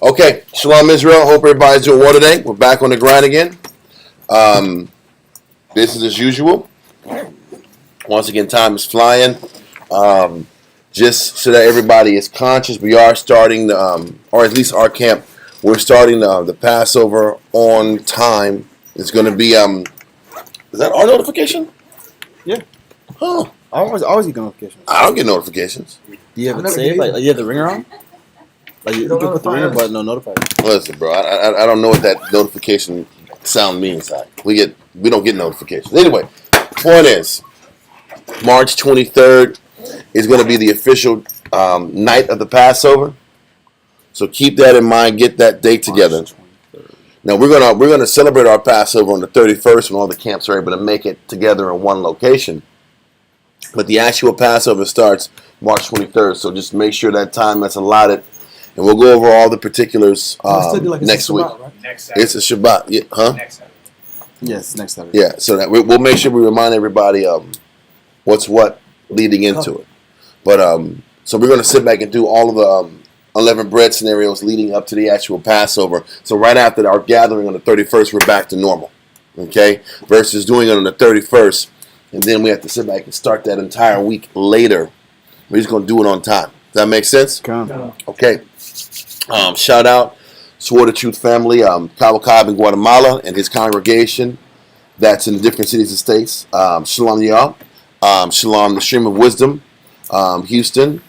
Okay, Shalom Israel. Hope everybody's doing well today. We're back on the grind again. Business as usual. Once again, time is flying. Just so that everybody is conscious, we are starting, or at least our camp, we're starting the Passover on time. It's going to be, is that our notification? Yeah. Huh. I always get notifications. I don't get notifications. Do you have it saved? Like you have the ringer on? Like you can put the ringer button on notify. Listen, bro, I don't know what that notification sound means. We don't get notifications. Anyway, point is, March 23rd is going to be the official night of the Passover. So keep that in mind. Get that date together. Now we're gonna celebrate our Passover on the 31st when all the camps are able to make it together in one location. But the actual Passover starts March 23rd. So just make sure that time that's allotted. And we'll go over all the particulars next week. Right? Next Saturday. It's a Shabbat, yeah, huh? Next Saturday. Yes, next Saturday. Yeah, so that we'll make sure we remind everybody what's what leading into it. But so we're going to sit back and do all of the unleavened bread scenarios leading up to the actual Passover. So right after our gathering on the 31st, we're back to normal, okay? Versus doing it on the 31st, and then we have to sit back and start that entire week later. We're just going to do it on time. Does that make sense? Okay. Shout out Sword of Truth family, Cabo Cab in Guatemala and his congregation that's in the different cities and states. Shalom y'all. Shalom the Stream of Wisdom, Houston.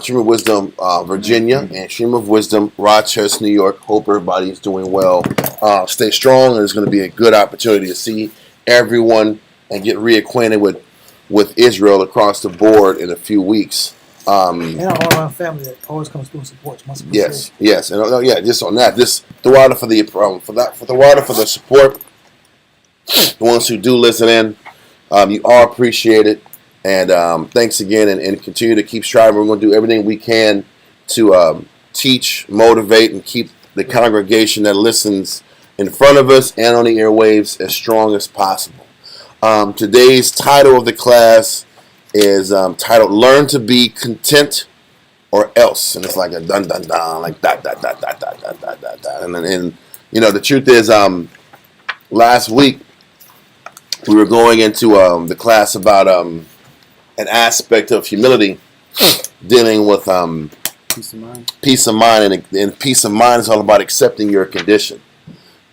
Stream of Wisdom, Virginia. And Stream of Wisdom, Rochester, New York. Hope everybody is doing well. Stay strong. There's going to be a good opportunity to see everyone and get reacquainted with Israel across the board in a few weeks. And our online family that always comes through and supports. Yes, and just on that, just the water for the support. The ones who do listen in, you are appreciated, and thanks again, and continue to keep striving. We're going to do everything we can to teach, motivate, and keep the congregation that listens in front of us and on the airwaves as strong as possible. Today's title of the class is titled "Learn to Be Content or Else," and it's like a dun dun dun, like dot dot dot dot dot dot dot dot dot. And you know, the truth is, last week we were going into the class about an aspect of humility, dealing with peace of mind, and peace of mind is all about accepting your condition.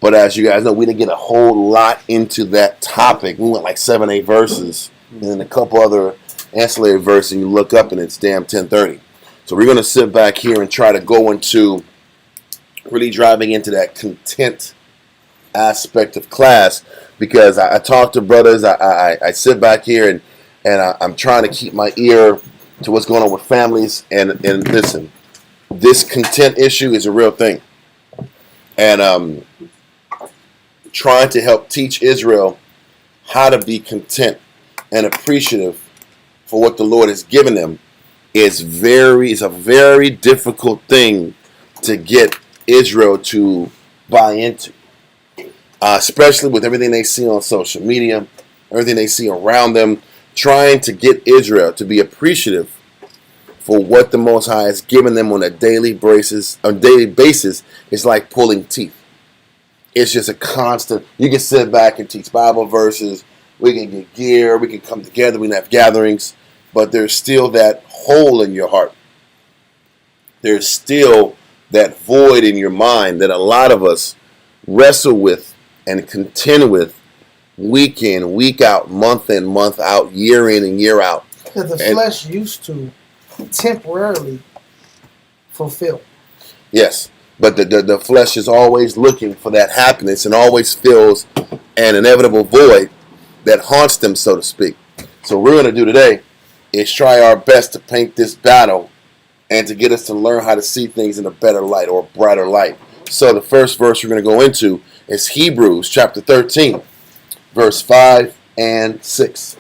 But as you guys know, we didn't get a whole lot into that topic. We went like 7-8 verses, and then a couple other ancillary verse, and you look up and it's damn 10:30. So we're going to sit back here and try to go into really driving into that content aspect of class, because I talk to brothers, I sit back here and I'm trying to keep my ear to what's going on with families, and listen, this content issue is a real thing, and trying to help teach Israel how to be content and appreciative for what the Lord has given them is a very difficult thing to get Israel to buy into, especially with everything they see on social media, everything they see around them. Trying to get Israel to be appreciative for what the Most High has given them on a daily basis is like pulling teeth. It's just a constant. You can sit back and teach Bible verses. We can get gear. We can come together. We can have gatherings. But there's still that hole in your heart. There's still that void in your mind that a lot of us wrestle with and contend with week in, week out, month in, month out, year in and year out. That the flesh used to temporarily fulfill. Yes, but the flesh is always looking for that happiness and always feels an inevitable void that haunts them, so to speak. So what we're going to do today is try our best to paint this battle and to get us to learn how to see things in a better light or a brighter light. So the first verse we're going to go into is Hebrews chapter 13, verse 5 and 6.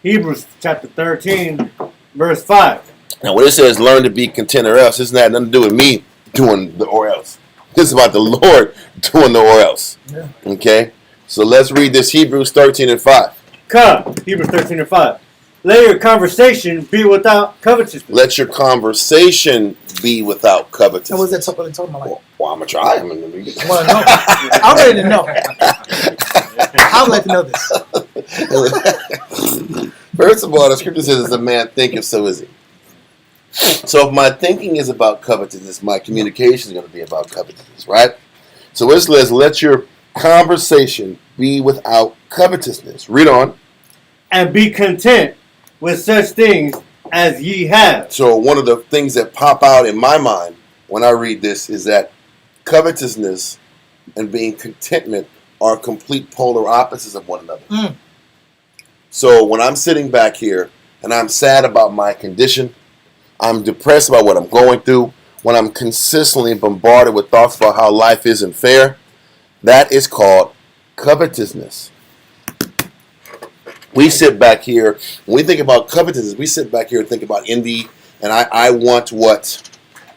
Hebrews chapter 13, verse 5. Now when it says learn to be content or else, it's not nothing to do with me doing the or else. This is about the Lord doing the or else. Yeah. Okay? So let's read this Hebrews 13 and 5. Come, Hebrews 13 and 5. Let your conversation be without covetousness. Let your conversation be without And covetousness. what's that talking about? Like, Well, I'm gonna try. I want to know. I'm ready to know. I would like to know this. First of all, the scripture says, "As a man thinketh, so is he." So if my thinking is about covetousness, my communication is going to be about covetousness, right? So it says, "Let your conversation be without covetousness." Read on. And be content with such things as ye have. So one of the things that pop out in my mind when I read this is that covetousness and being contentment are complete polar opposites of one another. Mm. So when I'm sitting back here and I'm sad about my condition, I'm depressed about what I'm going through, when I'm consistently bombarded with thoughts about how life isn't fair, that is called covetousness. We sit back here, when we think about covetousness, we sit back here and think about envy, and I want what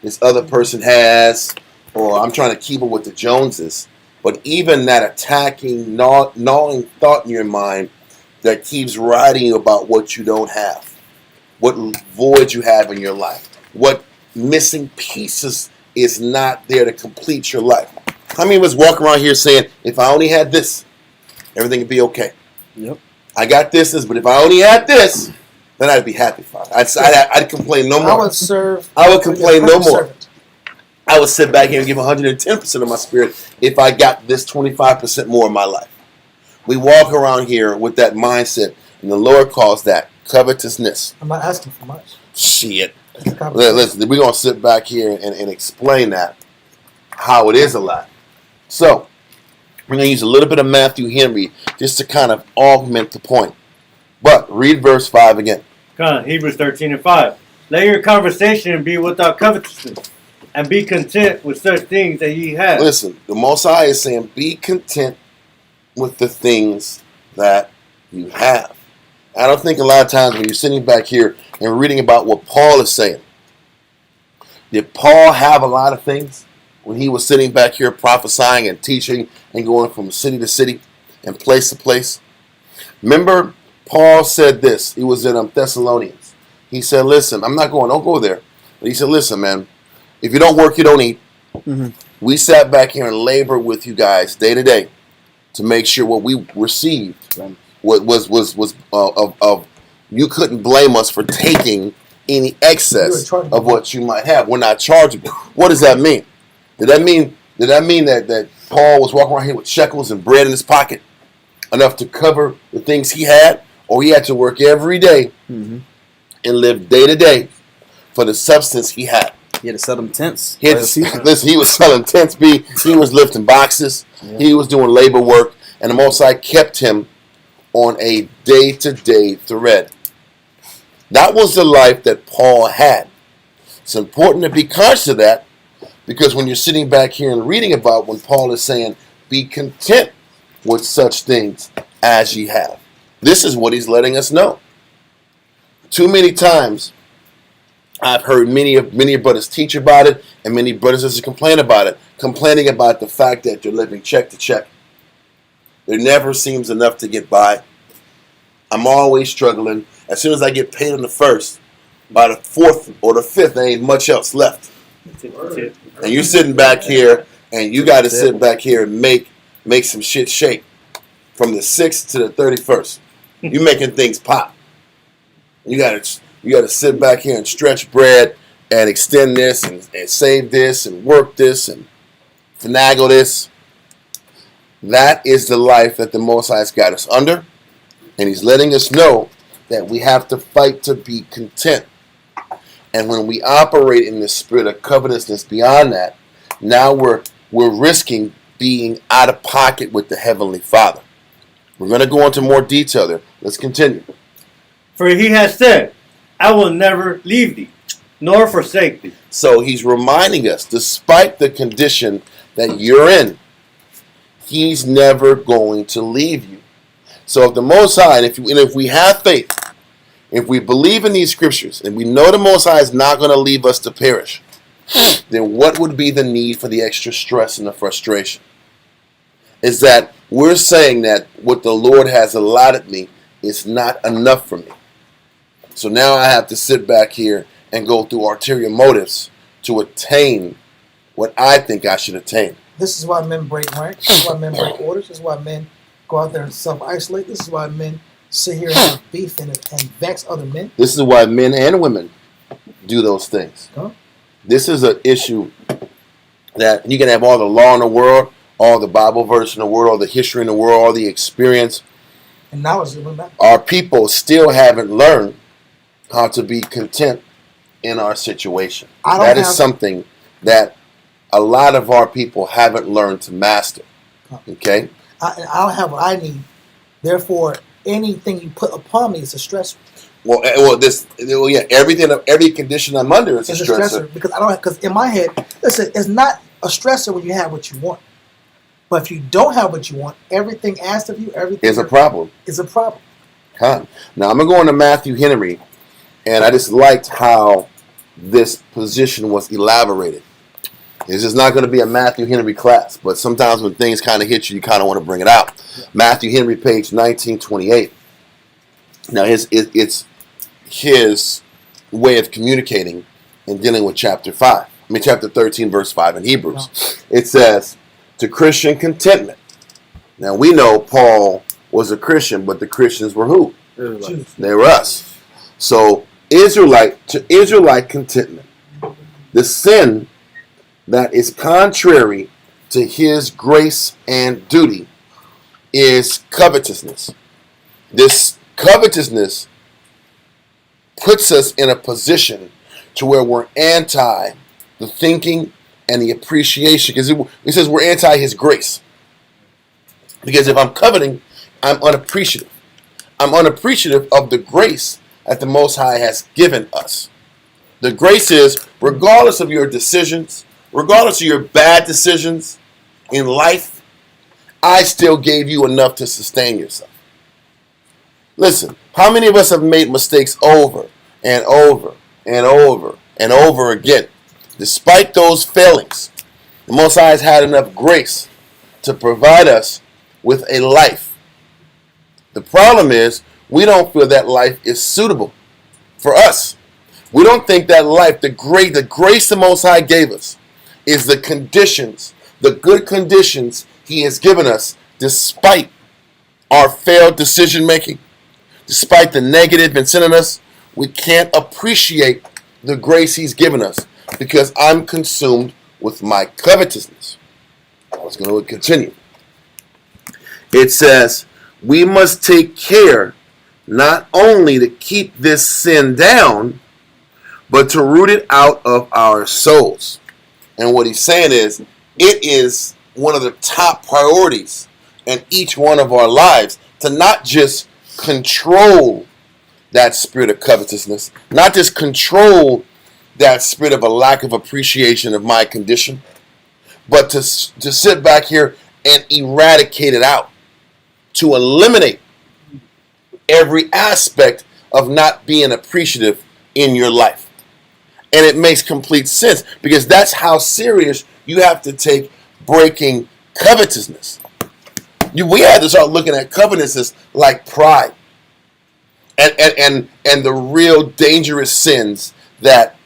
this other person has, or I'm trying to keep up with the Joneses. But even that attacking, gnawing thought in your mind that keeps writing you about what you don't have, what void you have in your life, what missing pieces is not there to complete your life. How many of us walk around here saying, if I only had this, everything would be okay? Yep. I got this, but if I only had this, then I'd be happy. I'd complain no more. I would serve. I would complain no more. Servant. I would sit back here and give 110% of my spirit if I got this 25% more in my life. We walk around here with that mindset, and the Lord calls that covetousness. I'm not asking for much. Shit. Listen, we're going to sit back here and explain that, how it is a lie. So, we're going to use a little bit of Matthew Henry just to kind of augment the point. But read verse 5 again. Come on, Hebrews 13:5. Let your conversation be without covetousness, and be content with such things that ye have. Listen, the Most High is saying, be content with the things that you have. I don't think a lot of times when you're sitting back here and reading about what Paul is saying, did Paul have a lot of things when he was sitting back here prophesying and teaching and going from city to city and place to place? Remember, Paul said this. He was in Thessalonians. He said, listen, don't go there. But he said, listen, man, if you don't work, you don't eat. Mm-hmm. We sat back here and labored with you guys day to day to make sure what we received was you couldn't blame us for taking any excess of what you might have. We're not chargeable. What does that mean? Did that mean that Paul was walking around here with shekels and bread in his pocket enough to cover the things he had, or he had to work every day and live day to day for the substance he had? He had to sell them tents. Listen, he was selling tents. He was lifting boxes. Yeah. He was doing labor work, and the Most High kept him on a day-to-day thread. That was the life that Paul had. It's important to be conscious of that, because when you're sitting back here and reading about when Paul is saying, be content with such things as ye have. This is what he's letting us know. Too many times, I've heard many brothers teach about it, and many brothers just complain about it, complaining about the fact that you're living check to check. There never seems enough to get by. I'm always struggling. As soon as I get paid on the first, by the fourth or the fifth, there ain't much else left. And you're sitting back here, and you got to sit back here and make some shit shake from the 6th to the 31st. You're making things pop. You got to sit back here and stretch bread and extend this and save this and work this and finagle this. That is the life that the Most High has got us under. And he's letting us know that we have to fight to be content. And when we operate in this spirit of covetousness beyond that, now we're risking being out of pocket with the Heavenly Father. We're going to go into more detail there. Let's continue. For he has said, I will never leave thee, nor forsake thee. So he's reminding us, despite the condition that you're in, he's never going to leave you. So if the Most High, and if we have faith, if we believe in these scriptures, and we know the Most High is not going to leave us to perish, then what would be the need for the extra stress and the frustration? Is that we're saying that what the Lord has allotted me is not enough for me. So now I have to sit back here and go through ulterior motives to attain what I think I should attain. This is why men break rank. This is why men break orders. This is why men go out there and self-isolate. This is why men sit here and have beef and vex other men. This is why men and women do those things. Huh? This is an issue that you can have all the law in the world, all the Bible verse in the world, all the history in the world, all the experience. And now it's going back. Our people still haven't learned how to be content in our situation. That is something that a lot of our people haven't learned to master. Okay? I don't have what I need. Therefore, anything you put upon me is a stressor. Every condition I'm under is a stressor. Because in my head, listen, it's not a stressor when you have what you want. But if you don't have what you want, everything asked of you, everything is a problem. Is a problem. Huh. Now I'm gonna go into Matthew Henry, and I just liked how this position was elaborated. This is not going to be a Matthew Henry class, but sometimes when things kind of hit you, you kind of want to bring it out. Matthew Henry, page 1928. Now, it's his way of communicating and dealing with chapter 13, verse 5 in Hebrews. It says, to Christian contentment. Now, we know Paul was a Christian, but the Christians were who? They were us. So, to Israelite contentment, the sin that is contrary to his grace and duty is covetousness. This covetousness puts us in a position to where we're anti the thinking and the appreciation, because it says we're anti his grace. Because if I'm coveting, I'm unappreciative. I'm unappreciative of the grace that the Most High has given us. The grace is, regardless of your decisions, regardless of your bad decisions in life, I still gave you enough to sustain yourself. Listen, how many of us have made mistakes over and over and over and over again? Despite those failings, the Most High has had enough grace to provide us with a life. The problem is, we don't feel that life is suitable for us. We don't think that life, the grace the Most High gave us, is the conditions, the good conditions he has given us, despite our failed decision making, despite the negative in sending us. We can't appreciate the grace he's given us because I'm consumed with my covetousness. I was going to continue. It says, we must take care not only to keep this sin down, but to root it out of our souls. And what he's saying is, it is one of the top priorities in each one of our lives to not just control that spirit of covetousness, not just control that spirit of a lack of appreciation of my condition, but to sit back here and eradicate it out, to eliminate every aspect of not being appreciative in your life. And it makes complete sense because that's how serious you have to take breaking covetousness. We had to start looking at covetousness like pride and the real dangerous sins that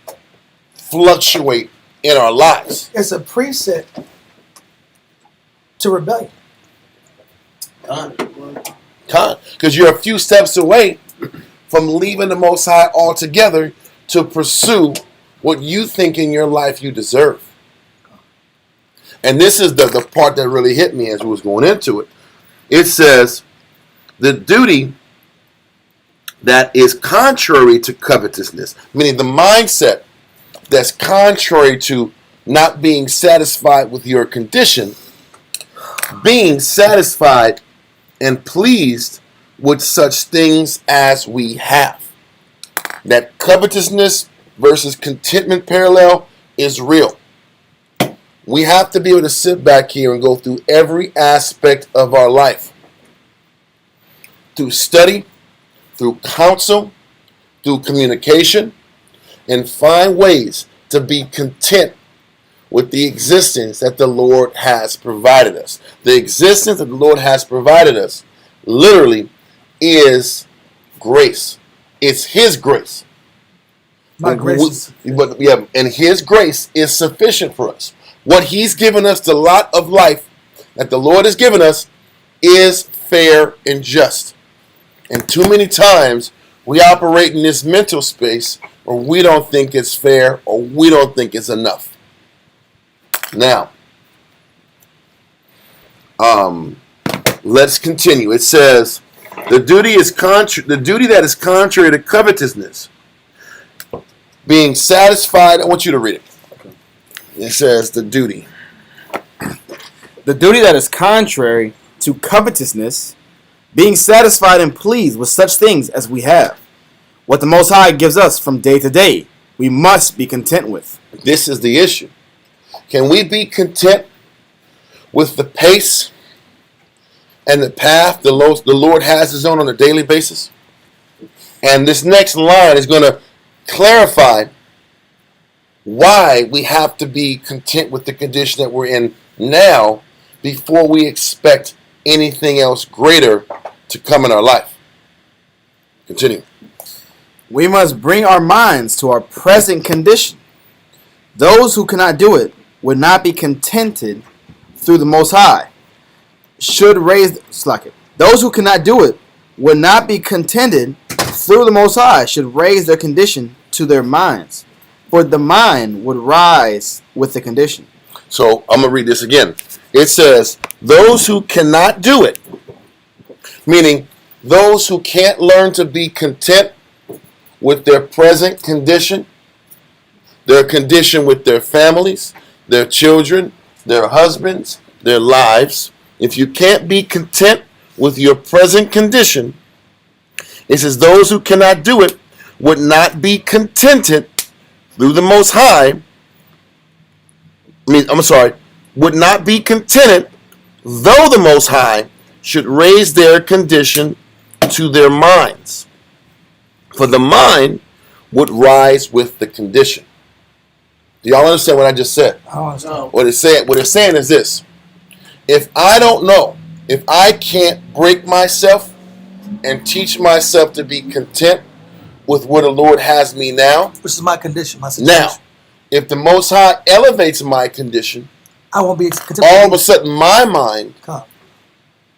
fluctuate in our lives. It's a preset to rebellion. Because you're a few steps away from leaving the Most High altogether to pursue what you think in your life you deserve. And this is the part that really hit me as we was going into it. It says, the duty that is contrary to covetousness, meaning the mindset that's contrary to not being satisfied with your condition, being satisfied and pleased with such things as we have. That covetousness versus contentment parallel is real. We have to be able to sit back here and go through every aspect of our life. Through study, through counsel, through communication, and find ways to be content with the existence that the Lord has provided us. The existence that the Lord has provided us literally is grace. It's His grace. My grace. But yeah, and His grace is sufficient for us. What He's given us, the lot of life that the Lord has given us, is fair and just. And too many times we operate in this mental space where we don't think it's fair or we don't think it's enough. Now, let's continue. It says, the duty that is contrary to covetousness, being satisfied. I want you to read it. It says the duty. The duty that is contrary to covetousness, being satisfied and pleased with such things as we have. What the Most High gives us from day to day, we must be content with. This is the issue. Can we be content with the pace and the path the Lord has us on a daily basis? And this next line is going to clarify why we have to be content with the condition that we're in now before we expect anything else greater to come in our life. Continue. We must bring our minds to our present condition. Those who cannot do it would not be contented through the Most High. Those who cannot do it would not be contented through the Most High should raise their condition to their minds, for the mind would rise with the condition. So I'm going to read this again. It says, those who cannot do it, meaning those who can't learn to be content with their present condition, their condition with their families, their children, their husbands, their lives. If you can't be content with your present condition, it says those who cannot do it would not be contented through the Most High. Would not be contented though the Most High should raise their condition to their minds. For the mind would rise with the condition. Do y'all understand what I just said? What it's saying is this. If I don't know, if I can't break myself and teach myself to be content with where the Lord has me now. Which is my condition, my situation. Now, if the Most High elevates my condition, I won't be content. All of a sudden my mind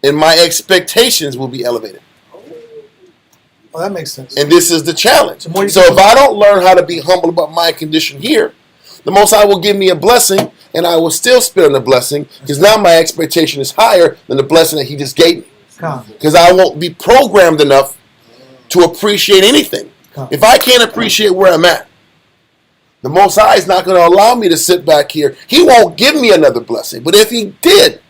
and my expectations will be elevated. Oh, that makes sense. And this is the challenge. So if I don't learn how to be humble about my condition here, the Most High will give me a blessing, and I will still spit on the blessing, because now my expectation is higher than the blessing that He just gave me. Because I won't be programmed enough to appreciate anything. If I can't appreciate where I'm at, the Most High is not going to allow me to sit back here. He won't give me another blessing. But if He did,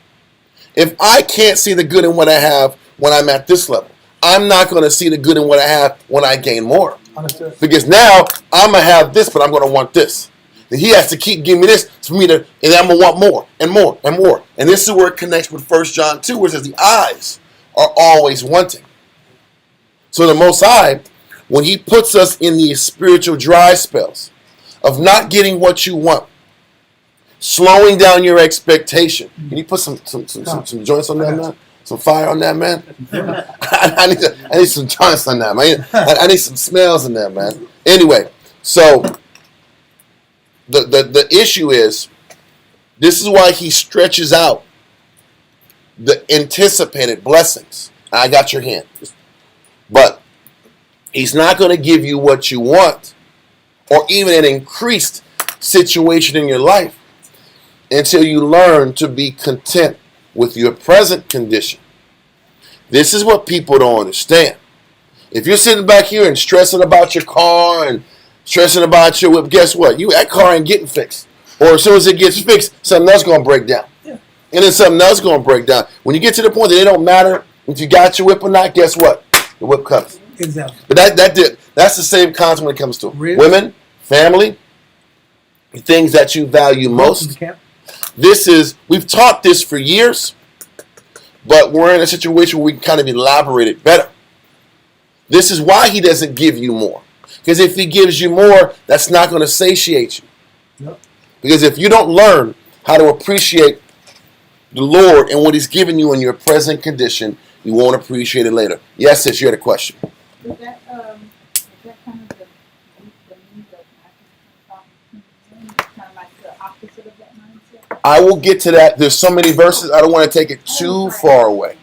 if I can't see the good in what I have when I'm at this level, I'm not going to see the good in what I have when I gain more. Understood. Because now I'm going to have this, but I'm going to want this. And He has to keep giving me this for me to, and I'm going to want more and more and more. And this is where it connects with 1 John 2, where it says the eyes are always wanting. So the Most High, when He puts us in these spiritual dry spells of not getting what you want, slowing down your expectation. Can you put some joints on that, man? Some fire on that, man? I need some joints on that, man. I need some smells in that, man. Anyway, so the issue is, this is why He stretches out the anticipated blessings. I got your hand. But He's not going to give you what you want or even an increased situation in your life until you learn to be content with your present condition. This is what people don't understand. If you're sitting back here and stressing about your car and stressing about your whip, guess what? That car ain't getting fixed. Or as soon as it gets fixed, something else is going to break down. Yeah. And then something else is going to break down. When you get to the point that it don't matter if you got your whip or not, guess what? The whip comes. Exactly. But that's the same concept when it comes to really? Women, family, things that you value most. We've taught this for years, but we're in a situation where we can kind of elaborate it better. This is why He doesn't give you more. Because if He gives you more, that's not going to satiate you. Yep. Because if you don't learn how to appreciate the Lord and what He's given you in your present condition, you won't appreciate it later. Yes, sis, you had a question. Does that I will get to that. There's so many verses. I don't want to take it too far away.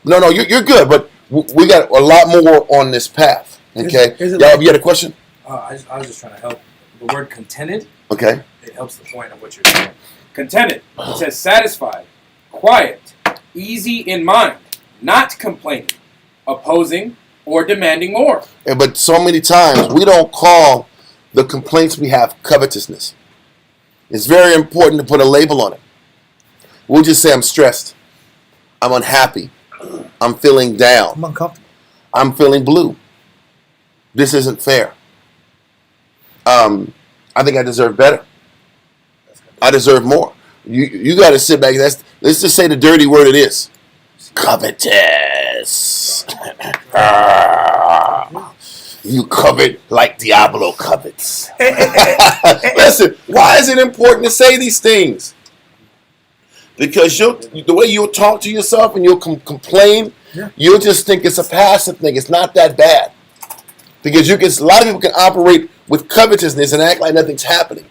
No, you're good, but we got a lot more on this path. Okay, y'all, you got a question? I was just trying to help. The word contented. Okay. It helps the point of what you're saying. Contented. It says satisfied, quiet, easy in mind, not complaining, opposing, or demanding more. Yeah, but so many times we don't call the complaints we have covetousness. It's very important to put a label on it. We'll just say I'm stressed. I'm unhappy. I'm feeling down. I'm uncomfortable. I'm feeling blue. This isn't fair. I think I deserve better. I deserve more. You got to sit back. Let's just say the dirty word it is. Covetous. You covet like Diablo covets. Listen, why is it important to say these things? Because the way you'll talk to yourself and you'll complain, you'll just think it's a passive thing. It's not that bad. Because a lot of people can operate with covetousness and act like nothing's happening.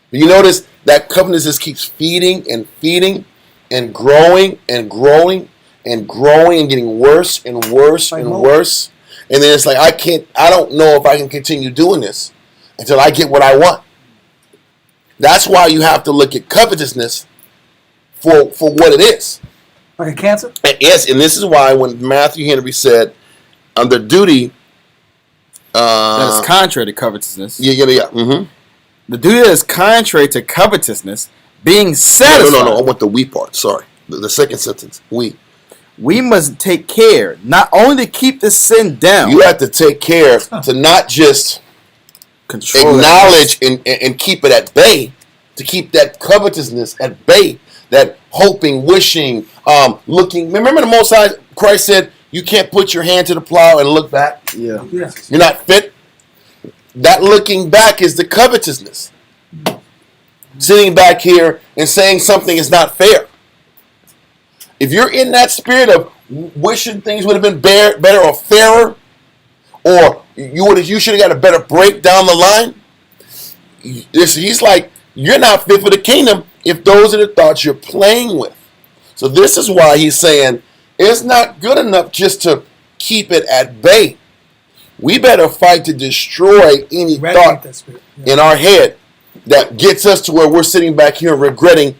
But you notice that covetousness keeps feeding and feeding and growing and growing and growing and getting worse and worse and worse. And then it's like, I don't know if I can continue doing this until I get what I want. That's why you have to look at covetousness for what it is. Like a cancer? Yes, and this is why when Matthew Henry said, under duty, that is contrary to covetousness. Yeah. Mm-hmm. The duty that is contrary to covetousness, being satisfied. No. I want the we part. Sorry. The second sentence. We must take care not only to keep the sin down. You have to take care to not just control acknowledge and keep it at bay, to keep that covetousness at bay, that hoping, wishing, looking. Remember the Most High, Christ said, you can't put your hand to the plow and look back. Yeah. You're not fit. That looking back is the covetousness. Sitting back here and saying something is not fair. If you're in that spirit of wishing things would have been better or fairer, or you should have got a better break down the line, he's like, you're not fit for the kingdom if those are the thoughts you're playing with. So this is why he's saying it's not good enough just to keep it at bay. We better fight to destroy any thought in our head that gets us to where we're sitting back here regretting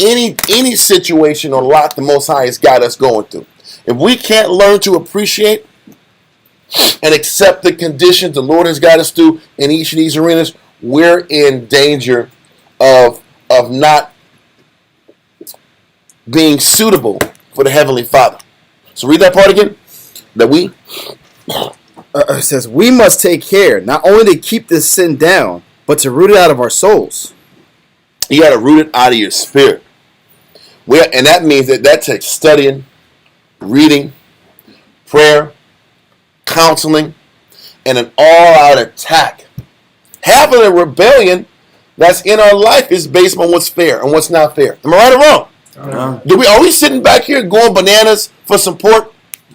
any situation or lot the Most High has got us going through. If we can't learn to appreciate and accept the conditions the Lord has got us through in each of these arenas, we're in danger of not being suitable for the Heavenly Father. So read that part again. It says, we must take care not only to keep this sin down, but to root it out of our souls. You got to root it out of your spirit. And that means that takes studying, reading, prayer, counseling, and an all-out attack. Half of the rebellion that's in our life is based on what's fair and what's not fair. Am I right or wrong? Are we sitting back here going bananas for some pork?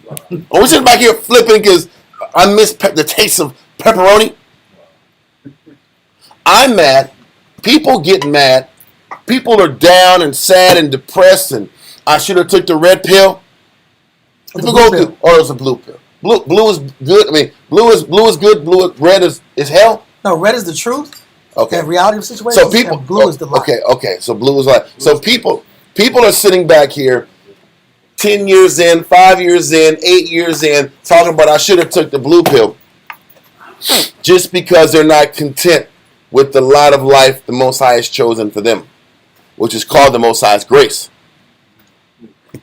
Are we sitting back here flipping because I miss the taste of pepperoni? I'm mad. People get mad. People are down and sad and depressed, and I should have took the red pill. People go through. Oh, it's a blue pill. Blue is good. I mean, blue is good. Red is hell. No, red is the truth. Okay. And reality of situations. So people. And blue is the lie. Okay. So blue is lie. So people are sitting back here, 10 years in, 5 years in, 8 years in, talking about I should have took the blue pill, just because they're not content with the lot of life the Most High has chosen for them, which is called the Most High's grace.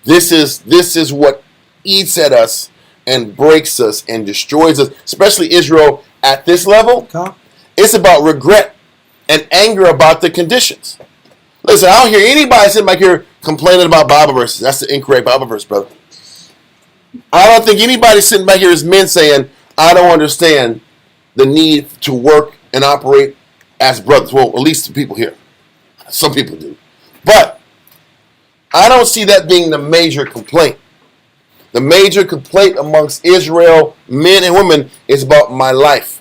This is what eats at us and breaks us and destroys us, especially Israel at this level. It's about regret and anger about the conditions. Listen, I don't hear anybody sitting back here complaining about Bible verses. That's the incorrect Bible verse, brother. I don't think anybody sitting back here is men saying, I don't understand the need to work and operate as brothers. Well, at least the people here. Some people do. But I don't see that being the major complaint. The major complaint amongst Israel, men and women, is about my life.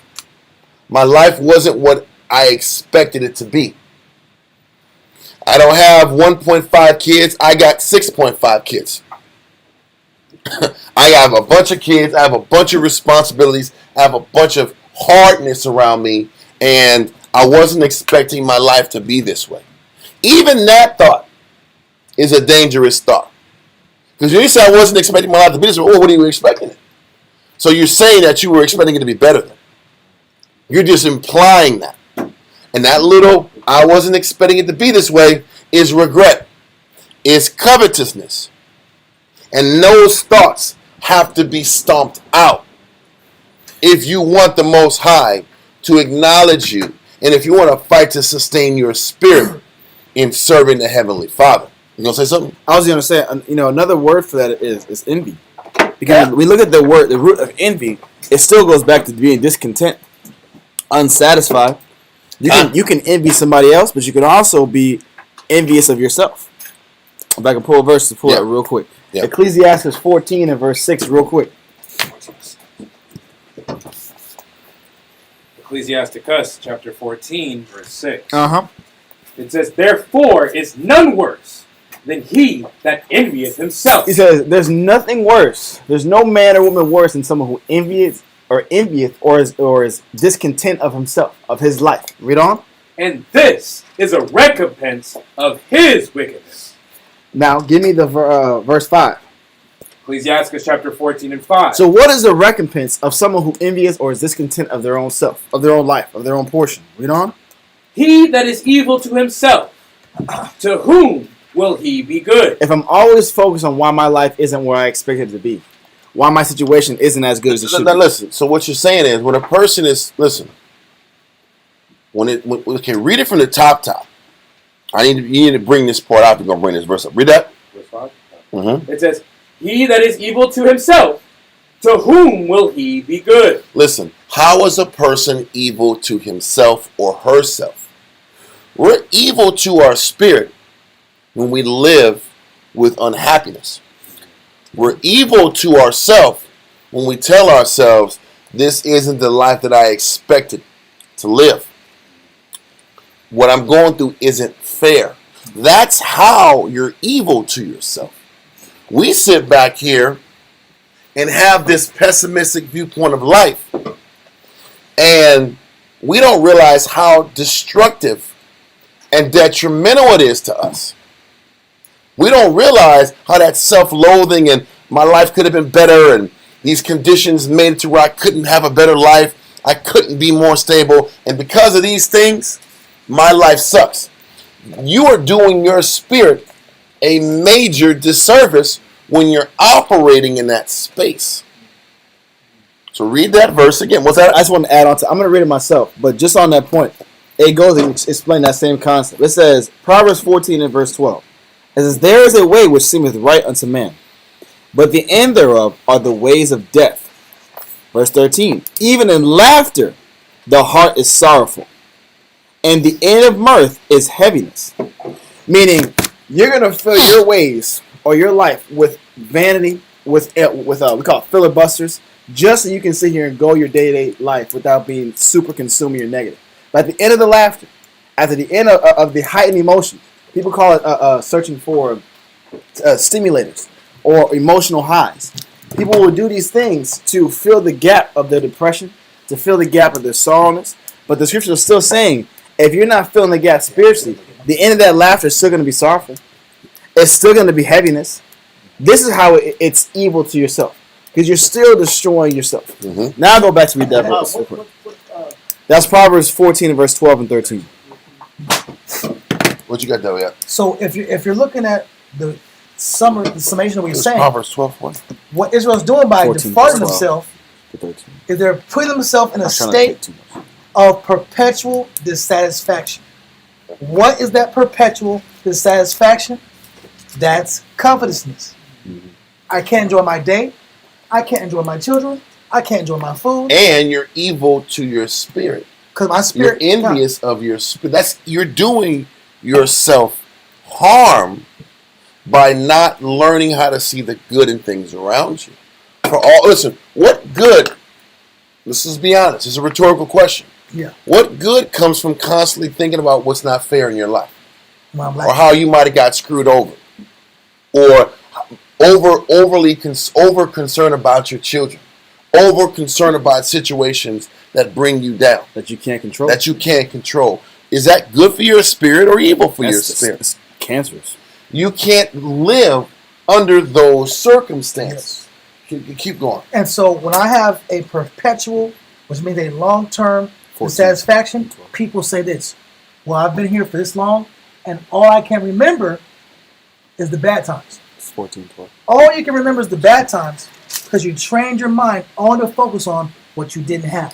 My life wasn't what I expected it to be. I don't have 1.5 kids. I got 6.5 kids. I have a bunch of kids. I have a bunch of responsibilities. I have a bunch of hardness around me. And I wasn't expecting my life to be this way. Even that thought is a dangerous thought. Because when you say I wasn't expecting my life to be this way, what are you expecting? So you're saying that you were expecting it to be better than. You're just implying that. And that little, I wasn't expecting it to be this way, is regret. Is covetousness. And those thoughts have to be stomped out. If you want the Most High to acknowledge you, and if you want to fight to sustain your spirit in serving the Heavenly Father. You gonna say something? I was gonna say, another word for that is envy. Because we look at the root of envy, it still goes back to being discontent, unsatisfied. You can envy somebody else, but you can also be envious of yourself. If I can pull a verse to pull that real quick. Yeah. Ecclesiastes 14 and verse 6 real quick. Ecclesiasticus chapter 14 verse 6. Uh-huh. It says, "Therefore is none worse than he that envieth himself." He says, "There's nothing worse. There's no man or woman worse than someone who envieth or is discontent of himself, of his life." Read on. "And this is a recompense of his wickedness." Now, give me the verse 5. Ecclesiastes chapter 14 and 5. So what is the recompense of someone who envious or is discontent of their own self, of their own life, of their own portion? Read on. "He that is evil to himself, to whom will he be good?" If I'm always focused on why my life isn't where I expect it to be, why my situation isn't as good as it should be. Listen, so what you're saying is when a person is, read it from the top. You need to bring this part out. You're going to bring this verse up. Read that. Verse 5. Mm-hmm. It says, "He that is evil to himself, to whom will he be good?" Listen, how is a person evil to himself or herself? We're evil to our spirit when we live with unhappiness. We're evil to ourselves when we tell ourselves, this isn't the life that I expected to live. What I'm going through isn't fair. That's how you're evil to yourself. We sit back here and have this pessimistic viewpoint of life, and we don't realize how destructive and detrimental it is to us. We don't realize how that self-loathing and my life could have been better and these conditions made it to where I couldn't have a better life, I couldn't be more stable, and because of these things, my life sucks. You are doing your spirit a major disservice when you're operating in that space. So read that verse again. What's that? I just want to add on to, I'm going to read it myself, but just on that point, it goes and explain that same concept. It says, Proverbs 14 and verse 12. It says, "There is a way which seemeth right unto man, but the end thereof are the ways of death." Verse 13. "Even in laughter the heart is sorrowful, and the end of mirth is heaviness." Meaning, you're going to fill your ways or your life with vanity, with we call it filibusters, just so you can sit here and go your day-to-day life without being super consuming or negative. But at the end of the laughter, at the end of the heightened emotion, people call it searching for stimulators or emotional highs. People will do these things to fill the gap of their depression, to fill the gap of their sorrowness. But the scripture is still saying, if you're not filling the gap spiritually, the end of that laughter is still going to be sorrowful. It's still going to be heaviness. This is how it's evil to yourself, because you're still destroying yourself. Mm-hmm. Now I'll go back to read that verse real quick. That's Proverbs 14 and verse 12 and 13. What you got there, yeah? So if you're looking at the summation of what you're saying, Proverbs 12, what Israel's doing by 14, departing 12, themselves to is they're putting themselves in a state of perpetual dissatisfaction. What is that perpetual dissatisfaction? That's covetousness. Mm-hmm. I can't enjoy my day. I can't enjoy my children. I can't enjoy my food. And you're evil to your spirit. Because my spirit, you're envious of your spirit. You're doing yourself harm by not learning how to see the good in things around you. Listen, what good? Let's just be honest. It's a rhetorical question. Yeah. What good comes from constantly thinking about what's not fair in your life? or how you might have got screwed over, or over concerned about your children, over concerned about situations that bring you down, that you can't control. Is that good for your spirit or evil for your spirit? It's cancerous. You can't live under those circumstances. Keep going. And so when I have a perpetual, which means a long-term dissatisfaction, people say this: well, I've been here for this long, and all I can remember is the bad times. It's 14:12. All you can remember is the bad times because you trained your mind only to focus on what you didn't have.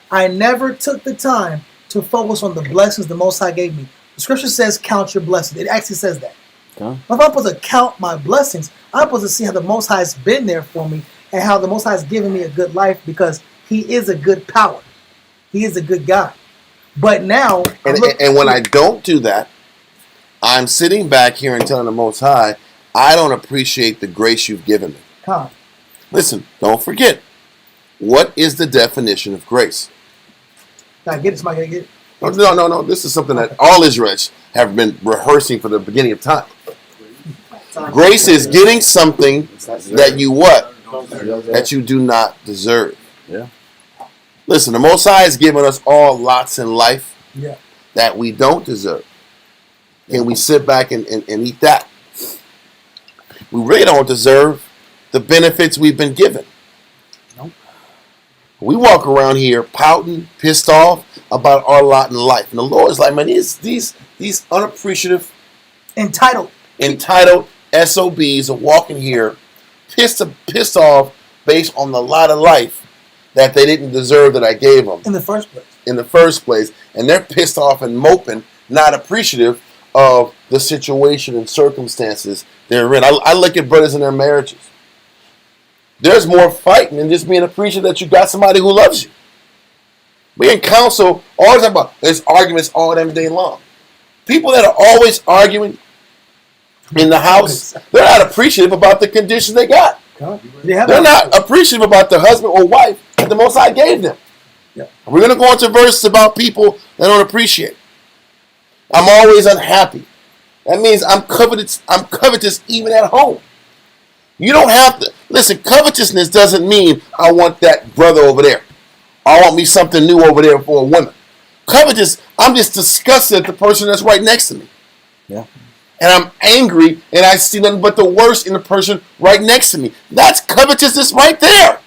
I never took the time to focus on the blessings the Most High gave me. The scripture says, count your blessings. It actually says that. Okay. If I'm supposed to count my blessings, I'm supposed to see how the Most High has been there for me and how the Most High has given me a good life because He is a good power. He is a good God. But now... And when I don't do that, I'm sitting back here and telling the Most High, I don't appreciate the grace you've given me. Come. Listen, don't forget, what is the definition of grace? Can I get it? Somebody get it? No. This is something that all Israelites have been rehearsing for the beginning of time. Grace is getting something that you what? That you do not deserve. Yeah. Listen, the Most High has given us all lots in life Yeah. that we don't deserve. Can we sit back and eat that? We really don't deserve the benefits we've been given. Nope. We walk around here pouting, pissed off about our lot in life. And the Lord is like, man, these unappreciative, Entitled. SOBs are walking here pissed off based on the lot of life that they didn't deserve that I gave them. In the first place. And they're pissed off and moping, not appreciative of the situation and circumstances they're in. I look at brothers in their marriages. There's more fighting than just being appreciative that you got somebody who loves you. We in counsel all the time about there's arguments all damn day long. People that are always arguing in the house, they're not appreciative about the conditions they got. They're not appreciative about the husband or wife that the Most High gave them. Yeah. We're going to go into verses about people that don't appreciate. I'm always unhappy. That means I'm covetous even at home. You don't have to. Listen, covetousness doesn't mean I want that brother over there. I want me something new over there for a woman. Covetous, I'm just disgusted at the person that's right next to me. Yeah. And I'm angry and I see nothing but the worst in the person right next to me. That's covetousness right there.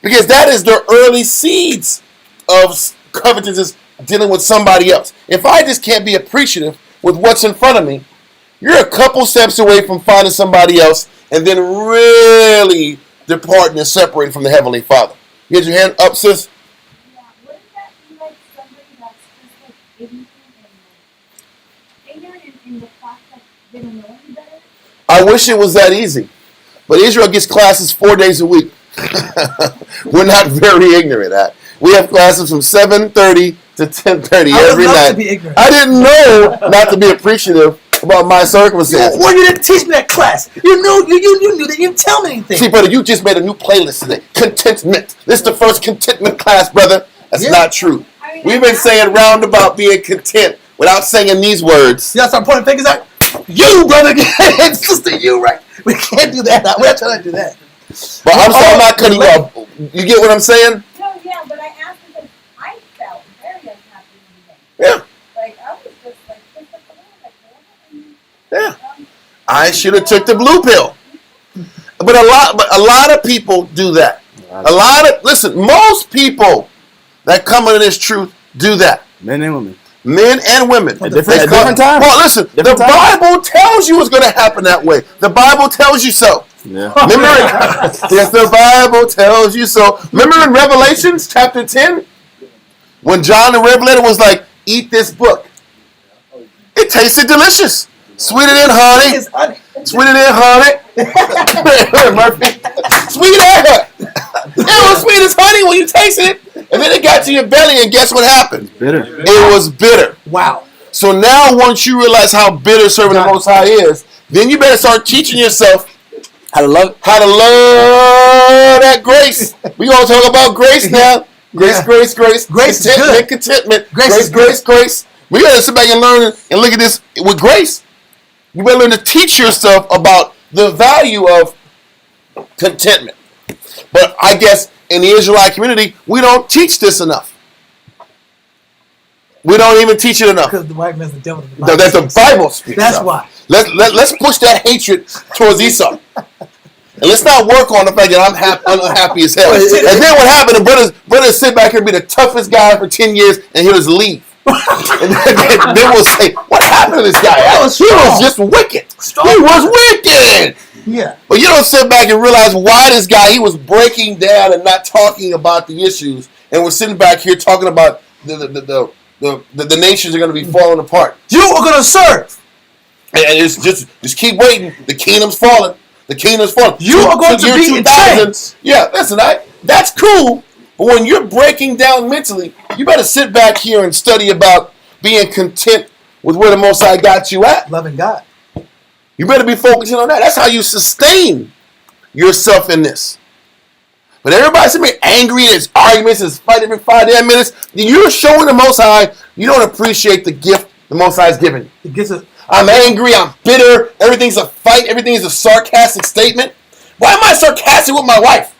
Because that is the early seeds of covetousness dealing with somebody else. If I just can't be appreciative with what's in front of me, you're a couple steps away from finding somebody else and then really departing and separating from the Heavenly Father. You get your hand up, sis? Yeah, wouldn't that be like somebody that's just like ignorant in the fact that they don't know any better? I wish it was that easy. But Israel gets classes 4 days a week. We're not very ignorant at. We have classes from 7:30 to 10:30 every night. To be ignorant. I didn't know not to be appreciative about my circumstances. Well, you didn't teach me that class. You knew that. You didn't tell me anything. See, brother, you just made a new playlist today. Contentment. This is the first contentment class, brother. That's not true. We've been saying round about being content without saying these words. You gotta start pointing fingers out. You, brother, sister, you, right? We can't do that. We're not trying to do that. But I'm sorry, I'm not cutting you off. You get what I'm saying? No, yeah, but I asked because I felt very unhappy in the beginning. Yeah. Like, I was just like, pissed off the world, Yeah. I should have took the blue pill. But a lot of people do that. Listen, most people that come into this truth do that. Men and women. Men and women. At different times. Well, listen, the Bible tells you it's going to happen that way. The Bible tells you so. Yeah. Remember, yes, the Bible tells you so. Remember in Revelations chapter 10? When John the Revelator was like, eat this book. It tasted delicious. Sweeter than honey. Sweeter than honey. Murphy. Sweet as honey. It was sweet as honey when you tasted it. And then it got to your belly, and guess what happened? Bitter. It was bitter. Wow. So now once you realize how bitter serving the Most High is, then you better start teaching yourself how to love that grace. We're going to talk about grace now. Grace. Grace is good. Contentment. Grace is Grace. We gotta sit back and learn and look at this with grace. You better learn to teach yourself about the value of contentment. But I guess in the Israelite community, we don't teach this enough. We don't even teach it enough. Because the white man's the devil. That's the Bible speaks. That's of. why. Let's push that hatred towards Esau. And let's not work on the fact that I'm unhappy as hell. And then what happened? The brothers sit back here and be the toughest guy for 10 years and he'll just leave. And then we'll say, what happened to this guy? He was just wicked. He was wicked. Yeah. But you don't sit back and realize why this guy, he was breaking down and not talking about the issues. And we're sitting back here talking about the nations are going to be falling apart. You are going to serve. And it's just keep waiting. The kingdom's falling. The kingdom's falling. You are going to be in chains. Yeah, listen, that's cool. But when you're breaking down mentally, you better sit back here and study about being content with where the Most High got you at. Loving God. You better be focusing on that. That's how you sustain yourself in this. But everybody's sitting here angry, there's arguments, there's fight every 5 10 minutes. You're showing the Most High you don't appreciate the gift the Most High has given you. It gets us. I'm angry, I'm bitter, everything's a fight, everything is a sarcastic statement. Why am I sarcastic with my wife?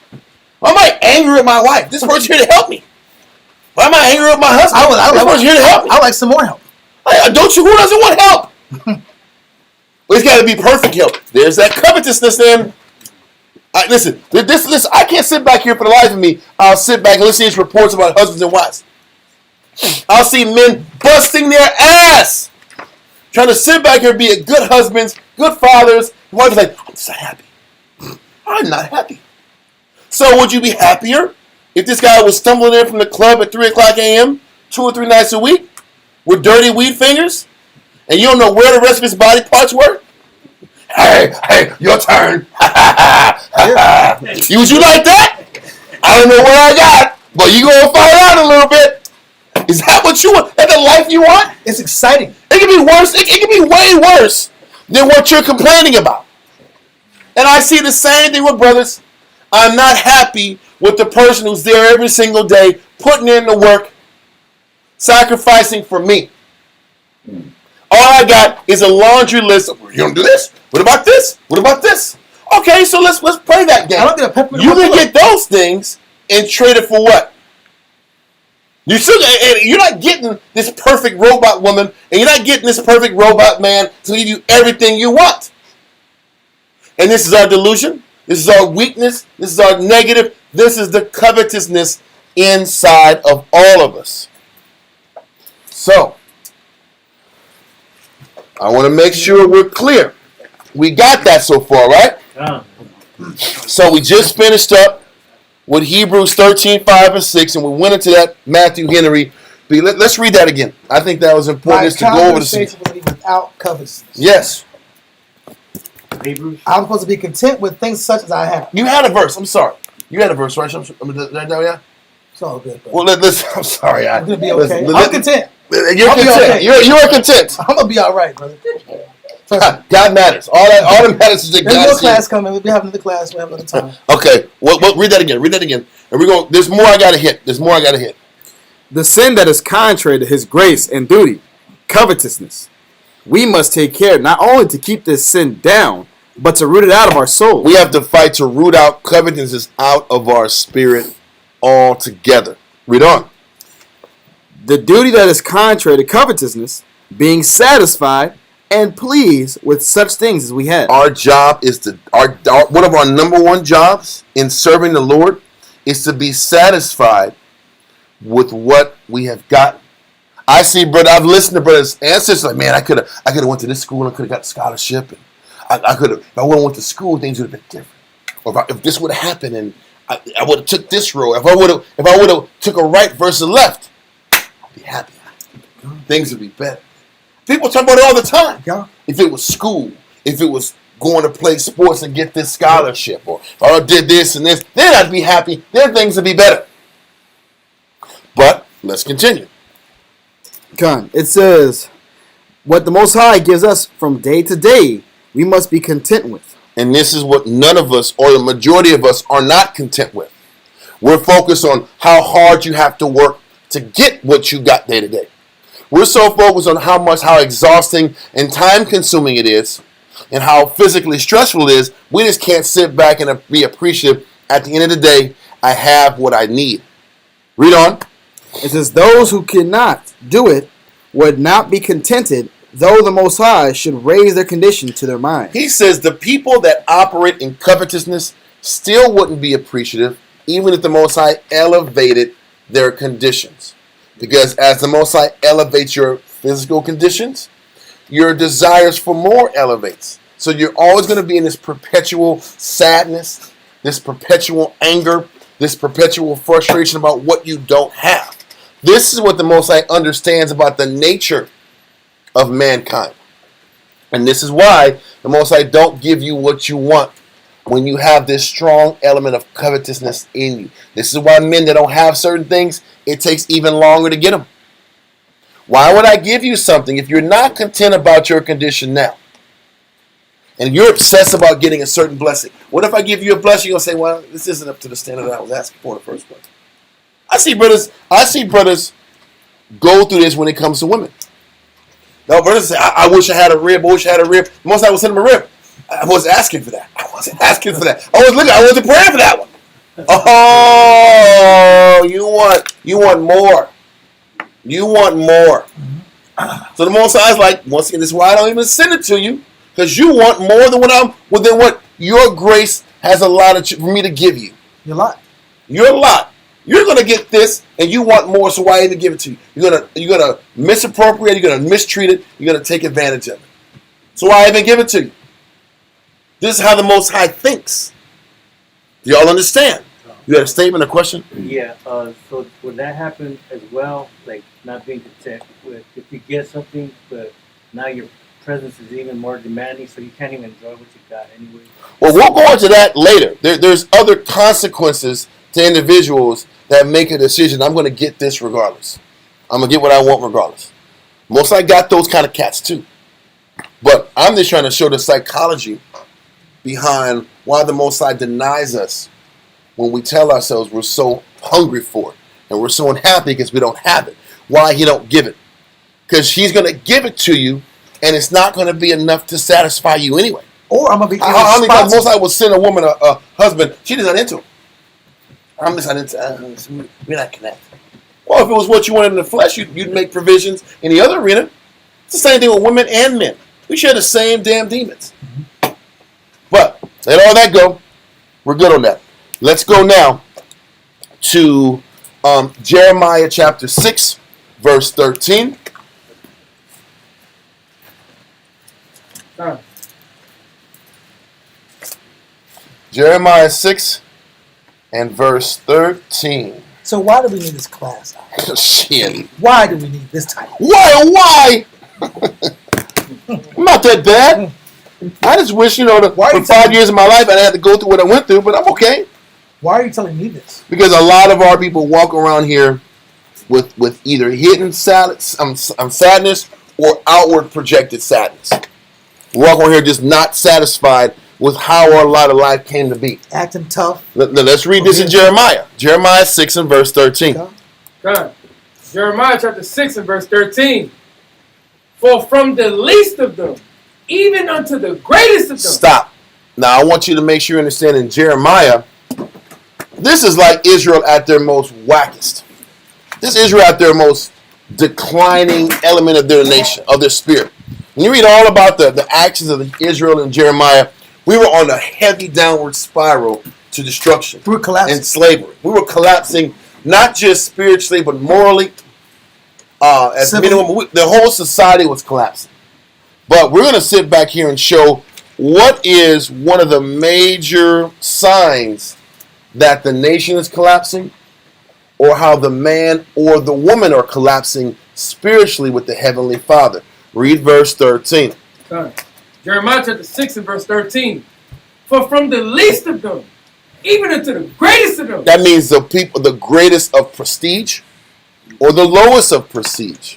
Why am I angry with my wife? This person's here to help me. Why am I angry with my husband? This person's here to help me. I like some more help. Don't you? Who doesn't want help? Well, it's got to be perfect help. There's that covetousness then. Listen, I can't sit back here for the life of me. I'll sit back and listen to these reports about husbands and wives. I'll see men busting their ass. Trying to sit back here and be a good husbands, good fathers. The wife's like, I'm just not happy. I'm not happy. So would you be happier if this guy was stumbling in from the club at 3 o'clock a.m. 2 or 3 nights a week with dirty weed fingers and you don't know where the rest of his body parts were? Hey, your turn. Would you like that? I don't know what I got, but you going to find out a little bit. Is that what you want? That the life you want? It's exciting. It can be worse. It can be way worse than what you're complaining about. And I see the same thing with brothers. I'm not happy with the person who's there every single day, putting in the work, sacrificing for me. All I got is a laundry list of, you don't do this? What about this? What about this? Okay, so let's play that game. I don't get a peppermint. You can get those things and trade it for what? You're not getting this perfect robot woman, and you're not getting this perfect robot man to give you everything you want. And this is our delusion. This is our weakness. This is our negative. This is the covetousness inside of all of us. So, I want to make sure we're clear. We got that so far, right? Yeah. So we just finished up with Hebrews 13, 5, and 6, and we went into that Matthew Henry. Let's read that again. I think that was important to go over this. Without covetousness. Yes. Hebrews. I'm supposed to be content with things such as I have. You had a verse. I'm sorry. You had a verse, right? Yeah. It's all good. Bro. Well, I'm sorry. I'm gonna be okay. I'm content. You're I'll be content. okay. You're content. I'm gonna be all right, brother. God matters. All that matters is that There's God more sees. class coming. We'll be having another class. We'll have another time. Okay. Well, read that again. Read that again. And we're going. There's more I gotta hit. The sin that is contrary to his grace and duty, covetousness. We must take care not only to keep this sin down, but to root it out of our soul. We have to fight to root out covetousness out of our spirit altogether. Read on. The duty that is contrary to covetousness, being satisfied and pleased with such things as we have. Our job is one of our number one jobs in serving the Lord is to be satisfied with what we have gotten. I see, brother. I've listened to brothers and sisters like, man, I could have went to this school and could have got a scholarship, and I could have. If I would have went to school, things would have been different. Or if this would have happened, and I would have took this road. If I would have took a right versus a left, I'd be happy. Things would be better. People talk about it all the time. Yeah. If it was school, if it was going to play sports and get this scholarship, or I did this and this, then I'd be happy. Then things would be better. But let's continue. Con, it says, what the Most High gives us from day to day, we must be content with. And this is what none of us, or the majority of us, are not content with. We're focused on how hard you have to work to get what you got day to day. We're so focused on how exhausting and time-consuming it is, and how physically stressful it is, we just can't sit back and be appreciative. At the end of the day, I have what I need. Read on. It says, those who cannot do it would not be contented, though the Most High should raise their condition to their mind. He says the people that operate in covetousness still wouldn't be appreciative, even if the Most High elevated their conditions. Because as the Most High elevates your physical conditions, your desires for more elevates. So you're always going to be in this perpetual sadness, this perpetual anger, this perpetual frustration about what you don't have. This is what the Most High understands about the nature of mankind. And this is why the Most High don't give you what you want when you have this strong element of covetousness in you. This is why men that don't have certain things, it takes even longer to get them. Why would I give you something if you're not content about your condition now? And you're obsessed about getting a certain blessing. What if I give you a blessing, you're going to say, well, this isn't up to the standard that I was asking for in the first place. I see brothers go through this when it comes to women. No, brothers say, I wish I had a rib, I wish I had a rib. Most I would send them a rib. I wasn't asking for that. I wasn't asking for that. I wasn't praying for that one. Oh, you want more. You want more. So the Most High is like, once again, this is why I don't even send it to you, because you want more than what your grace has allotted for me to give you. Your lot. Your lot. You're gonna get this, and you want more. So why even give it to you? You're gonna misappropriate. You're gonna mistreat it. You're gonna take advantage of it. So why even give it to you? This is how the Most High thinks. Do y'all understand? You had a statement, a question? Yeah, so would that happen as well? Like not being content with if you get something, but now your presence is even more demanding, so you can't even enjoy what you got anyway. Well, we'll go into that later. There's other consequences to individuals that make a decision. I'm going to get this regardless. I'm going to get what I want regardless. Most I got those kind of cats too. But I'm just trying to show the psychology behind why the Most High denies us when we tell ourselves we're so hungry for it and we're so unhappy because we don't have it. Why He don't give it? Because He's going to give it to you, and it's not going to be enough to satisfy you anyway. Or I'm going to be how many times Most High will send a woman a husband, she's not into him. I'm just not into we're not connected. Well, if it was what you wanted in the flesh, you'd make provisions in the other arena. It's the same thing with women and men. We share the same damn demons. But let all that go. We're good on that. Let's go now to Jeremiah chapter 6, verse 13. Jeremiah 6 and verse 13. So why do we need this class? Shit. Why do we need this title? Why? I'm not that bad. I just wish, for 5 years of my life I had to go through what I went through, but I'm okay. Why are you telling me this? Because a lot of our people walk around here with either hidden sadness or outward projected sadness. Walk around here just not satisfied with how our lot of life came to be. Acting tough. Let's read this in Jeremiah. Jeremiah 6 and verse 13. God. Jeremiah chapter 6 and verse 13. For from the least of them, even unto the greatest of them. Stop. Now I want you to make sure you understand in Jeremiah, this is like Israel at their most wackest. This is Israel at their most declining element of their nation, of their spirit. When you read all about the actions of Israel and Jeremiah, we were on a heavy downward spiral to destruction. We were collapsing. And slavery. We were collapsing, not just spiritually, but morally. As men and women, the whole society was collapsing. But we're going to sit back here and show what is one of the major signs that the nation is collapsing, or how the man or the woman are collapsing spiritually with the Heavenly Father. Read verse 13. Jeremiah chapter 6 and verse 13. For from the least of them, even unto the greatest of them. That means the people, the greatest of prestige, or the lowest of prestige.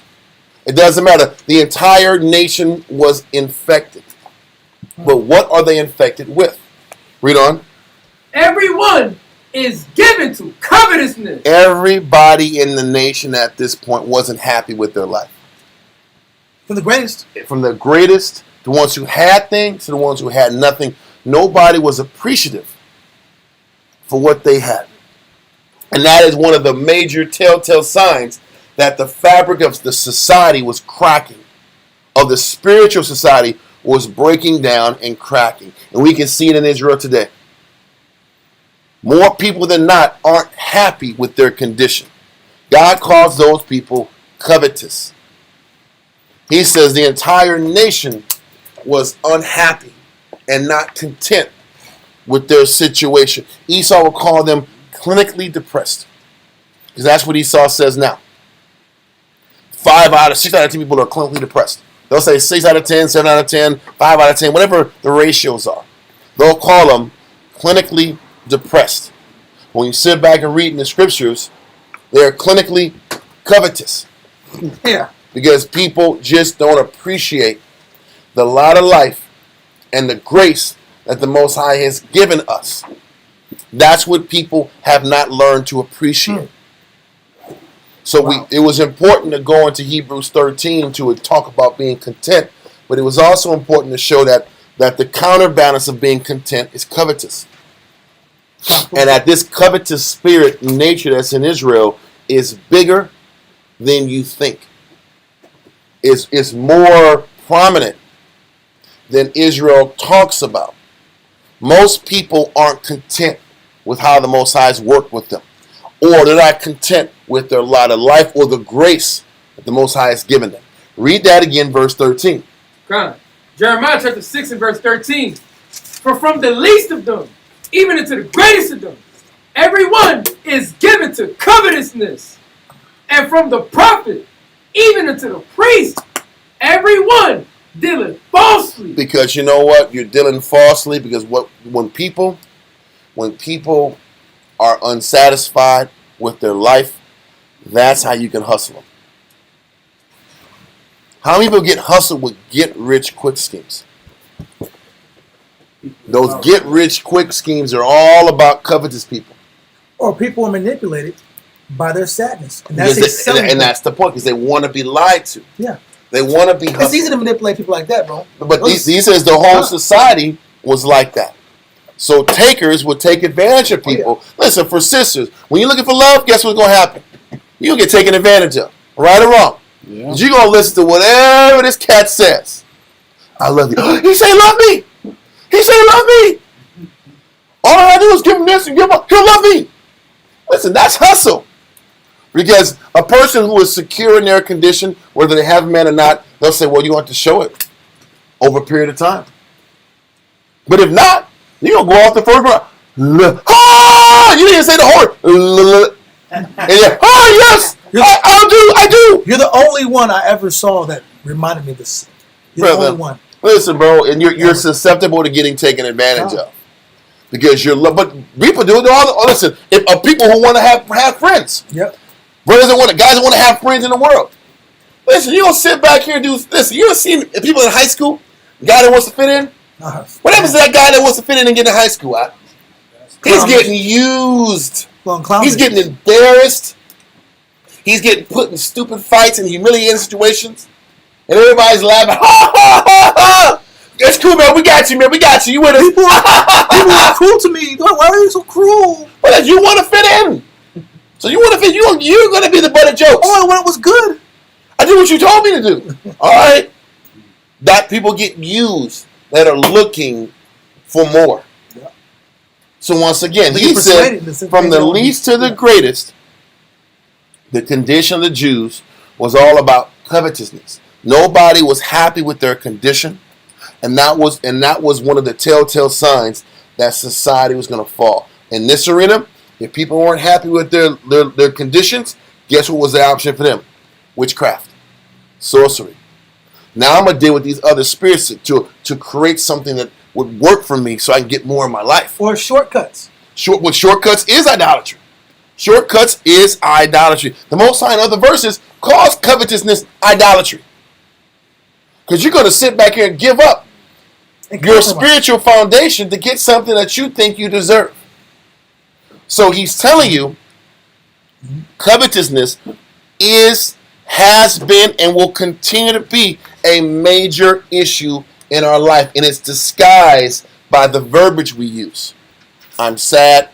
It doesn't matter. The entire nation was infected. But what are they infected with? Read on. Everyone is given to covetousness. Everybody in the nation at this point wasn't happy with their life. From the greatest. From the greatest, the ones who had things, to the ones who had nothing. Nobody was appreciative for what they had. And that is one of the major telltale signs that the fabric of the society was cracking, of the spiritual society was breaking down and cracking. And we can see it in Israel today. More people than not aren't happy with their condition. God calls those people covetous. He says the entire nation was unhappy and not content with their situation. Esau will call them clinically depressed, because that's what Esau says now. 6 out of 10 people are clinically depressed. They'll say 6 out of 10, 7 out of 10, 5 out of 10, whatever the ratios are. They'll call them clinically depressed. When you sit back and read in the scriptures, they're clinically covetous. Yeah. Because people just don't appreciate the lot of life and the grace that the Most High has given us. That's what people have not learned to appreciate. So it was important to go into Hebrews 13 to talk about being content, but it was also important to show that the counterbalance of being content is covetous. And that this covetous spirit nature that's in Israel is bigger than you think. Is more prominent than Israel talks about. Most people aren't content with how the Most High has worked with them, or they're not content with their lot of life or the grace that the Most High has given them. Read that again, verse 13. Jeremiah chapter 6 and verse 13. For from the least of them, even unto the greatest of them, everyone is given to covetousness. And from the prophet, even unto the priest, everyone dealeth falsely. Because you know what? You're dealing falsely, because when people are unsatisfied with their life, that's how you can hustle them. How many people get hustled with get-rich-quick schemes? Those get-rich-quick schemes are all about covetous people. Or people are manipulated by their sadness. And that's the point, because they want to be lied to. Yeah. They want to be hustled. It's easy to manipulate people like that, bro. But he says the whole society was like that. So takers would take advantage of people. Oh, yeah. Listen, for sisters, when you're looking for love, guess what's going to happen? You're going to get taken advantage of. Right or wrong? Yeah. You're going to listen to whatever this cat says. I love you. He say love me. He say love me. All I do is give him this and give him, he'll love me. Listen, that's hustle. Because a person who is secure in their condition, whether they have a man or not, they'll say, well, you want to show it over a period of time. But if not, you're going to go off the first round. Ah! You didn't say the whole. And yes, I do. You're the only one I ever saw that reminded me of this. You're the only one. Listen, bro, and you're susceptible to getting taken advantage of. Because but people do it. Listen, if people who want to have friends. Yep. Guys that want to have friends in the world. Listen, you don't sit back here and do this. You ever seen people in high school? A guy that wants to fit in? What happens to that guy that wants to fit in and get in high school? He's getting used. He's getting embarrassed. He's getting put in stupid fights and humiliating situations. And everybody's laughing. Ha, ha, ha, ha. It's cool, man. We got you, man. We got you. You with us. People are cruel to me. Why are you so cruel? Because you want to fit in. So you want to fit. You're going to be the butt of jokes. Oh, when it was good. I did what you told me to do. All right. That people get used that are looking for more. Yeah. So once again, he said, from the least to the greatest, the condition of the Jews was all about covetousness. Nobody was happy with their condition, and that was one of the telltale signs that society was going to fall. In this arena, if people weren't happy with their conditions, guess what was the option for them? Witchcraft, sorcery. Now I'm going to deal with these other spirits to create something that would work for me so I can get more in my life. Or shortcuts. What shortcuts is idolatry. Shortcuts is idolatry. The Most High in other verses calls covetousness idolatry. Because you're going to sit back here and give up your spiritual foundation to get something that you think you deserve. So he's telling you covetousness is has been and will continue to be a major issue in our life, and it's disguised by the verbiage we use. I'm sad.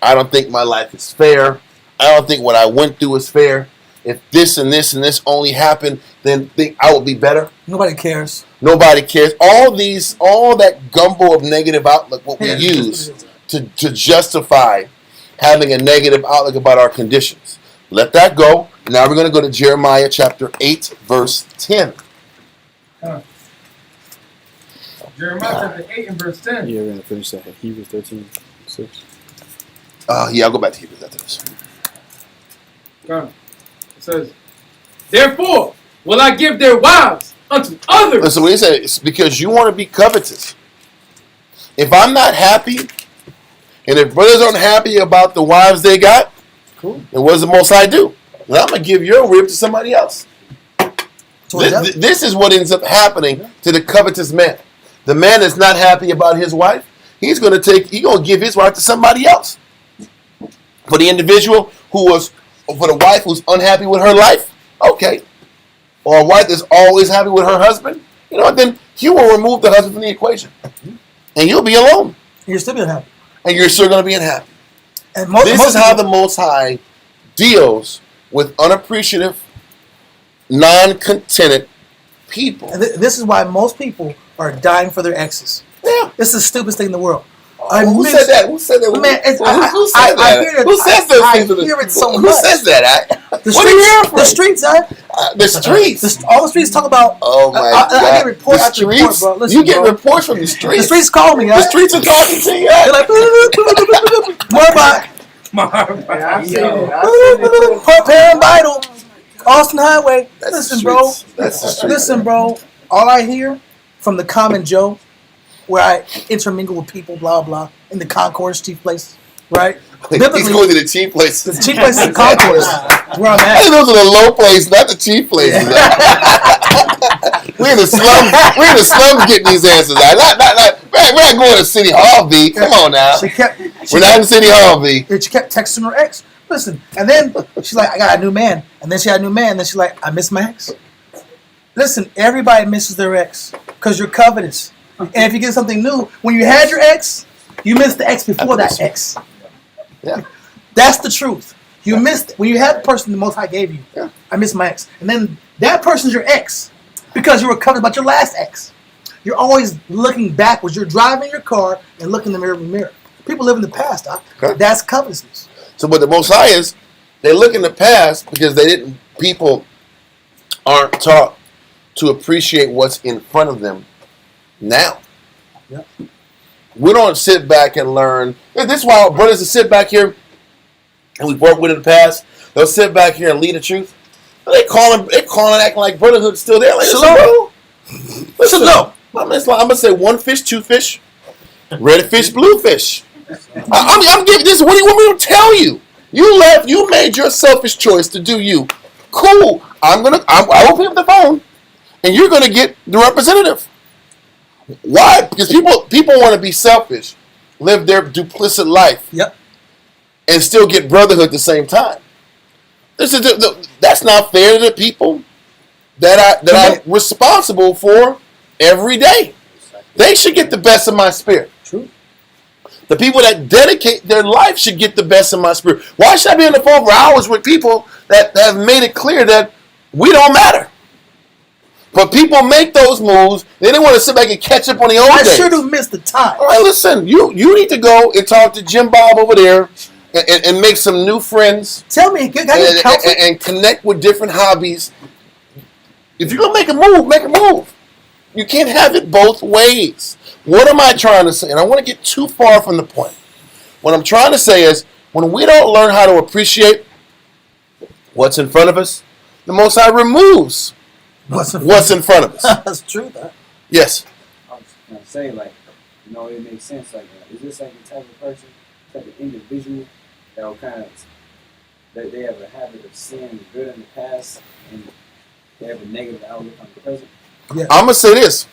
I don't think my life is fair. I don't think what I went through is fair. If this and this and this only happened, then think I would be better. Nobody cares. Nobody cares. All that gumbo of negative outlook, what we use to justify having a negative outlook about our conditions. Let that go. Now we're going to go to Jeremiah chapter 8, verse 10. Jeremiah chapter 8 and verse 10. Yeah, we're going to finish that. Hebrews 13, 6. Yeah, I'll go back to Hebrews after this. It says, therefore will I give their wives unto others. Listen, what he said, it's because you want to be covetous. If I'm not happy, and if brothers aren't happy about the wives they got, cool. Then what does the Most High do? Well, I'm going to give your rib to somebody else. This is what ends up happening to the covetous man. The man that's not happy about his wife, he's going to give his wife to somebody else. For the individual for the wife who's unhappy with her life, okay. Or a wife that's always happy with her husband, you know what, then you will remove the husband from the equation. And you'll be alone. You're still being happy. And you're still going to be unhappy. And this is how the Most High deals with unappreciative, non-contented people. And this is why most people are dying for their exes. Yeah. This is the stupidest thing in the world. Who said that? Who said that? Man, who said that? I hear it. Who says those things? I hear it so Who much. says that? The What are you hearing from? The streets, The streets. all the streets talk about. Oh my God! I get report the after report, streets. bro. Listen, You get bro. reports from the streets. The streets call me. The streets are talking to you. They're like, more about Port Perrin Vital, Austin Highway. Listen, bro. That's the streets. Listen, bro. All I hear from the common Joe, where I intermingle with people, blah blah, in the concourse, cheap place, right? He's going to the cheap places. The cheap place is the concourse, where I'm Hey, at. those are the low places, not the cheap places. We're in the slums. We're in the slums getting these answers. We're not going to City Hall, B. Come on now. We're not in City Hall, B. She kept texting her ex. Listen, and then she's like, I got a new man. And then she had a new man. And then she's like, I miss my ex. Listen, everybody misses their ex because you're covetous. And if you get something new, when you had your ex, you missed the ex before that ex. Yeah. That's the truth. You missed, when you had the person the Most High gave you, Yeah. I miss my ex. And then that person's your ex because you were covetous about your last ex. You're always looking backwards. You're driving your car and looking in the mirror. People live in the past. Okay. That's covetousness. So what the Most High is, they look in the past because people aren't taught to appreciate what's in front of them now. Yep. We don't sit back and learn. This is why our brothers that sit back here and we've worked with in the past, they'll sit back here and lead the truth. They calling acting like brotherhood's still there. Like, Shalom. Listen, no. I'm gonna say one fish, two fish, red fish, blue fish. I'm giving this. What do you want me to tell you? You made your selfish choice to do you. Cool. I will pick up the phone, and you're gonna get the representative. Why? Because people want to be selfish, live their duplicit life, Yep. and still get brotherhood at the same time. That's not fair to the people that I'm responsible for every day. They should get the best of my spirit. True. The people that dedicate their life should get the best of my spirit. Why should I be on the phone for hours with people that have made it clear that we don't matter? But people make those moves. They don't want to sit back and catch up on the old days. I sure do miss the time. All right, listen. You need to go and talk to Jim Bob over there and make some new friends. Tell me, can I get counsel? and connect with different hobbies. If you're going to make a move, make a move. You can't have it both ways. What am I trying to say? And I want to get too far from the point. What I'm trying to say is, when we don't learn how to appreciate what's in front of us, the Most High removes what's in front of us. That's true, though. Yes. I was gonna say, like, it makes sense. Like, is this like the type of person, type of individual that will kind of that they have a habit of seeing the good in the past and they have a negative outlook on the present? Yeah. I'm going to say this.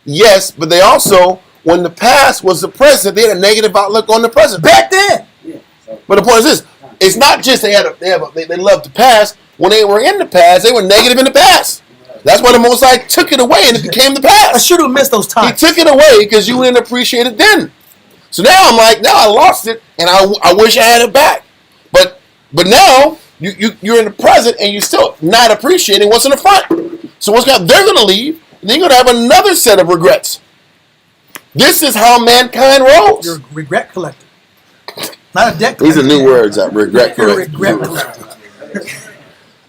Yes, but they also, when the past was the present, they had a negative outlook on the present. Back then. Yeah. So, But the point is this: it's not just they love the past. when they were in the past, they were negative in the past. That's why the Most High took it away and it became the I past. should have missed those He times. took it away because you didn't appreciate it then. So now I'm like, now I lost it, and I wish I had it back. But now you're in the present, and you're still not appreciating what's in the front. So they're going to leave, and then you're going to have another set of regrets. This is how mankind rolls. You're a regret collector. Not a debt collector. These are new words. Regret You're a collector. regret collector.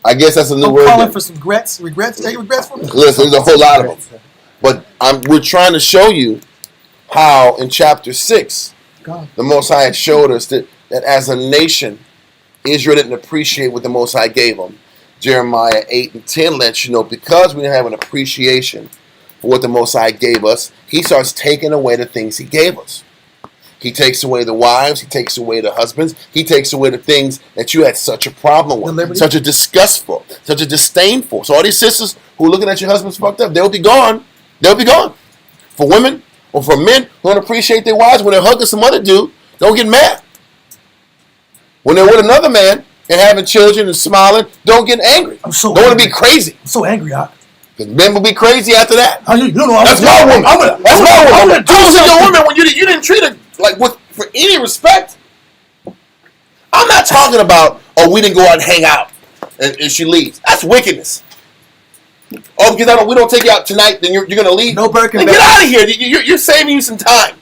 I guess that's a new I'm word. calling for some regrets. Regrets? Any regrets for me? Listen, there's a whole lot of them. But we're trying to show you how in chapter 6, God. the Most High had showed us that as a nation, Israel didn't appreciate what the Most High gave them. Jeremiah 8 and 10 lets you know because we didn't have an appreciation for what the Most High gave us, He starts taking away the things He gave us. He takes away the wives. He takes away the husbands. He takes away the things that you had such a problem with, such a disgustful, such a disdainful. So all these sisters who are looking at your husbands fucked up, they'll be gone. They'll be gone. For women or for men who don't appreciate their wives, when they're hugging some other dude, don't get mad. When they're with another man and having children and smiling, don't get angry. I'm so don't want to angry. be crazy. I'm so angry, Doc. Because men will be crazy after that. You know, That's my woman. That's my woman. Do to your woman when you didn't treat her like for any respect. I'm not talking about, oh, we didn't go out and hang out and she leaves. That's wickedness. Oh, because we don't take you out tonight, then you're going to leave? No Birkin. Then get out of here. You're saving you some time.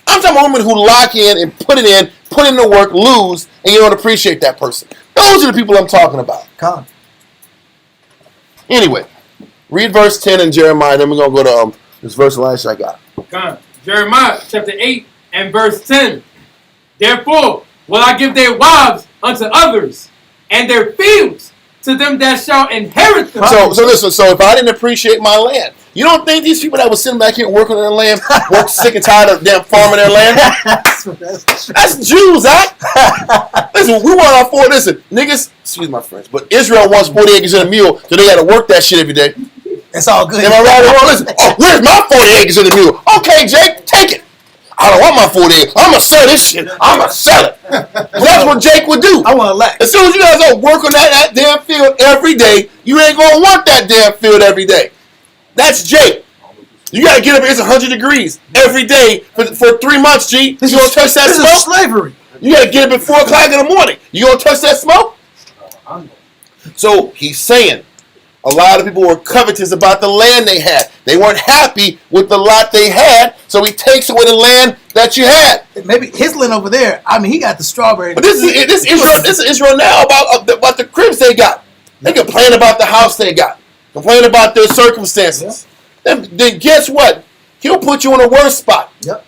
I'm talking about women who lock in and put in the work, lose, and you don't appreciate that person. Those are the people I'm talking about. Con. Anyway, read verse 10 in Jeremiah, then we're going to go to this verse last I got. Come. Jeremiah chapter 8 and verse 10. Therefore will I give their wives unto others, and their fields to them that shall inherit them. So listen, so if I didn't appreciate my land, you don't think these people that were sitting back here working on their land were sick and tired of them farming their land? That's Jews, Listen, we want our 4, listen, niggas, excuse my French, but Israel wants 40 acres and a mule, so they gotta work that shit every day. It's all good. Am I right or wrong? Listen, where's my 40 acres and a mule? Okay, Jake, take it. I don't want my 40 acres. I'm gonna sell this shit. I'm gonna sell it. That's what Jake would do. I want to laugh. As soon as you guys go work on that damn field every day, you ain't gonna want that damn field every day. That's Jake. You gotta get up. It's 100 degrees every day for 3 months. G, you gonna touch that smoke? This is slavery. You gotta get up at 4 o'clock in the morning. You gonna touch that smoke? So he's saying a lot of people were covetous about the land they had. They weren't happy with the lot they had, so he takes away the land that you had. Maybe his land over there. I mean, he got the strawberry. But this is Israel now about the cribs they got. They complain about the house they got. Complain about their circumstances. Yeah. Then guess what? He'll put you in a worse spot. Yep.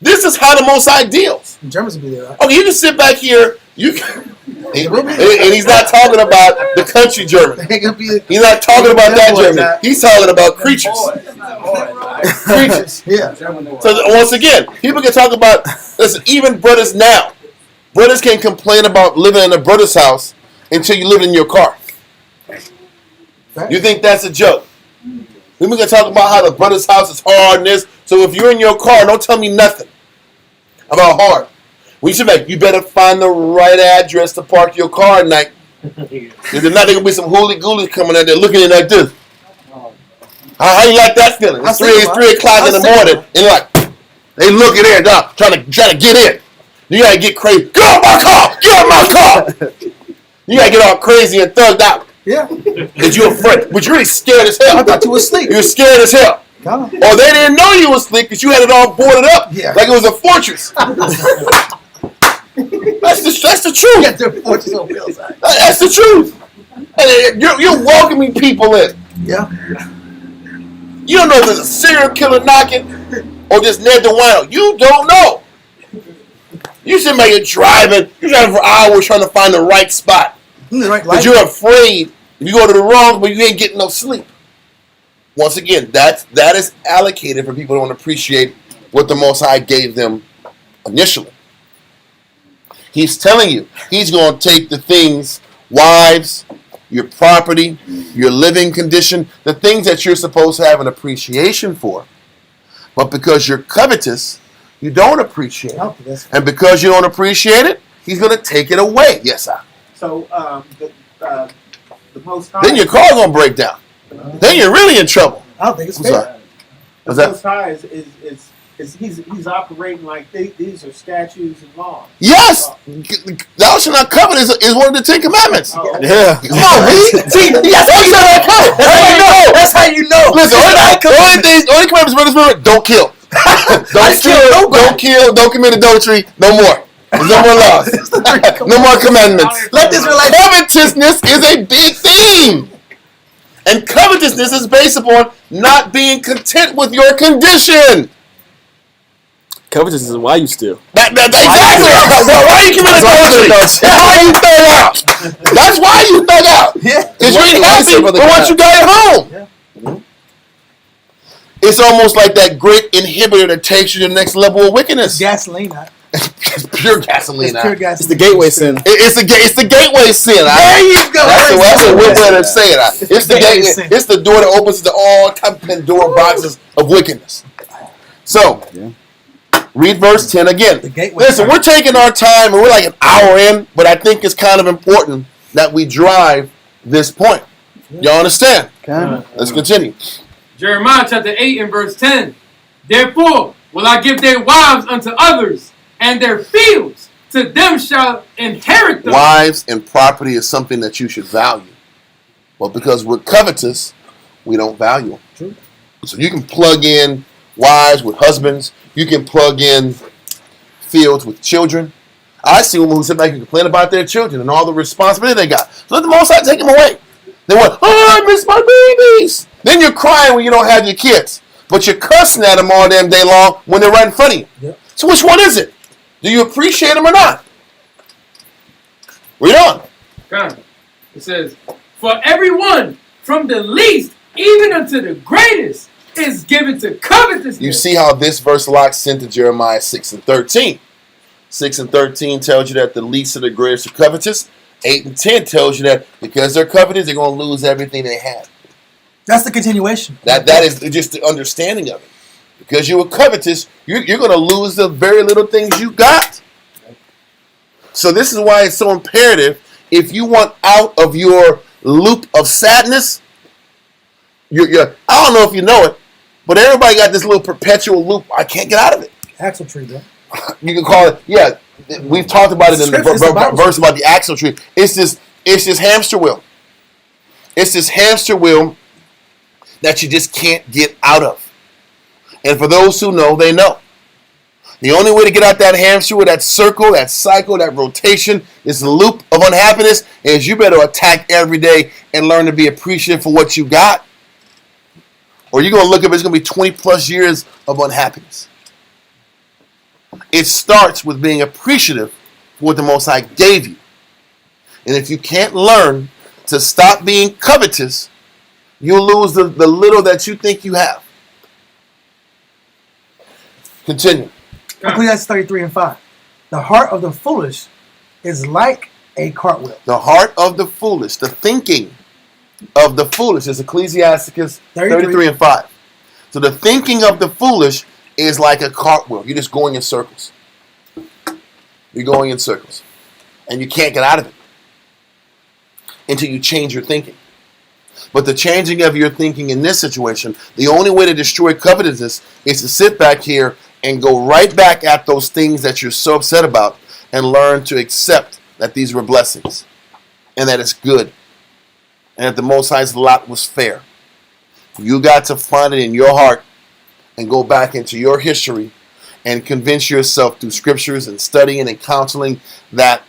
This is how the Most High deals. The Germans will be there. Right? Okay, you can sit back here. And he's not talking about the country German. He's not talking about that German. He's talking about creatures. Creatures. Yeah. So once again, people can talk about, listen, even brothers now. Brothers can complain about living in a brother's house until you live in your car. You think that's a joke? People can talk about how the brother's house is hard and this. So if you're in your car, don't tell me nothing about hard. When you sit back, you better find the right address to park your car at night. Because if not, there going to be some hooly-goolies coming out there looking at it like this. How you like that feeling? It's 3 o'clock in the morning, and like, they looking there, dog, trying to get in. You got to get crazy. Get out my car! Get out my car! You got to get all crazy and thugged out. Yeah. Because you're afraid. But you're really scared as hell. I thought you were asleep. You're scared as hell. Or they didn't know you was asleep because you had it all boarded up like it was a fortress. That's the truth. Yeah, they're fortress on wheels. That's the truth. And you're welcoming people in. Yeah. You don't know if there's a serial killer knocking or just Ned DeWino. You don't know. You sitting back here driving. You're driving for hours trying to find the right spot. But you're afraid if you go to the wrong, but you ain't getting no sleep. Once again, that is allocated for people who don't appreciate what the Most High gave them initially. He's telling you, he's going to take the things, wives, your property, your living condition, the things that you're supposed to have an appreciation for. But because you're covetous, you don't appreciate it. And because you don't appreciate it, he's going to take it away. Yes, sir. So Most High. then your car gonna break down. Then you're really in trouble. I don't think it's I'm fair. sorry. The What's that? Most High is he's operating like these are statutes and laws. Yes, thou shalt not covet is one of the 10 Commandments. Oh, Yeah. Come on, read. See, that's how you know. That's how you know. That's how you know. Listen, only commandments, brothers, don't kill. Don't steal. Don't kill. Don't commit adultery. No more. There's no more laws. No more commandments. Let this relate. Covetousness is a big theme. And covetousness is based upon not being content with your condition. Covetousness is why you steal. Exactly. Why you commit adultery? That's why you thug out. That's why you thug out. Yeah. Because you ain't happy with what you got at home. Yeah. It's almost like that great inhibitor that takes you to the next level of wickedness. Gasoline. It's pure gasoline. It's pure gasoline. It's the gateway sin. It's the gateway sin. There you go. That's a good way to say it. It's the gateway gateway. sin. It's the door that opens to all type of Pandora boxes of wickedness. So, read verse 10 again. The gateway Listen, sin. we're taking our time, and we're like an hour in, but I think it's kind of important that we drive this point. Y'all understand? Let's continue. Jeremiah chapter 8 and verse 10. Therefore will I give their wives unto others, and their fields to them shall inherit them. Wives and property is something that you should value. But because we're covetous, we don't value them. True. So you can plug in wives with husbands. You can plug in fields with children. I see women who sit back and complain about their children and all the responsibility they got. So let the Most High take them away. They want, oh, I miss my babies. Then you're crying when you don't have your kids. But you're cussing at them all damn day long when they're right in front of you. Yep. So which one is it? Do you appreciate them or not? Read on. God. It says, for everyone from the least even unto the greatest is given to covetousness. You see how this verse locks into Jeremiah 6 and 13. 6 and 13 tells you that the least of the greatest are covetous. 8 and 10 tells you that because they're covetous, they're going to lose everything they have. That's the continuation. That is just the understanding of it. Because you were covetous, you're going to lose the very little things you got. So this is why it's so imperative. If you want out of your loop of sadness, I don't know if you know it, but everybody got this little perpetual loop. I can't get out of it. Axle tree, bro. You can call it, yeah. We've talked about it in the verse about the axle tree. It's this hamster wheel. It's this hamster wheel that you just can't get out of. And for those who know, they know. The only way to get out that hamster wheel, that circle, that cycle, that rotation, is the loop of unhappiness, is you better attack every day and learn to be appreciative for what you got. Or you're going to look up, it's going to be 20 plus years of unhappiness. It starts with being appreciative for what the Most High gave you. And if you can't learn to stop being covetous, you'll lose the little that you think you have. Continue. Ecclesiastes 33 and 5. The heart of the foolish is like a cartwheel. The heart of the foolish, the thinking of the foolish is Ecclesiastes 33 and 5. So the thinking of the foolish is like a cartwheel. You're just going in circles. You're going in circles. And you can't get out of it until you change your thinking. But the changing of your thinking in this situation, the only way to destroy covetousness is to sit back here and go right back at those things that you're so upset about and learn to accept that these were blessings and that it's good and that the Most High's lot was fair. You got to find it in your heart and go back into your history and convince yourself through scriptures and studying and counseling that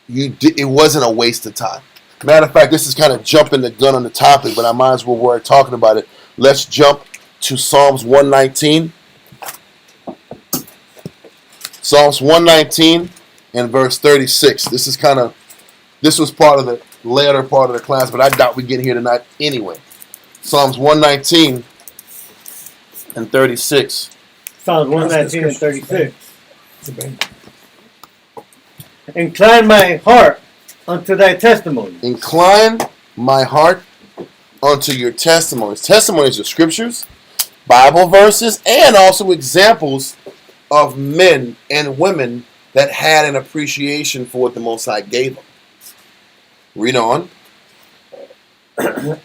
it wasn't a waste of time. Matter of fact, this is kind of jumping the gun on the topic, but I might as well we're talking about it. Let's jump to Psalms 119. Psalms 119 and verse 36. This was part of the later part of the class, but I doubt we get here tonight anyway. Psalms 119 and 36. Psalms 119 and 36. Incline my heart unto thy testimony. Incline my heart unto your testimonies. Testimonies are scriptures, Bible verses, and also examples of men and women that had an appreciation for what the Most High gave them. Read on.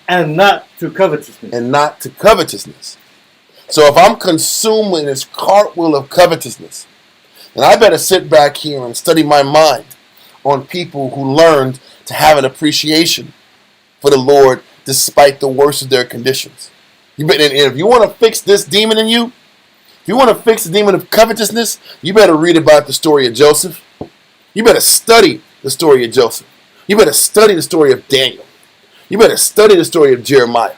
And not to covetousness. And not to covetousness. So if I'm consumed in this cartwheel of covetousness, then I better sit back here and study my mind on people who learned to have an appreciation for the Lord despite the worst of their conditions. And if you want to fix this demon in you, if you want to fix the demon of covetousness, you better read about the story of Joseph. You better study the story of Joseph. You better study the story of Daniel. You better study the story of Jeremiah.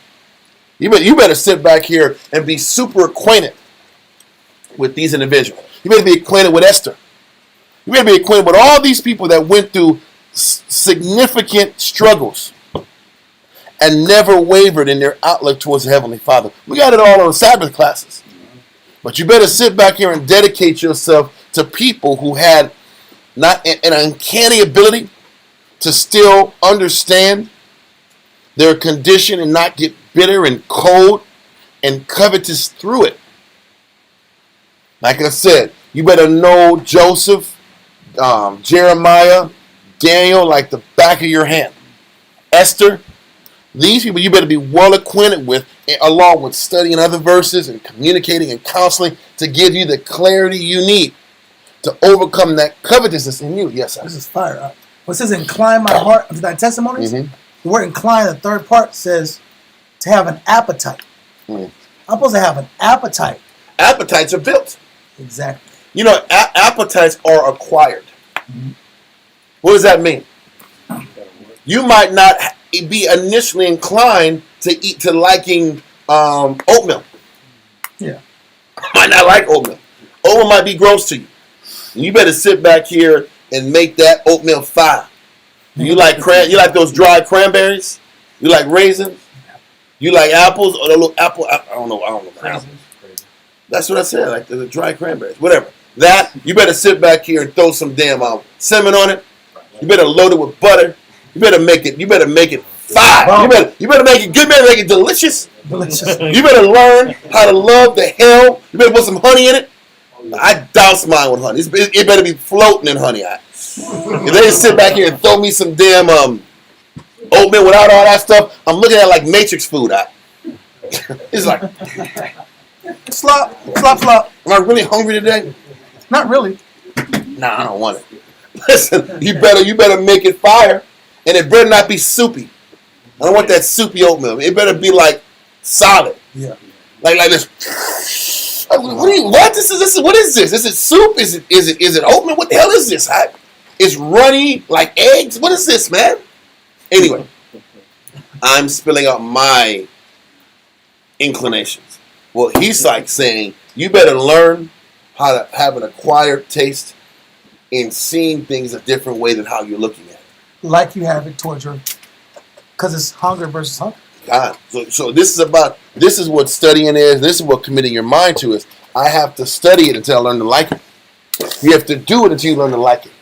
You better sit back here and be super acquainted with these individuals. You better be acquainted with Esther. You better be acquainted with all these people that went through significant struggles and never wavered in their outlook towards the Heavenly Father. We got it all on Sabbath classes. But you better sit back here and dedicate yourself to people who had not an uncanny ability to still understand their condition and not get bitter and cold and covetous through it. Like I said, you better know Joseph, Jeremiah, Daniel like the back of your hand. Esther, these people you better be well acquainted with, along with studying other verses and communicating and counseling to give you the clarity you need to overcome that covetousness in you. Yes, sir. This is fire. When it says incline my heart unto thy testimonies, the word incline, the third part says to have an appetite. I'm supposed to have an appetite. Appetites are built. Exactly. You know, appetites are acquired. What does that mean? You might not be initially inclined to liking oatmeal. Yeah. Might not like oatmeal. Oatmeal might be gross to you. You better sit back here and make that oatmeal fire. You like those dry cranberries? You like raisins? You like apples or the little apple? I don't know. Apples. That's what I said. Like the dry cranberries, whatever. That you better sit back here and throw some damn cinnamon on it. You better load it with butter. You better make it. You better make it fire. You better make it good. You better make it delicious. Delicious. You better learn how to love the hell. You better put some honey in it. I douse mine with honey. It better be floating in honey. If they just sit back here and throw me some damn oatmeal without all that stuff, I'm looking at it like Matrix food. It's like Slop. Am I really hungry today? Not really. Nah, I don't want it. Listen, you better make it fire, and it better not be soupy. I don't want that soupy oatmeal. It better be like solid. Yeah. Like this. What? This is what is this? Is it soup? Is it oatmeal? What the hell is this? It's runny like eggs. What is this, man? Anyway, I'm spilling out my inclinations. Well, he's like saying you better learn how to have an acquired taste in seeing things a different way than how you're looking at it. Like you have it towards your, because it's hunger versus hunger. God. So this is what studying is. This is what committing your mind to is. I have to study it until I learn to like it. You have to do it until you learn to like it.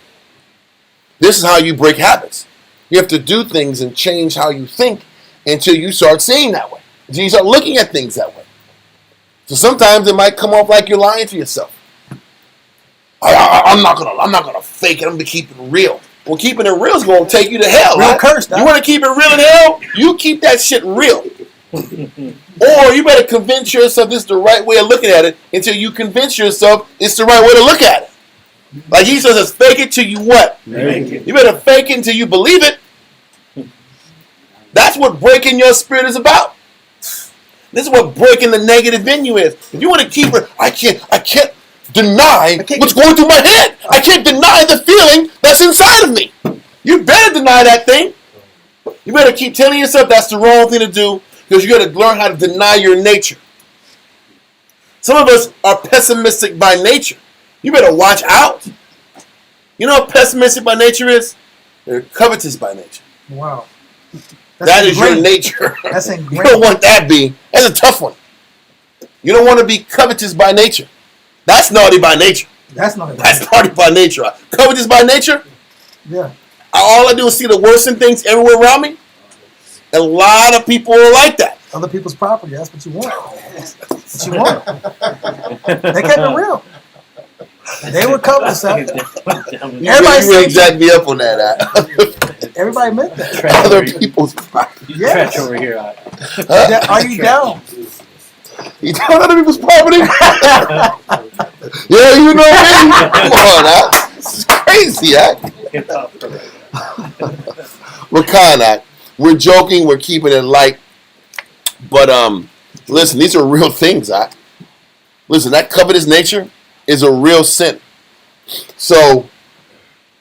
This is how you break habits. You have to do things and change how you think until you start seeing that way. Until you start looking at things that way. So sometimes it might come off like you're lying to yourself. I'm not gonna fake it. I'm gonna keep it real. Well, keeping it real is gonna take you to hell. Real right? curse. You want to keep it real in hell? You keep that shit real. Or you better convince yourself this is the right way of looking at it until you convince yourself it's the right way to look at it. Like he says, fake it till you what? Make it. You better fake it until you believe it. That's what breaking your spirit is about. This is what breaking the negative in you is. If you want to keep it, I can't deny what's going through my head. I can't deny the feeling that's inside of me. You better deny that thing. You better keep telling yourself that's the wrong thing to do because you got to learn how to deny your nature. Some of us are pessimistic by nature. You better watch out. You know what pessimistic by nature is? They're covetous by nature. Wow. That is your nature. That's You ingrained. don't want that be. That's a tough one. You don't want to be covetous by nature. That's naughty by nature. That's not. That's naughty by nature. Covetous by nature? Yeah. All I do is see the worst in things everywhere around me. A lot of people are like that. Other people's property. That's what you want. That's what you want. They kept it real. They were covetous. Everybody You really jacked me up on that. Everybody meant that. Other people's property. You stretch over here. Huh? Are you down? You down other people's property? Yeah, you know me. Come on, huh? This is crazy, huh? Get off from it. We're kind of. We're joking. We're keeping it light. But listen, these are real things, huh? Listen, that covetous nature is a real sin. So,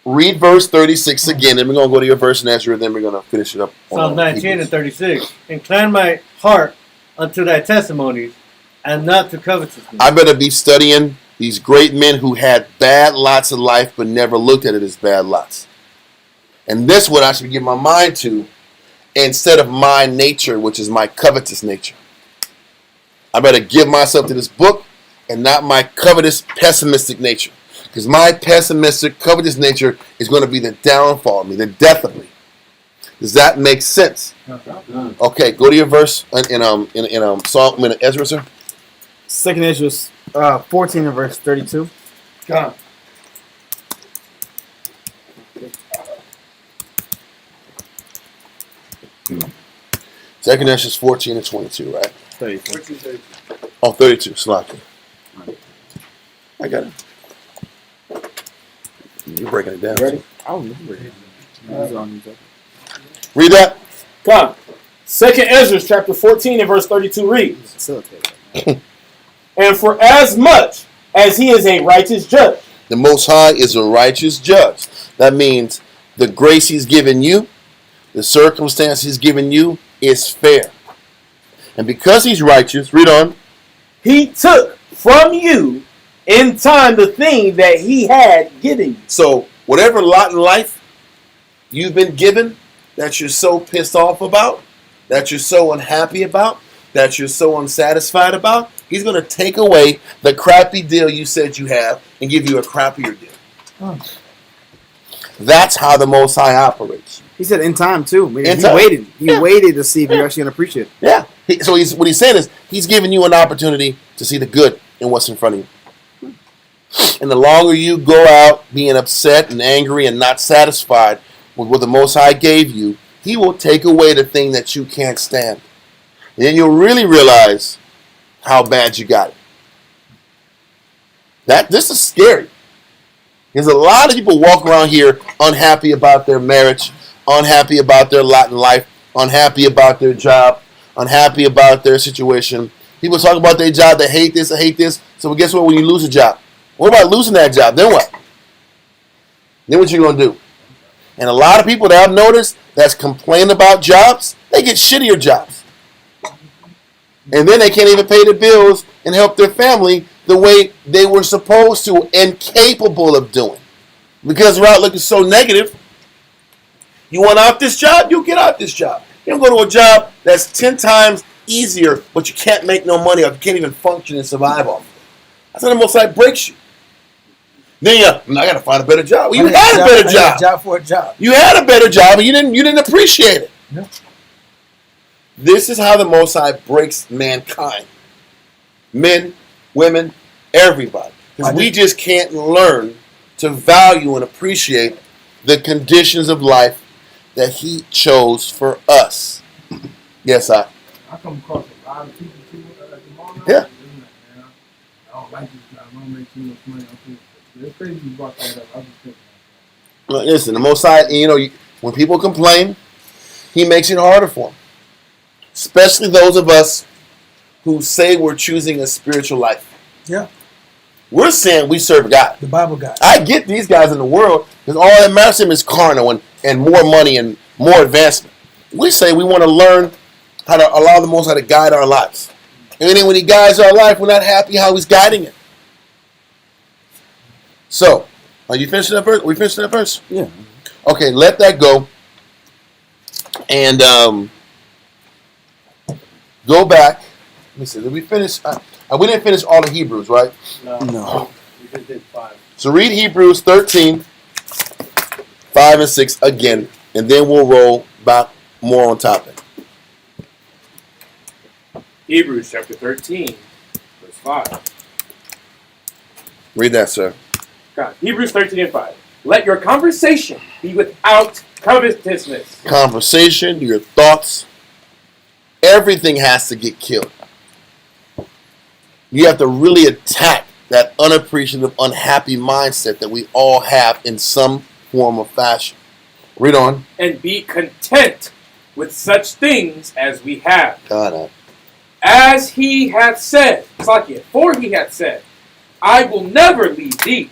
read verse 36 again, and we're going to go to your verse in Ezra, and then we're going to finish it up. Psalm 19 and 36. Incline my heart unto thy testimonies, and not to covetousness. I better be studying these great men who had bad lots of life, but never looked at it as bad lots. And this is what I should give my mind to, instead of my nature, which is my covetous nature. I better give myself to this book, and not my covetous, pessimistic nature. Because my pessimistic, covetous nature is going to be the downfall of me, the death of me. Does that make sense? Okay, go to your verse in Psalm, in Ezra, sir. 2nd Ezra 14 and verse 32. God. Second Ezra 14 and 22, right? 32. Oh, 32, Slocky. I got it. You're breaking it down. Ready? I don't remember it. Read that. Come. 2nd Ezra chapter 14 and verse 32 reads, and for as much as he is a righteous judge. The Most High is a righteous judge. That means the grace he's given you, the circumstance he's given you is fair. And because he's righteous, read on. He took from you in time the thing that he had given you. So whatever lot in life you've been given that you're so pissed off about, that you're so unhappy about, that you're so unsatisfied about, he's going to take away the crappy deal you said you have and give you a crappier deal. Oh. That's how the Most High operates. He said in time too. I mean, In he time. waited. He Yeah. waited to see if you're actually going to appreciate it. Yeah. So what he's saying is he's giving you an opportunity to see the good in what's in front of you. And the longer you go out being upset and angry and not satisfied with what the Most High gave you, he will take away the thing that you can't stand. And then you'll really realize how bad you got it. This is scary. There's a lot of people walk around here unhappy about their marriage, unhappy about their lot in life, unhappy about their job, unhappy about their situation. People talk about their job, they hate this, I hate this. So guess what, when you lose a job? What about losing that job? Then what? Then what you going to do? And a lot of people that I've noticed that's complaining about jobs, they get shittier jobs. And then they can't even pay their bills and help their family the way they were supposed to and capable of doing. Because their outlook is so negative. You want out this job, you'll get out this job. You don't go to a job that's 10 times easier, but you can't make no money or you can't even function and survive off. That's how the Most High breaks you. Then I got to find a better job. Well, you had a better job. Job for a job. You had a better job, and you didn't appreciate it. No. This is how the Most High breaks mankind. Men, women, everybody. Because we just can't learn to value and appreciate the conditions of life that he chose for us. Yes, I come across a lot of people too, tomorrow. Yeah. I don't like this job. I don't make too much money. It's crazy you brought that up. I was just thinking. listen, the Most High, when people complain, he makes it harder for them. Especially those of us who say we're choosing a spiritual life. Yeah. We're saying we serve God. The Bible God. I get these guys in the world because all that matters to them is carnal and more money and more advancement. We say we want to learn how to allow the Most High to guide our lives. And then when he guides our life, we're not happy how he's guiding it. So, are you finishing that verse? Are we finishing that verse? Yeah. Okay, let that go. And go back. Let me see. Did we finish? We didn't finish all of Hebrews, right? No. We just did 5. So read Hebrews 13, 5 and 6 again, and then we'll roll back more on topic. Hebrews chapter 13, verse 5. Read that, sir. God. Hebrews 13 and 5. Let your conversation be without covetousness. Conversation, your thoughts, everything has to get killed. You have to really attack that unappreciative, unhappy mindset that we all have in some form or fashion. Read on. And be content with such things as we have. God, As he hath said, for he hath said, I will never leave thee,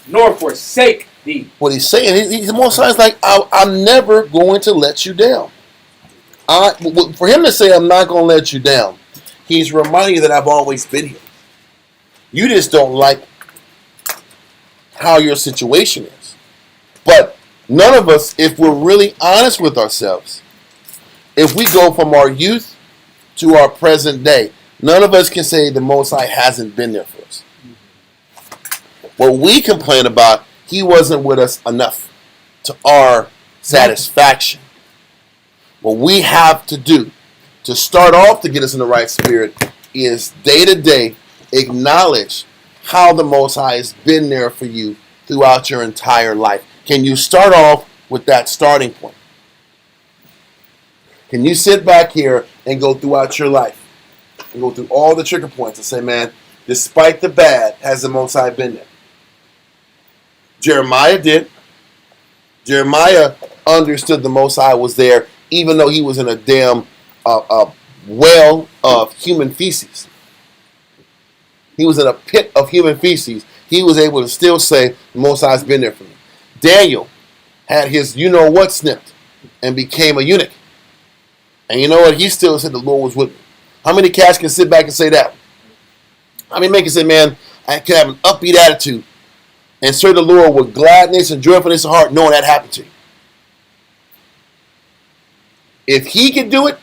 nor forsake thee. what he's saying, he's more signs like, I'm never going to let you down. For him to say, I'm not going to let you down, he's reminding you that I've always been here. You just don't like how your situation is. But none of us, if we're really honest with ourselves, if we go from our youth to our present day, none of us can say the Most High hasn't been there for us. What we complain about, he wasn't with us enough to our satisfaction. What we have to do to start off to get us in the right spirit is day to day acknowledge how the Most High has been there for you throughout your entire life. Can you start off with that starting point? Can you sit back here and go throughout your life and go through all the trigger points and say, man, despite the bad, has the Most High been there? Jeremiah did. Jeremiah understood the Most High was there even though he was in a damn well of human feces. He was in a pit of human feces. He was able to still say, the Most High's been there for me. Daniel had his you-know-what snipped and became a eunuch. And you know what? He still said the Lord was with me. How many cats can sit back and say that? How many men can say, man, I can have an upbeat attitude and serve the Lord with gladness and joyfulness of heart knowing that happened to you? If he can do it,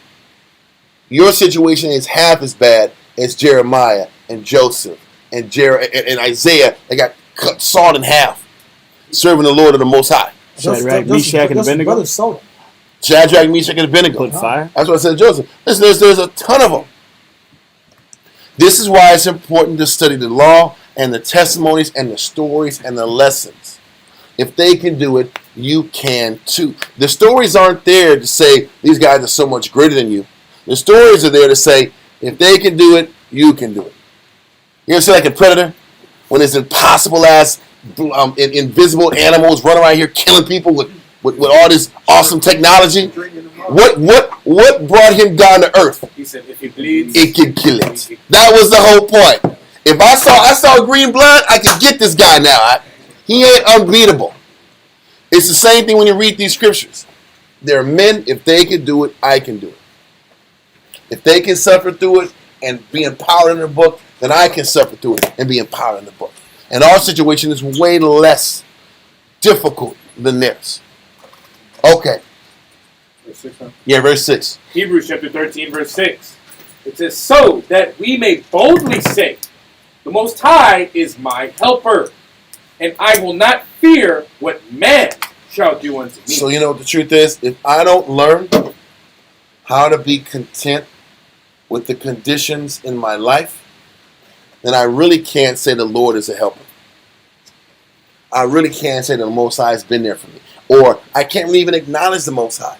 your situation is half as bad as Jeremiah and Joseph and Isaiah. They got cut, sawed in half, serving the Lord of the Most High. Shadrach, Meshach, and Abednego. Shadrach, Meshach, and Abednego. Put fire. That's what I said, Joseph. Listen, there's a ton of them. This is why it's important to study the law and the testimonies and the stories and the lessons. If they can do it, you can too. The stories aren't there to say these guys are so much greater than you. The stories are there to say if they can do it, you can do it. You ever see like a predator when it's impossible as invisible animals running around here killing people with all this awesome technology? What brought him down to earth? He said, if he bleeds, it can kill it. That was the whole point. If I saw green blood, I could get this guy now. He ain't unbeatable. It's the same thing when you read these scriptures. There are men, if they can do it, I can do it. If they can suffer through it and be empowered in the book, then I can suffer through it and be empowered in the book. And our situation is way less difficult than theirs. Okay. Verse 6, huh? Yeah, verse 6. Hebrews chapter 13, verse 6. It says, so that we may boldly say, the Most High is my helper, and I will not fear what man shall do unto me. So you know what the truth is? If I don't learn how to be content with the conditions in my life, then I really can't say the Lord is a helper. I really can't say the Most High has been there for me. Or I can't really even acknowledge the Most High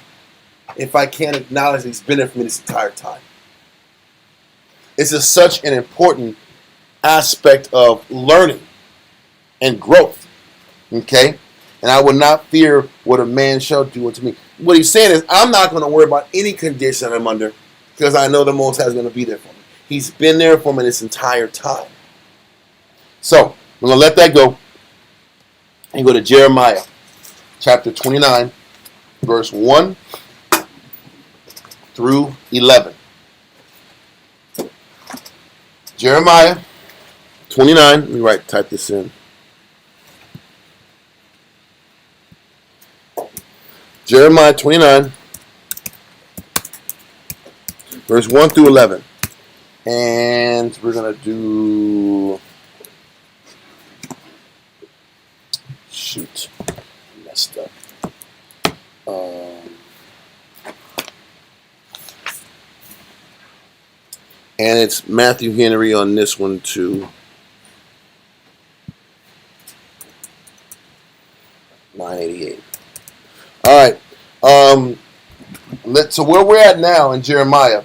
if I can't acknowledge that he's been there for me this entire time. This is such an important aspect of learning and growth. Okay? And I will not fear what a man shall do unto me. What he's saying is, I'm not going to worry about any condition I'm under because I know the Most High is going to be there for me. He's been there for me this entire time. So, we're going to let that go and go to Jeremiah chapter 29, verse 1 through 11. Jeremiah 29, let me type this in. Jeremiah 29, verse 1 through 11. And we're going to do... Shoot. Messed up. And it's Matthew Henry on this one too. 988. All right. So where we're at now in Jeremiah,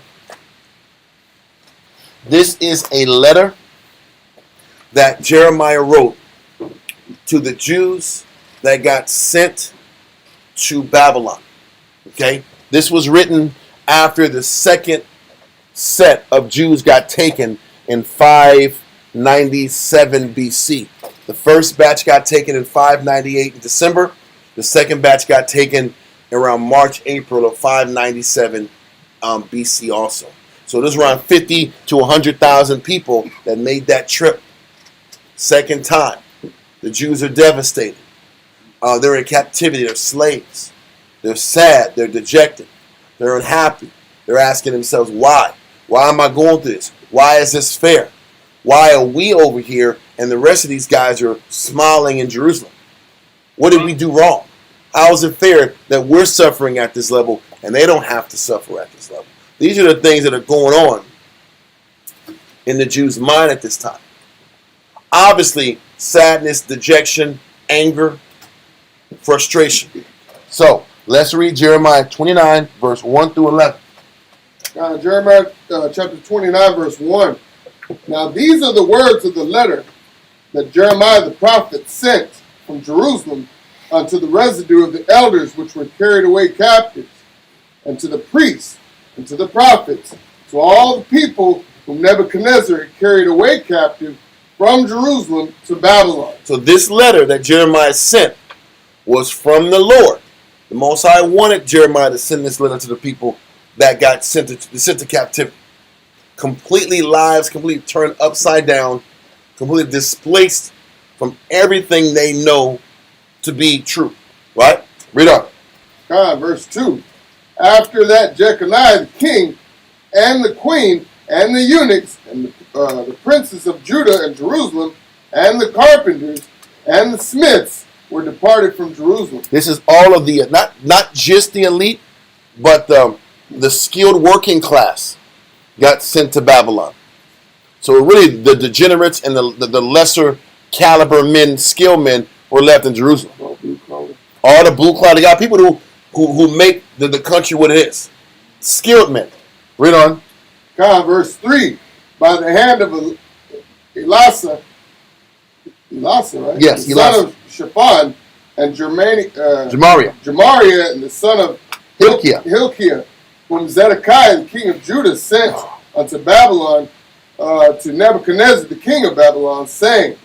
this is a letter that Jeremiah wrote to the Jews that got sent to Babylon. Okay? This was written after the second set of Jews got taken in 597 BC. The first batch got taken in 598 in December. The second batch got taken around March, April of 597 BC also. So there's around 50 to 100,000 people that made that trip. Second time. The Jews are devastated. They're in captivity. They're slaves. They're sad. They're dejected. They're unhappy. They're asking themselves, why? Why am I going through this? Why is this fair? Why are we over here and the rest of these guys are smiling in Jerusalem? What did we do wrong? How is it fair that we're suffering at this level and they don't have to suffer at this level? These are the things that are going on in the Jews' mind at this time. Obviously, sadness, dejection, anger, frustration. So, let's read Jeremiah 29, verse 1 through 11. Jeremiah chapter 29, verse 1. Now these are the words of the letter that Jeremiah the prophet sent from Jerusalem unto the residue of the elders which were carried away captives, and to the priests, and to the prophets, to all the people whom Nebuchadnezzar had carried away captive from Jerusalem to Babylon. So this letter that Jeremiah sent was from the Lord. The Most High wanted Jeremiah to send this letter to the people that got sent to captivity. Completely lives, completely turned upside down, completely displaced from everything they know to be true. Right? Read on. Verse 2. After that Jeconiah the king and the queen and the eunuchs and the princes of Judah and Jerusalem and the carpenters and the smiths were departed from Jerusalem. This is all of the, not just the elite, but the skilled working class got sent to Babylon. So really the degenerates and the lesser caliber men, skilled men, were left in Jerusalem. All the blue collar, they got people who make the country what it is. Skilled men. Read on. Verse 3. By the hand of Elisha, right? Yes, the son of Shaphan, and Gemariah, and the son of Hilkiah, whom Zedekiah, the king of Judah, sent unto Babylon, to Nebuchadnezzar, the king of Babylon, saying,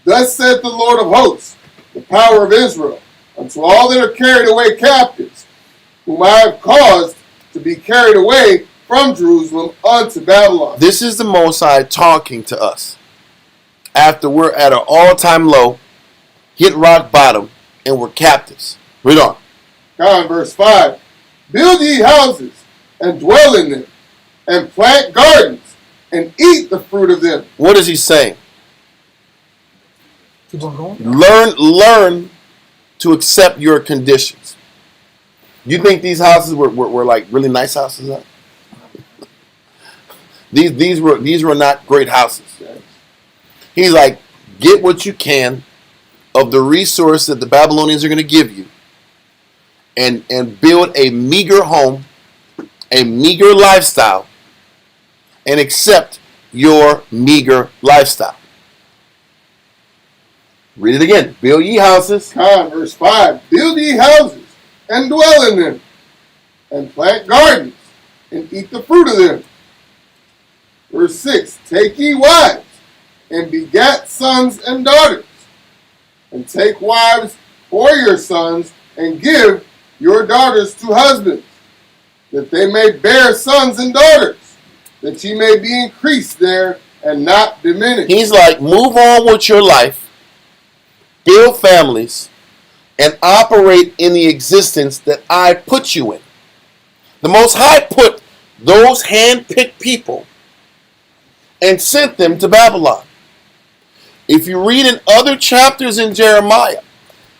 Thus saith the Lord of hosts, the power of Israel, unto all that are carried away captives, whom I have caused to be carried away from Jerusalem unto Babylon. This is the Most High talking to us after we're at an all-time low, hit rock bottom, and we're captives. Read on. Verse 5. Build ye houses, and dwell in them, and plant gardens, and eat the fruit of them. What is he saying? Keep on going. Learn to accept your conditions. You think these houses were like really nice houses? Huh? These were not great houses. He's like, get what you can of the resource that the Babylonians are going to give you, and build a meager home, a meager lifestyle, and accept your meager lifestyle. Read it again. Build ye houses. Verse 5. Build ye houses, and dwell in them, and plant gardens, and eat the fruit of them. Verse 6. Take ye wives, and begat sons and daughters, and take wives for your sons, and give your daughters to husbands, that they may bear sons and daughters, that ye may be increased there and not diminished. He's like, move on with your life, build families, and operate in the existence that I put you in. The Most High put those hand-picked people and sent them to Babylon. If you read in other chapters in Jeremiah,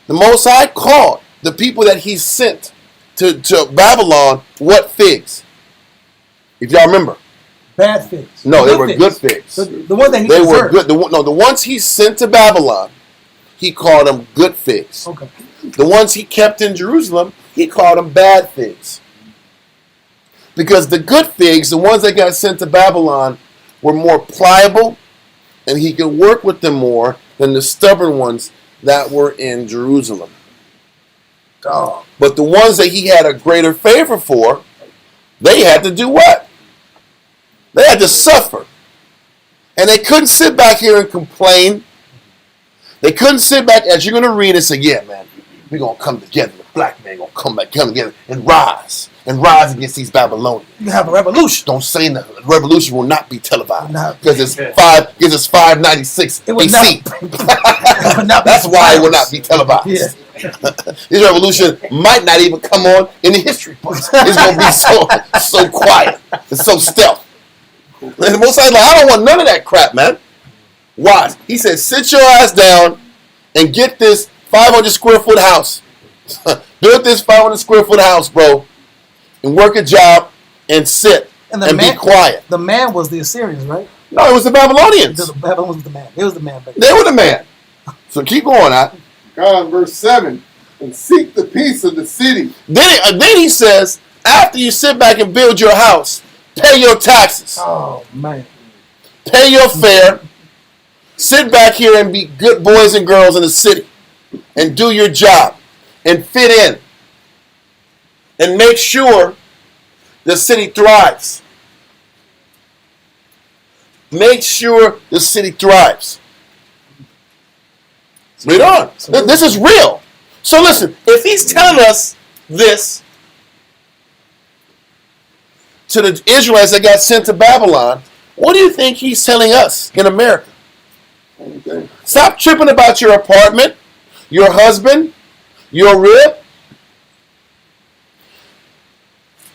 the Most High called the people that he sent to Babylon what figs? If y'all remember. Bad figs. No, they were good figs. The ones that he They were deserved. good. The ones he sent to Babylon, he called them good figs. Okay. The ones he kept in Jerusalem, he called them bad figs. Because the good figs, the ones that got sent to Babylon, were more pliable, and he could work with them more than the stubborn ones that were in Jerusalem. But the ones that he had a greater favor for, they had to do what? They had to suffer. And they couldn't sit back here and complain. They couldn't sit back, as you're going to read and say, yeah, man, we're going to come together. The black man going to come together and rise against these Babylonians. You have a revolution. Don't say nothing. The revolution will not be televised. No. Because it's 596 AC. That's why it will not be televised. Yeah. This revolution might not even come on in the history books. It's going to be so quiet and so stealth. And the Most High, like, I don't want none of that crap, man. Why? He said, sit your ass down and get this 500 square foot house. Build this 500 square foot house, bro, and work a job and sit and be quiet. The man was the Assyrians, right? No, it was the Babylonians. The Babylon was the man. It was the man. They were the man. So keep going, God, verse 7. And seek the peace of the city. Then he says, after you sit back and build your house, pay your taxes. Oh, man. Pay your fare. Sit back here and be good boys and girls in the city. And do your job. And fit in. And make sure the city thrives. Make sure the city thrives. Read on. This is real. So listen, if he's telling us this to the Israelites that got sent to Babylon, what do you think he's telling us in America? Okay. Stop tripping about your apartment, your husband, your rib,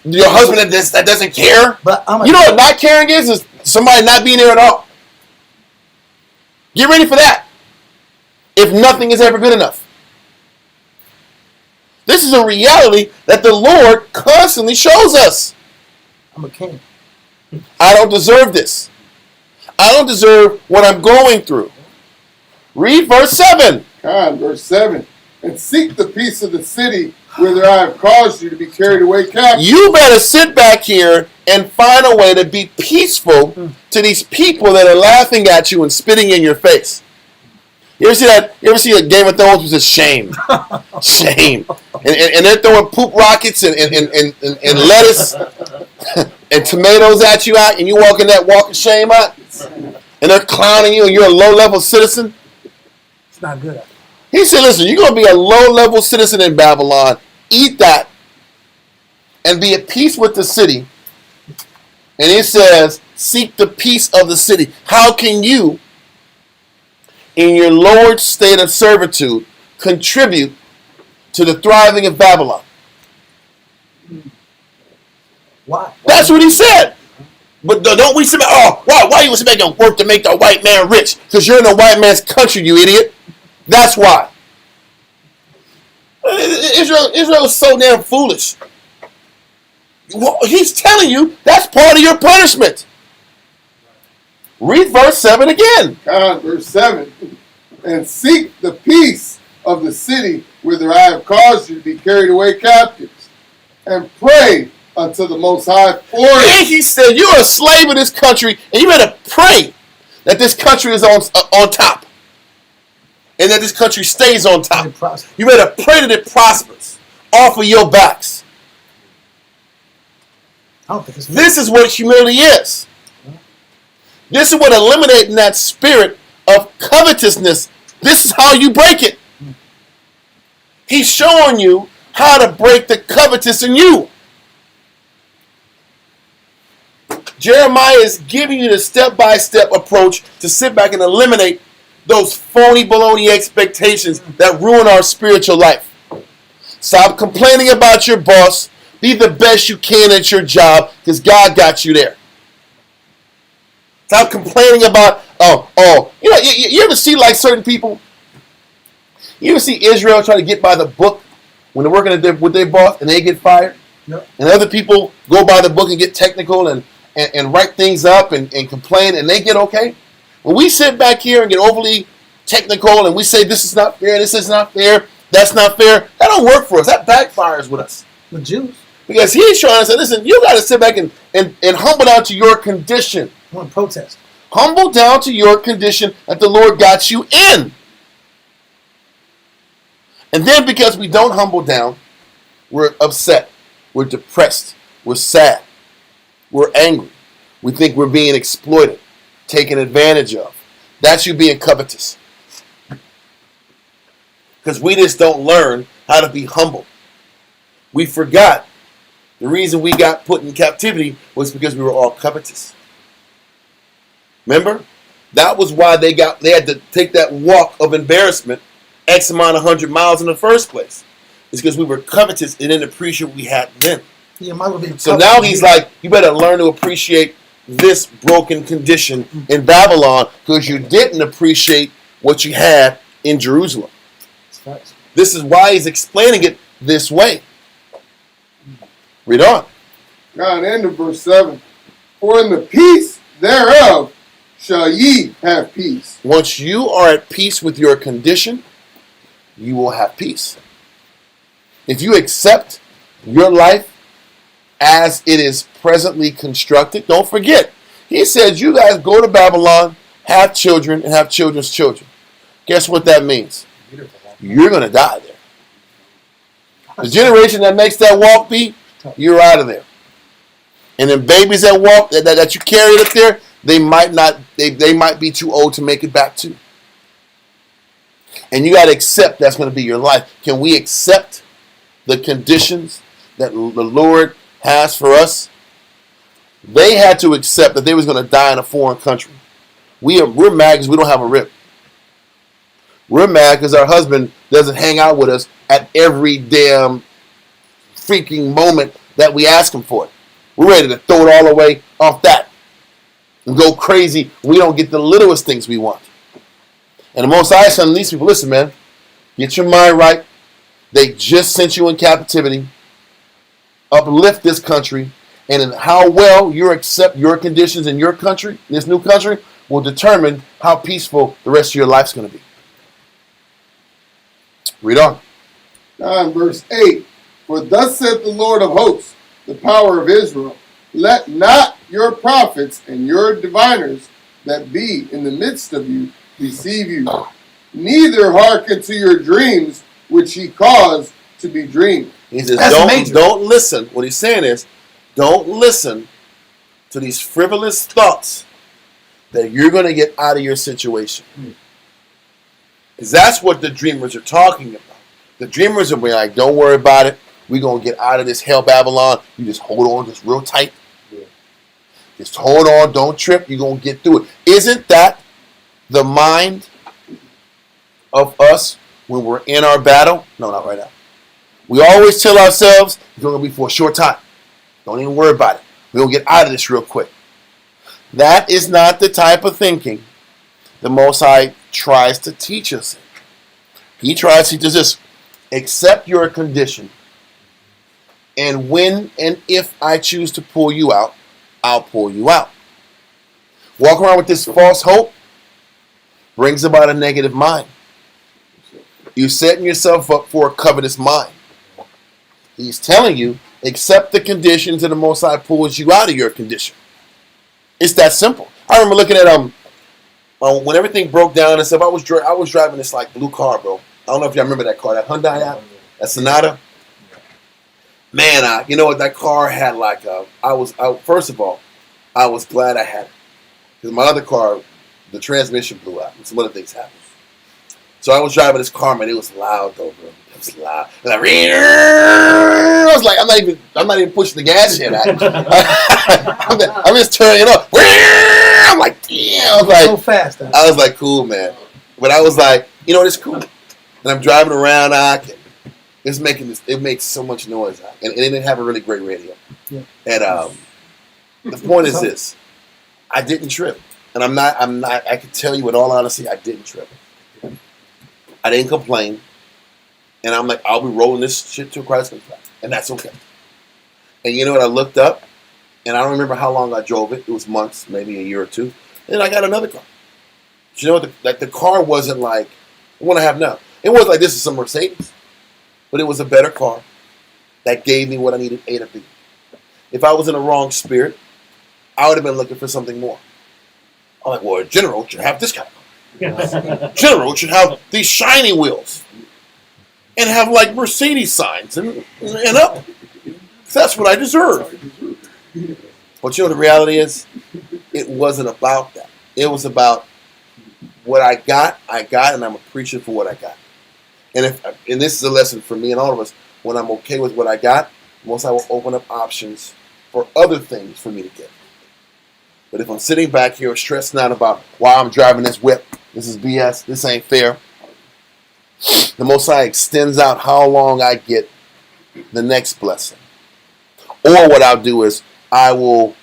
your husband that doesn't care. But You know what not caring is somebody not being there at all. Get ready for that. If nothing is ever good enough. This is a reality that the Lord constantly shows us. I'm a king. I don't deserve this. I don't deserve what I'm going through. Read verse 7. God, verse 7. And seek the peace of the city, whither I have caused you to be carried away captive. You better sit back here and find a way to be peaceful to these people that are laughing at you and spitting in your face. You ever see that? You ever see a Game of Thrones? It was a shame. Shame. And they're throwing poop rockets and lettuce and tomatoes at you out, and you walking that walk of shame out, and they're clowning you, and you're a low-level citizen. It's not good. He said, listen, you're going to be a low-level citizen in Babylon. Eat that and be at peace with the city. And it says, seek the peace of the city. How can you, in your lowered state of servitude, contribute to the thriving of Babylon? Why? That's what he said. But don't we sit back, why you sit back and work to make the white man rich? Because you're in the white man's country, you idiot. That's why. Israel is so damn foolish. He's telling you that's part of your punishment. Read verse 7 again. God, verse 7. And seek the peace of the city, whither I have caused you to be carried away captives. And pray unto the Most High for it. And he said, you're a slave of this country, and you better pray that this country is on top. And that this country stays on top. You better pray that it prospers off of your backs. I don't think it's This is what humility is. This is what eliminating that spirit of covetousness. This is how you break it. He's showing you how to break the covetous in you. Jeremiah is giving you the step-by-step approach to sit back and eliminate those phony baloney expectations that ruin our spiritual life. Stop complaining about your boss. Be the best you can at your job because God got you there. Stop complaining about, you know, you ever see like certain people? You ever see Israel try to get by the book when they're working with their boss and they get fired? Yep. And other people go by the book and get technical and write things up and complain and they get okay? When we sit back here and get overly technical and we say this is not fair, this is not fair, that's not fair, that don't work for us. That backfires with us. the Jews. Because he's trying to say, listen, you got to sit back and humble down to your condition. I want to protest. Humble down to your condition that the Lord got you in. And then because we don't humble down, we're upset. We're depressed. We're sad. We're angry. We think we're being exploited, taken advantage of. That's you being covetous. Because we just don't learn how to be humble. We forgot the reason we got put in captivity was because we were all covetous. Remember? That was why they had to take that walk of embarrassment X amount of 100 miles in the first place. It's because we were covetous and didn't appreciate what we had then. Yeah, might have been So now he's like, you better learn to appreciate this broken condition in Babylon because you didn't appreciate what you had in Jerusalem. This is why he's explaining it this way. Read on. Now, and end of verse 7. For in the peace thereof shall ye have peace. Once you are at peace with your condition, you will have peace. If you accept your life as it is presently constructed, don't forget, he says you guys go to Babylon, have children, and have children's children. Guess what that means? You're going to die there. The generation that makes that walk be, you're out of there. And then babies that walk, that you carried up there, they might be too old to make it back too. And you got to accept that's going to be your life. Can we accept the conditions that the Lord has for us? They had to accept that they was going to die in a foreign country. We're mad because we don't have a rib. We're mad because our husband doesn't hang out with us at every damn freaking moment that we ask him for it. We're ready to throw it all away off that and go crazy. We don't get the littlest things we want. And the Most High is telling these people, listen, man, get your mind right. They just sent you in captivity. Uplift this country. And in how well you accept your conditions in your country, this new country, will determine how peaceful the rest of your life's going to be. Read on. Now in verse 8. For thus saith the Lord of hosts, the power of Israel, let not your prophets and your diviners that be in the midst of you deceive you, neither hearken to your dreams which ye cause to be dreamed. He says, don't listen. What he's saying is, don't listen to these frivolous thoughts that you're going to get out of your situation. Because that's what the dreamers are talking about. The dreamers are being like, don't worry about it. We're going to get out of this hell Babylon. You just hold on just real tight. Yeah. Just hold on. Don't trip. You're going to get through it. Isn't that the mind of us when we're in our battle? No, not right now. We always tell ourselves it's going to be for a short time. Don't even worry about it. We're going to get out of this real quick. That is not the type of thinking the Most High tries to teach us. He tries to teach us this. Accept your condition. And when and if I choose to pull you out, I'll pull you out. Walk around with this false hope brings about a negative mind. You're setting yourself up for a covetous mind. He's telling you, accept the conditions and the Most High pulls you out of your condition. It's that simple. I remember looking at when everything broke down and stuff. I was driving this like blue car, bro. I don't know if y'all remember that car, that Hyundai, that Sonata. Man, you know what? That car had like first of all, I was glad I had it because my other car, the transmission blew out and some other things happened. So I was driving this car, man. It was loud though, bro. It was loud. Like, I was like, I'm not even pushing the gas yet. I'm just turning it up. I'm like, yeah. I was like, so fast. I was like, cool, man. But I was like, you know, it's cool. And I'm driving around. It makes so much noise, and it didn't have a really great radio. Yeah. And the point is this: I didn't trip, and I'm not. I can tell you, in all honesty, I didn't trip. I didn't complain, and I'm like, I'll be rolling this shit to a Christ contract, and that's okay. And you know what? I looked up, and I don't remember how long I drove it. It was months, maybe a year or two. And then I got another car. But you know what? The car wasn't like the one I have now. It wasn't like this is some Mercedes. But it was a better car. that gave me what I needed A to B. If I was in the wrong spirit, I would have been looking for something more. I'm like, well, a general should have this kind of car. General should have these shiny wheels and have like Mercedes signs and up. That's what I deserve. But you know the reality is, it wasn't about that. It was about what I got, and I'm appreciative for what I got. And this is a lesson for me and all of us. When I'm okay with what I got, most I will open up options for other things for me to get. But if I'm sitting back here stressing out about why I'm driving this whip, this is BS, this ain't fair, the Most High extends out how long I get the next blessing. Or what I'll do is I will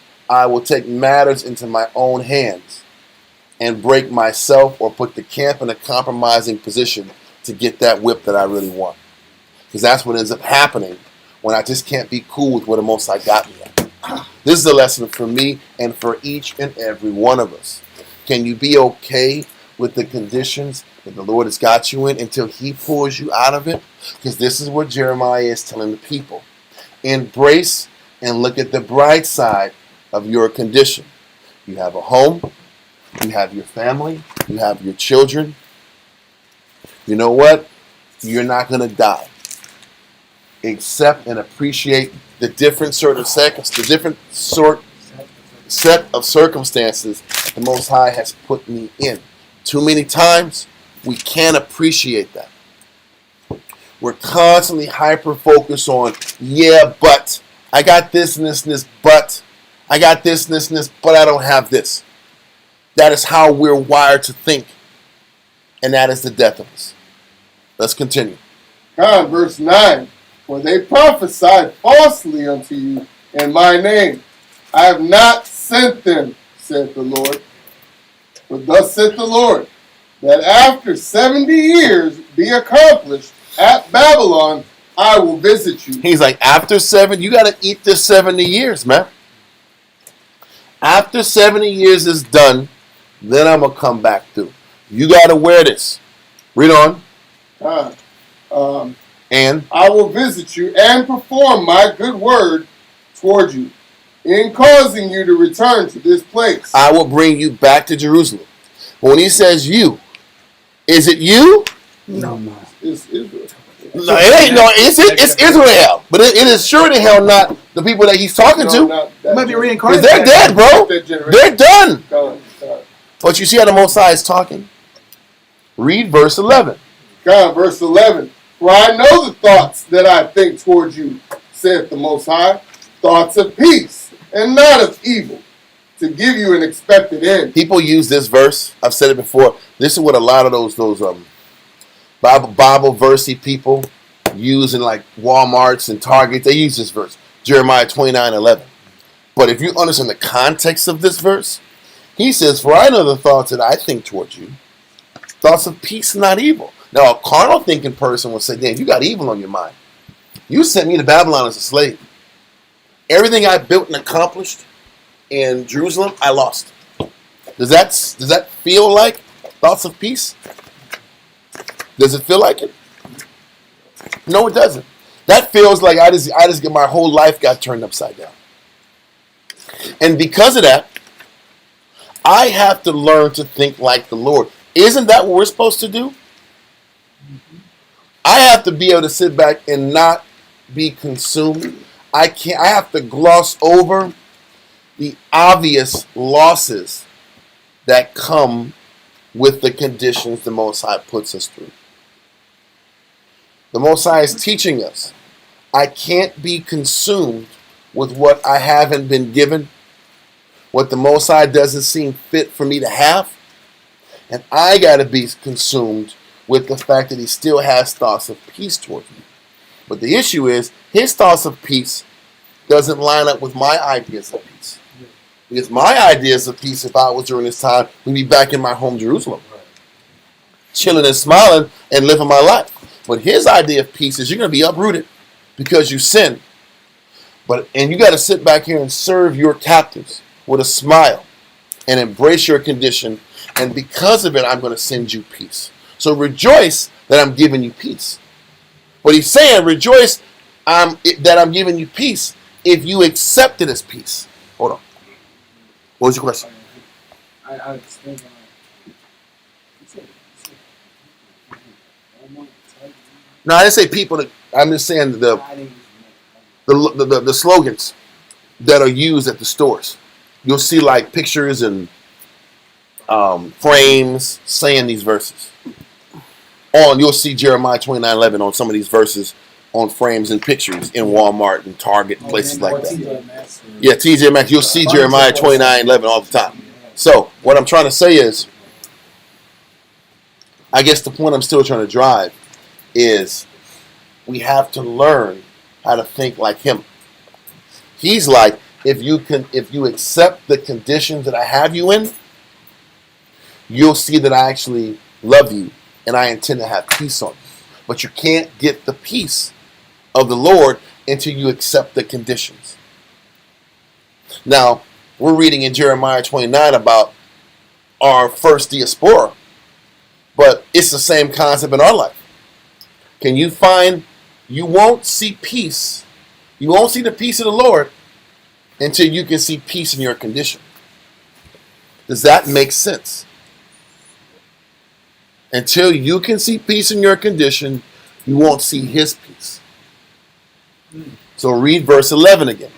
take matters into my own hands and break myself or put the camp in a compromising position to get that whip that I really want. Because that's what ends up happening when I just can't be cool with what the Most High got me at. This is a lesson for me and for each and every one of us. Can you be okay with the conditions that the Lord has got you in until He pulls you out of it? Because this is what Jeremiah is telling the people. Embrace and look at the bright side of your condition. You have a home. You have your family. You have your children. You know what? You're not going to die. Accept and appreciate the different set of circumstances the Most High has put me in. Too many times, we can't appreciate that. We're constantly hyper-focused on, yeah, but I got this and this and this, but I got this and this and this, but I don't have this. That is how we're wired to think. And that is the death of us. Let's continue. Verse 9. For they prophesied falsely unto you in my name. I have not sent them, saith the Lord. For thus saith the Lord, that after 70 years be accomplished at Babylon, I will visit you. He's like, after 7, you got to eat this 70 years, man. After 70 years is done, then I'm going to come back through. You got to wear this. Read on. And I will visit you and perform my good word toward you in causing you to return to this place. I will bring you back to Jerusalem. When he says you, is it you? No. It's Israel. No, it ain't. No, it's Israel. But it is sure to hell not the people that he's talking to. It might be reincarnated. They're dead, bro. They're done. But you see how the Most High is talking? Read verse 11. Verse 11. For I know the thoughts that I think towards you, saith the Most High, thoughts of peace and not of evil, to give you an expected end. People use this verse. I've said it before. This is what a lot of those Bible versey people use in like Walmarts and Targets. They use this verse, Jeremiah 29:11. But if you understand the context of this verse, he says, for I know the thoughts that I think towards you, thoughts of peace and not evil. Now, a carnal thinking person will say, damn, you got evil on your mind. You sent me to Babylon as a slave. Everything I built and accomplished in Jerusalem, I lost. Does that feel like thoughts of peace? Does it feel like it? No, it doesn't. That feels like I just get my whole life got turned upside down. And because of that, I have to learn to think like the Lord. Isn't that what we're supposed to do? I have to be able to sit back and not be consumed. I have to gloss over the obvious losses that come with the conditions the Most High puts us through. The Most High is teaching us. I can't be consumed with what I haven't been given, what the Most High doesn't seem fit for me to have, and I got to be consumed with the fact that he still has thoughts of peace towards me. But the issue is, his thoughts of peace doesn't line up with my ideas of peace. Because my ideas of peace, if I was during this time, would be back in my home Jerusalem, chilling and smiling and living my life. But his idea of peace is you're going to be uprooted because you sin. And you got to sit back here and serve your captives with a smile and embrace your condition. And because of it, I'm going to send you peace. So rejoice that I'm giving you peace. But he's saying, rejoice, that I'm giving you peace if you accept it as peace. Hold on. What was your question? I was thinking, No, I didn't say people. I'm just saying the slogans that are used at the stores. You'll see like pictures and frames saying these verses. You'll see Jeremiah 29:11 on some of these verses on frames and pictures in Walmart and Target and places like that. Yeah, TJ Maxx. You'll see Jeremiah 29:11 all the time. So what I'm trying to say is, I guess the point I'm still trying to drive is we have to learn how to think like him. He's like, if you accept the conditions that I have you in, you'll see that I actually love you and I intend to have peace on you. But you can't get the peace of the Lord until you accept the conditions. Now, we're reading in Jeremiah 29 about our first diaspora, but it's the same concept in our life. Can you find, you won't see peace, you won't see the peace of the Lord until you can see peace in your condition. Does that make sense? Until you can see peace in your condition, you won't see his peace. So read verse 11 again.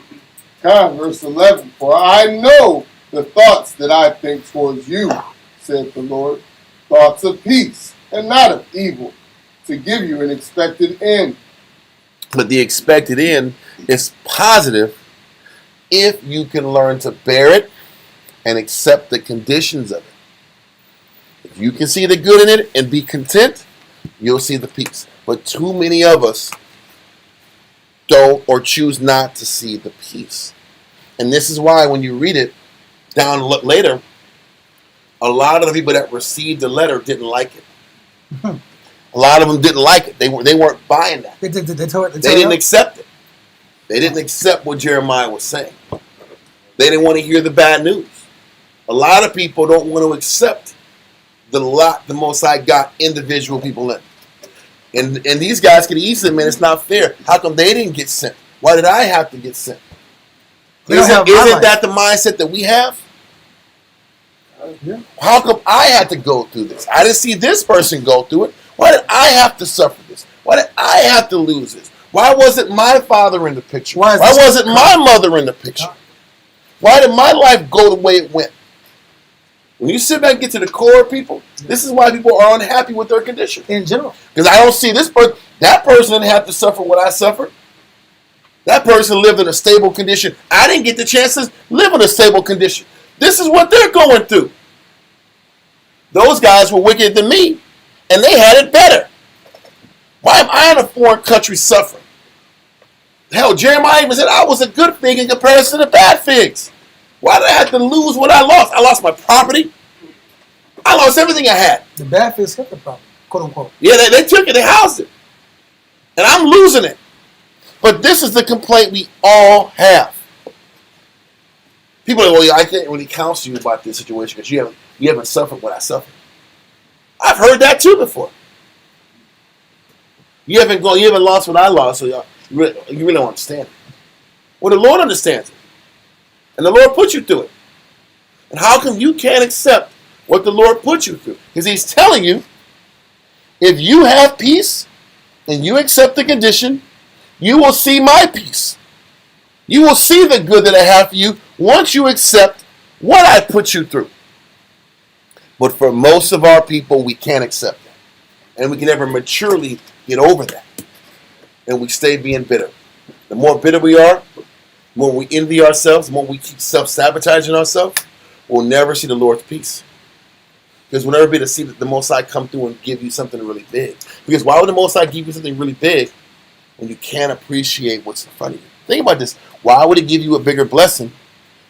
Verse 11. For I know the thoughts that I think towards you, said the Lord, thoughts of peace and not of evil, to give you an expected end. But the expected end is positive if you can learn to bear it and accept the conditions of it. If you can see the good in it and be content, you'll see the peace. But too many of us don't or choose not to see the peace. And this is why when you read it down later, a lot of the people that received the letter didn't like it. A lot of them didn't like it. They weren't buying that. They didn't accept it. They didn't accept what Jeremiah was saying. They didn't want to hear the bad news. A lot of people don't want to accept the lot the Most High got individual people in. And these guys could easily, man, it's not fair. How come they didn't get sent? Why did I have to get sent? Isn't that the mindset that we have? How come I had to go through this? I didn't see this person go through it. Why did I have to suffer this? Why did I have to lose this? Why wasn't my father in the picture? Why wasn't my mother in the picture? Why did my life go the way it went? When you sit back and get to the core of people, this is why people are unhappy with their condition. In general. Because I don't see this person, that person didn't have to suffer what I suffered. That person lived in a stable condition. I didn't get the chance to live in a stable condition. This is what they're going through. Those guys were wicked than me, and they had it better. Why am I in a foreign country suffering? Hell, Jeremiah even said I was a good fig in comparison to the bad figs. Why did I have to lose what I lost? I lost my property. I lost everything I had. The bad figs hit the property, quote unquote. Yeah, they took it, they housed it. And I'm losing it. But this is the complaint we all have. People are like, well, I can't really counsel you about this situation because you haven't suffered what I suffered. I've heard that too before. You haven't lost what I lost, so you really don't understand it. Well, the Lord understands it. And the Lord put you through it. And how come you can't accept what the Lord put you through? Because he's telling you, if you have peace and you accept the condition, you will see my peace. You will see the good that I have for you once you accept what I put you through. But for most of our people, we can't accept that. And we can never maturely get over that. And we stay being bitter. The more bitter we are, the more we envy ourselves, the more we keep self-sabotaging ourselves, we'll never see the Lord's peace. Because we'll never be able to see that the Most High come through and give you something really big. Because why would the Most High give you something really big when you can't appreciate what's in front of you? Think about this. Why would it give you a bigger blessing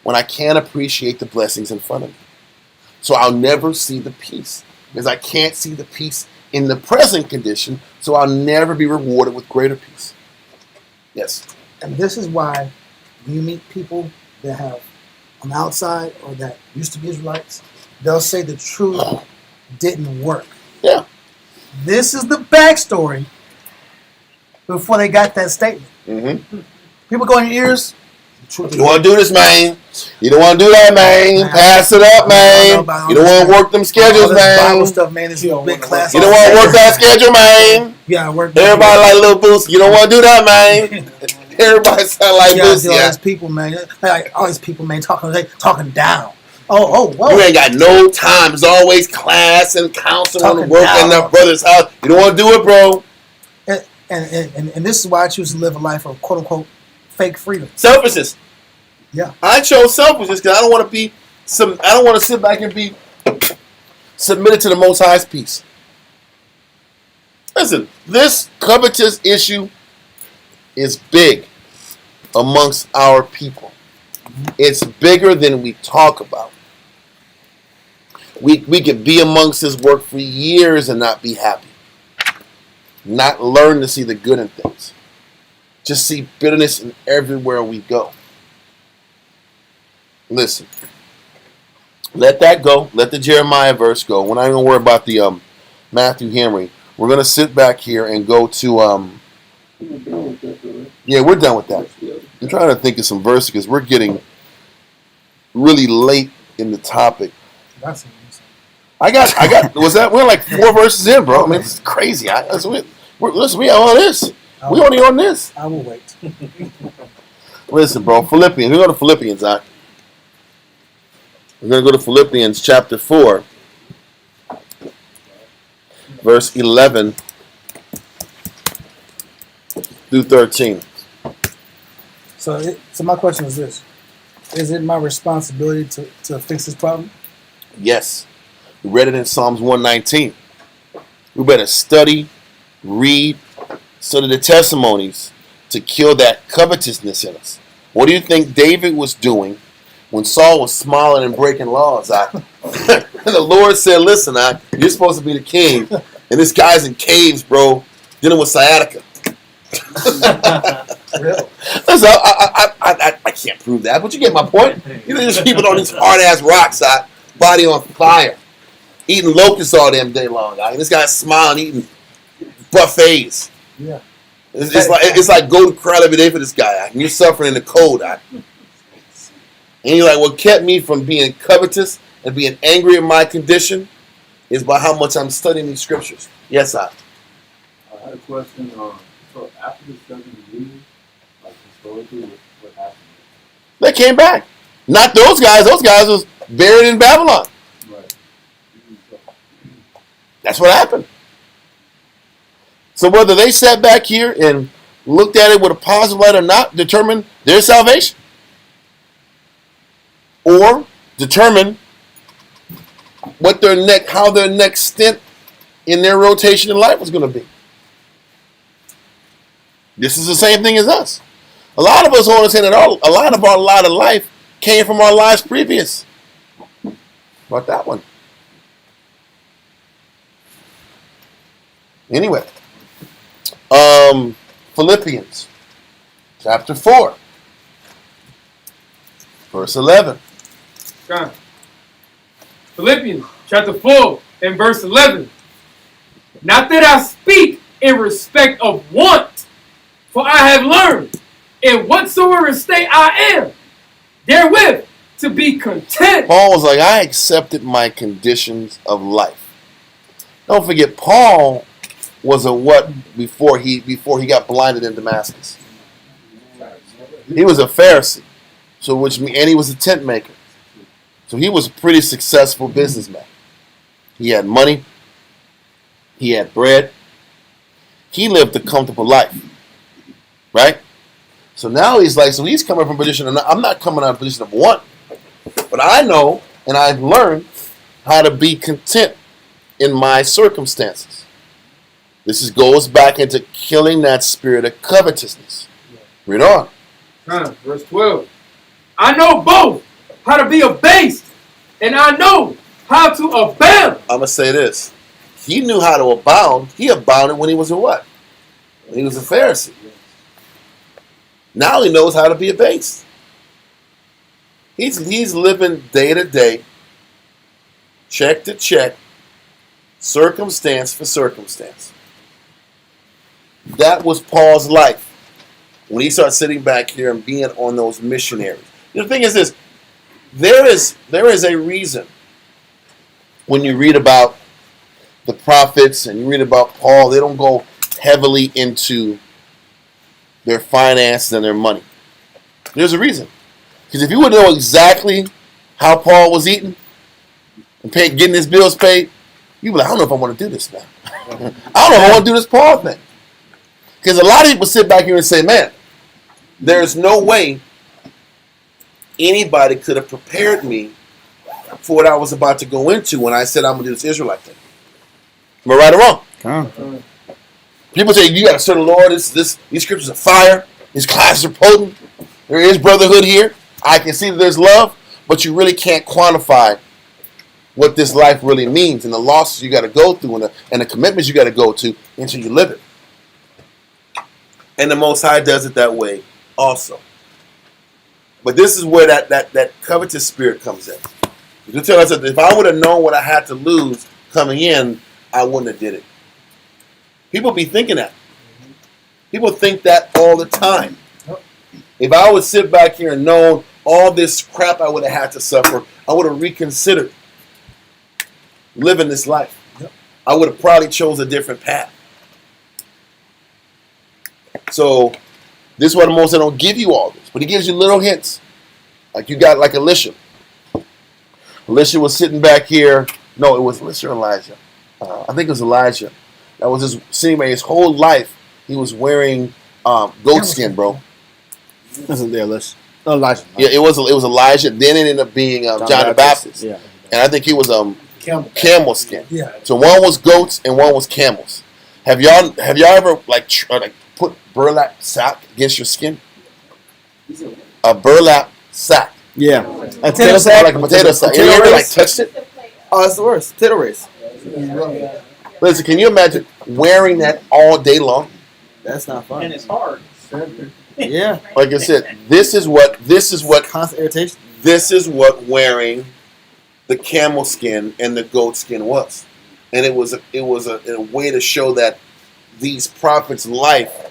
when I can't appreciate the blessings in front of me? So I'll never see the peace. Because I can't see the peace in the present condition, so I'll never be rewarded with greater peace. Yes? And this is why you meet people that have on the outside or that used to be Israelites, they'll say the truth didn't work. Yeah. This is the backstory before they got that statement. Mm-hmm. People go in your ears. You want to do this, man. You don't want to do that, man. Pass it up, man. You don't want to work them schedules, man. Bible stuff, man. This big class. You don't want to work that schedule, man. Yeah, work. Everybody like little boost. You don't want to do that, man. Everybody sound like this. Yeah. All these people, man. Like all these people, man, talking down. Oh, whoa. You ain't got no time. There's always class and counsel and work in their brother's house. You don't want to do it, bro. And this is why I choose to live a life of quote unquote fake freedom. Selfishness. Yeah. I chose selfishness because I don't want to be I don't want to sit back and be submitted to the Most High's peace. Listen, this covetous issue is big amongst our people. It's bigger than we talk about. We could be amongst this work for years and not be happy. Not learn to see the good in things. Just see bitterness in everywhere we go. Listen. Let that go. Let the Jeremiah verse go. We're not even going to worry about the Matthew Henry. We're going to sit back here and go to... yeah, we're done with that. I'm trying to think of some verses because we're getting really late in the topic. I got. Was that? We're like 4 verses in, bro. I mean, it's crazy. Listen, we on this. We only on this. I will wait. Listen, bro. Philippians. We're going to Philippians. We're going to go to Philippians chapter 4, verse 11 through 13. So my question is this: is it my responsibility to fix this problem? Yes. We read it in Psalms 119. We better study, read, study the testimonies to kill that covetousness in us. What do you think David was doing when Saul was smiling and breaking laws? The Lord said, listen, you're supposed to be the king, and this guy's in caves, bro, dealing with sciatica. Really? Listen, I can't prove that, but you get my point. You just keep it on these hard-ass rocks, body on fire. Eating locusts all damn day long. This guy's smiling, eating buffets. Yeah. It's like golden crown every day for this guy. And you're suffering in the cold. And you're like, what kept me from being covetous and being angry at my condition is by how much I'm studying these scriptures. Yes, I had a question. So after the 70 years, like historically, what happened? They came back. Not those guys. Those guys was buried in Babylon. Right. That's what happened. So whether they sat back here and looked at it with a positive light or not, determined their salvation. Or determine what how their next stint in their rotation in life was going to be. This is the same thing as us. A lot of us don't understand that a lot of our lot of life came from our lives previous. About that one. Anyway, Philippians chapter 4, verse 11. John. Philippians chapter 4 and verse 11. Not that I speak in respect of want, for I have learned in whatsoever state I am, therewith to be content. Paul was like, I accepted my conditions of life. Don't forget, Paul was a what before he got blinded in Damascus? He was a Pharisee, and he was a tent maker. So he was a pretty successful businessman. He had money. He had bread. He lived a comfortable life. Right? So now he's coming from a position of, I'm not coming out of a position of want. But I know, and I've learned how to be content in my circumstances. This goes back into killing that spirit of covetousness. Read on. Verse 12. I know both how to be abased, and I know how to abound. I'm going to say this. He knew how to abound. He abounded when he was a what? When he was a Pharisee. Now he knows how to be abased. He's living day to day, check to check, circumstance for circumstance. That was Paul's life when he started sitting back here and being on those missionaries. The thing is this: there is a reason when you read about the prophets and you read about Paul, they don't go heavily into their finances and their money. There's a reason. Because if you would know exactly how Paul was eating and getting his bills paid, you'd be like, I don't know if I want to do this now. I don't know if I want to do this Paul thing. Because a lot of people sit back here and say, man, there's no way anybody could have prepared me for what I was about to go into when I said I'm going to do this Israelite thing. Am I right or wrong? People say, you got to serve the Lord. These scriptures are fire. These classes are potent. There is brotherhood here. I can see that there's love, but you really can't quantify what this life really means and the losses you got to go through and the commitments you got to go to until you live it. And the Most High does it that way also. But this is where that covetous spirit comes in. You tell us that if I would have known what I had to lose coming in, I wouldn't have did it. People be thinking that. People think that all the time. If I would sit back here and known all this crap I would have had to suffer, I would have reconsidered living this life. I would have probably chose a different path. So this is why the Most High don't give you all this, but he gives you little hints. Like you got like Elisha. Elisha was sitting back here. No, it was Elisha or Elijah. I think it was Elijah. That was his his whole life. He was wearing goat skin, bro. Wasn't there, Elisha? No, Elijah. Yeah, it was Elijah. Then it ended up being John the Baptist. Yeah. And I think he was camel skin. Yeah. So one was goats and one was camels. Have y'all ever like put burlap sack against your skin? A burlap sack. Yeah. A potato sack? Like a potato sack. You ever like touched it? Oh, that's the worst. Potato race. Listen, can you imagine wearing that all day long? That's not fun. And it's hard. Yeah. Like I said, this is what Constant irritation. This is what wearing the camel skin and the goat skin was. And it was a way to show that these prophets' life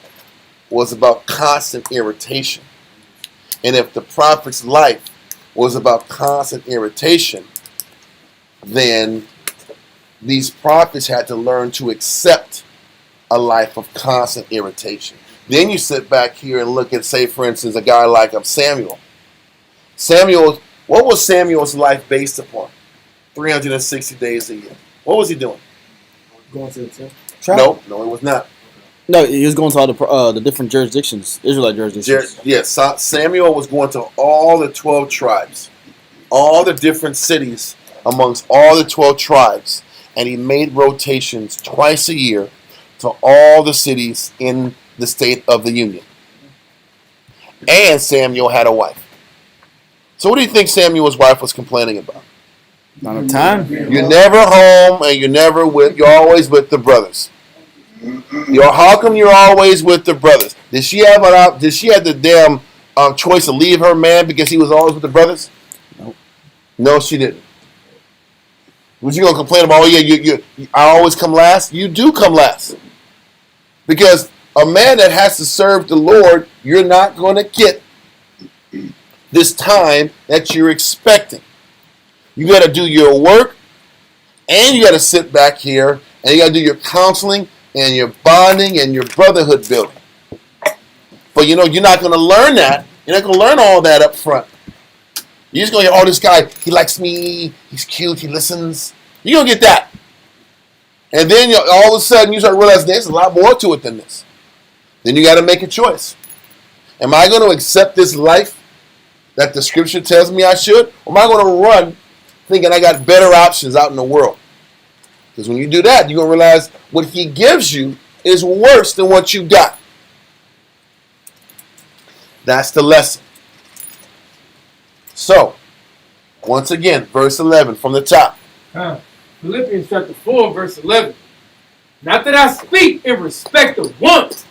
was about constant irritation. And if the prophet's life was about constant irritation, then these prophets had to learn to accept a life of constant irritation. Then you sit back here and look at, say, for instance, a guy like Samuel. What was Samuel's life based upon? 360 days a year. What was he doing? Going to the temple. No, it was not. No, he was going to all the different jurisdictions, Israelite jurisdictions. Yes, Samuel was going to all the 12 tribes, all the different cities amongst all the 12 tribes, and he made rotations twice a year to all the cities in the state of the Union. And Samuel had a wife. So what do you think Samuel's wife was complaining about? Not enough time. You're never home and you're always with the brothers. How come you're always with the brothers? Did she have the damn choice to leave her man because he was always with the brothers? Nope. No, she didn't. Was you gonna complain about? Oh yeah, I always come last. You do come last because a man that has to serve the Lord, you're not going to get this time that you're expecting. You got to do your work, and you got to sit back here and you got to do your counseling and your bonding and your brotherhood building. But you're not going to learn that. You're not going to learn all that up front. You're just going to hear, oh, this guy, he likes me, he's cute, he listens. You're going to get that. And then all of a sudden you start realizing there's a lot more to it than this. Then you got to make a choice. Am I going to accept this life that the scripture tells me I should? Or am I going to run thinking I got better options out in the world? Because when you do that, you're going to realize what he gives you is worse than what you got. That's the lesson. So, once again, verse 11 from the top. Philippians chapter 4, verse 11. Not that I speak in respect of want,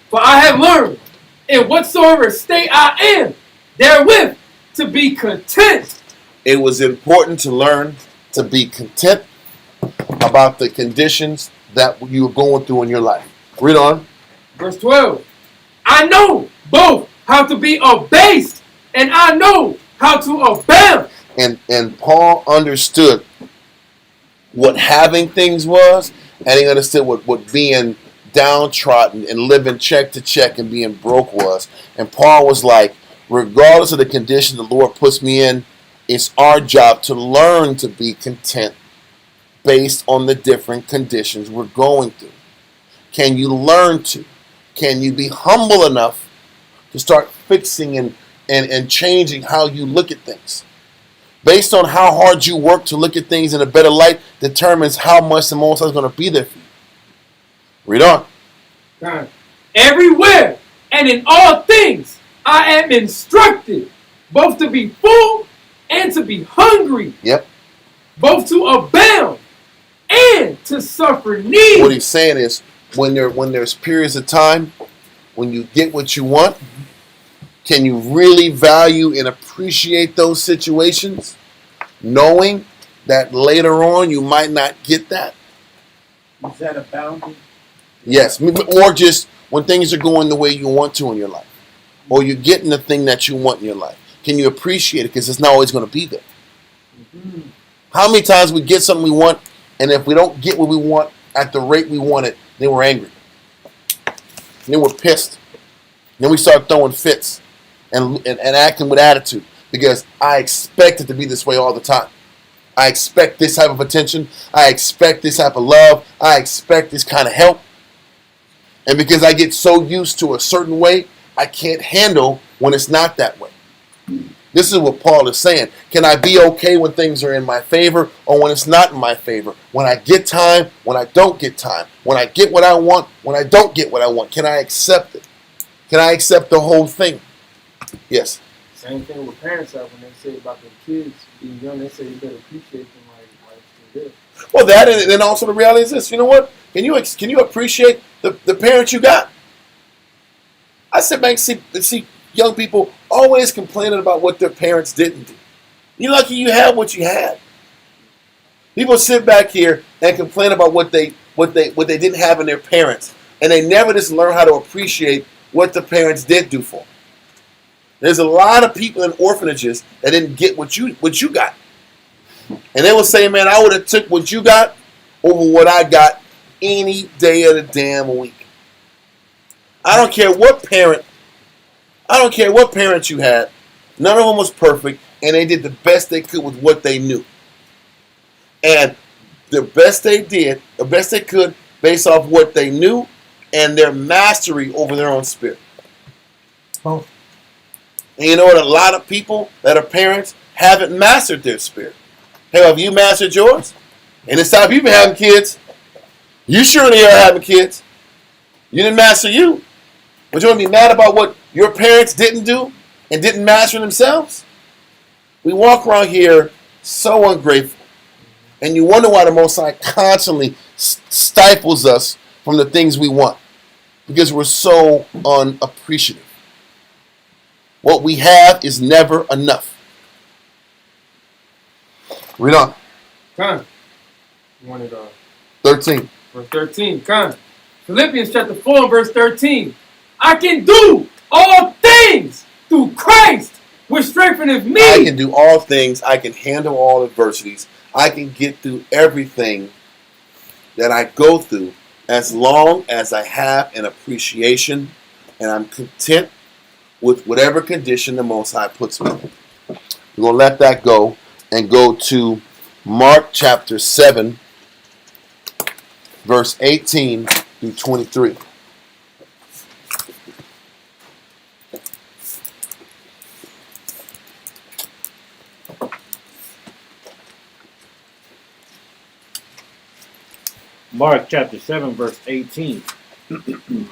for I have learned in whatsoever state I am, therewith to be content. It was important to learn to be content about the conditions that you were going through in your life. Read on. Verse 12. I know both how to be abased and I know how to abound. And Paul understood what having things was, and he understood what being downtrodden and living check to check and being broke was. And Paul was like, regardless of the condition the Lord puts me in, it's our job to learn to be content based on the different conditions we're going through. Can you learn to? Can you be humble enough to start fixing and changing how you look at things? Based on how hard you work to look at things in a better light determines how much the Most High is going to be there for you. Read on. Everywhere and in all things I am instructed both to be full and to be hungry. Yep. Both to abound and to suffer need. What he's saying is when there's periods of time when you get what you want, can you really value and appreciate those situations, knowing that later on you might not get that? Is that abounding? Yes, or just when things are going the way you want to in your life, or you're getting the thing that you want in your life. Can you appreciate it? Because it's not always going to be there. Mm-hmm. How many times we get something we want, and if we don't get what we want at the rate we want it, then we're angry. Then we're pissed. Then we start throwing fits and acting with attitude because I expect it to be this way all the time. I expect this type of attention. I expect this type of love. I expect this kind of help. And because I get so used to a certain way, I can't handle when it's not that way. This is what Paul is saying. Can I be okay when things are in my favor or when it's not in my favor? When I get time, when I don't get time. When I get what I want, when I don't get what I want. Can I accept it? Can I accept the whole thing? Yes. Same thing with parents have when they say about their kids being young. They say you better appreciate them like they're good. Well, that and then also the reality is this. You know what? Can you appreciate the parents you got? I sit back and see young people always complaining about what their parents didn't do. You're lucky you had what you had. People sit back here and complain about what they didn't have in their parents, and they never just learn how to appreciate what the parents did do for them. There's a lot of people in orphanages that didn't get what you got, and they will say, "Man, I would have took what you got over what I got any day of the damn week." I don't care what parent you had. None of them was perfect, and they did the best they could with what they knew. And the best they could, based off what they knew and their mastery over their own spirit. Both. And you know what? A lot of people that are parents haven't mastered their spirit. Hell, have you mastered yours? And it's time you've been having kids. You surely are having kids. You didn't master you. But you want to be mad about what your parents didn't do and didn't master themselves? We walk around here so ungrateful. And you wonder why the Most High constantly stifles us from the things we want. Because we're so unappreciative. What we have is never enough. Read on. Con. You wanted 13. Verse 13. Con. Philippians chapter 4 and verse 13. I can do all things through Christ, which strengtheneth me. I can do all things. I can handle all adversities. I can get through everything that I go through as long as I have an appreciation and I'm content with whatever condition the Most High puts me in. We're going to let that go and go to Mark chapter 7, verse 18 through 23. Mark chapter 7, verse 18. You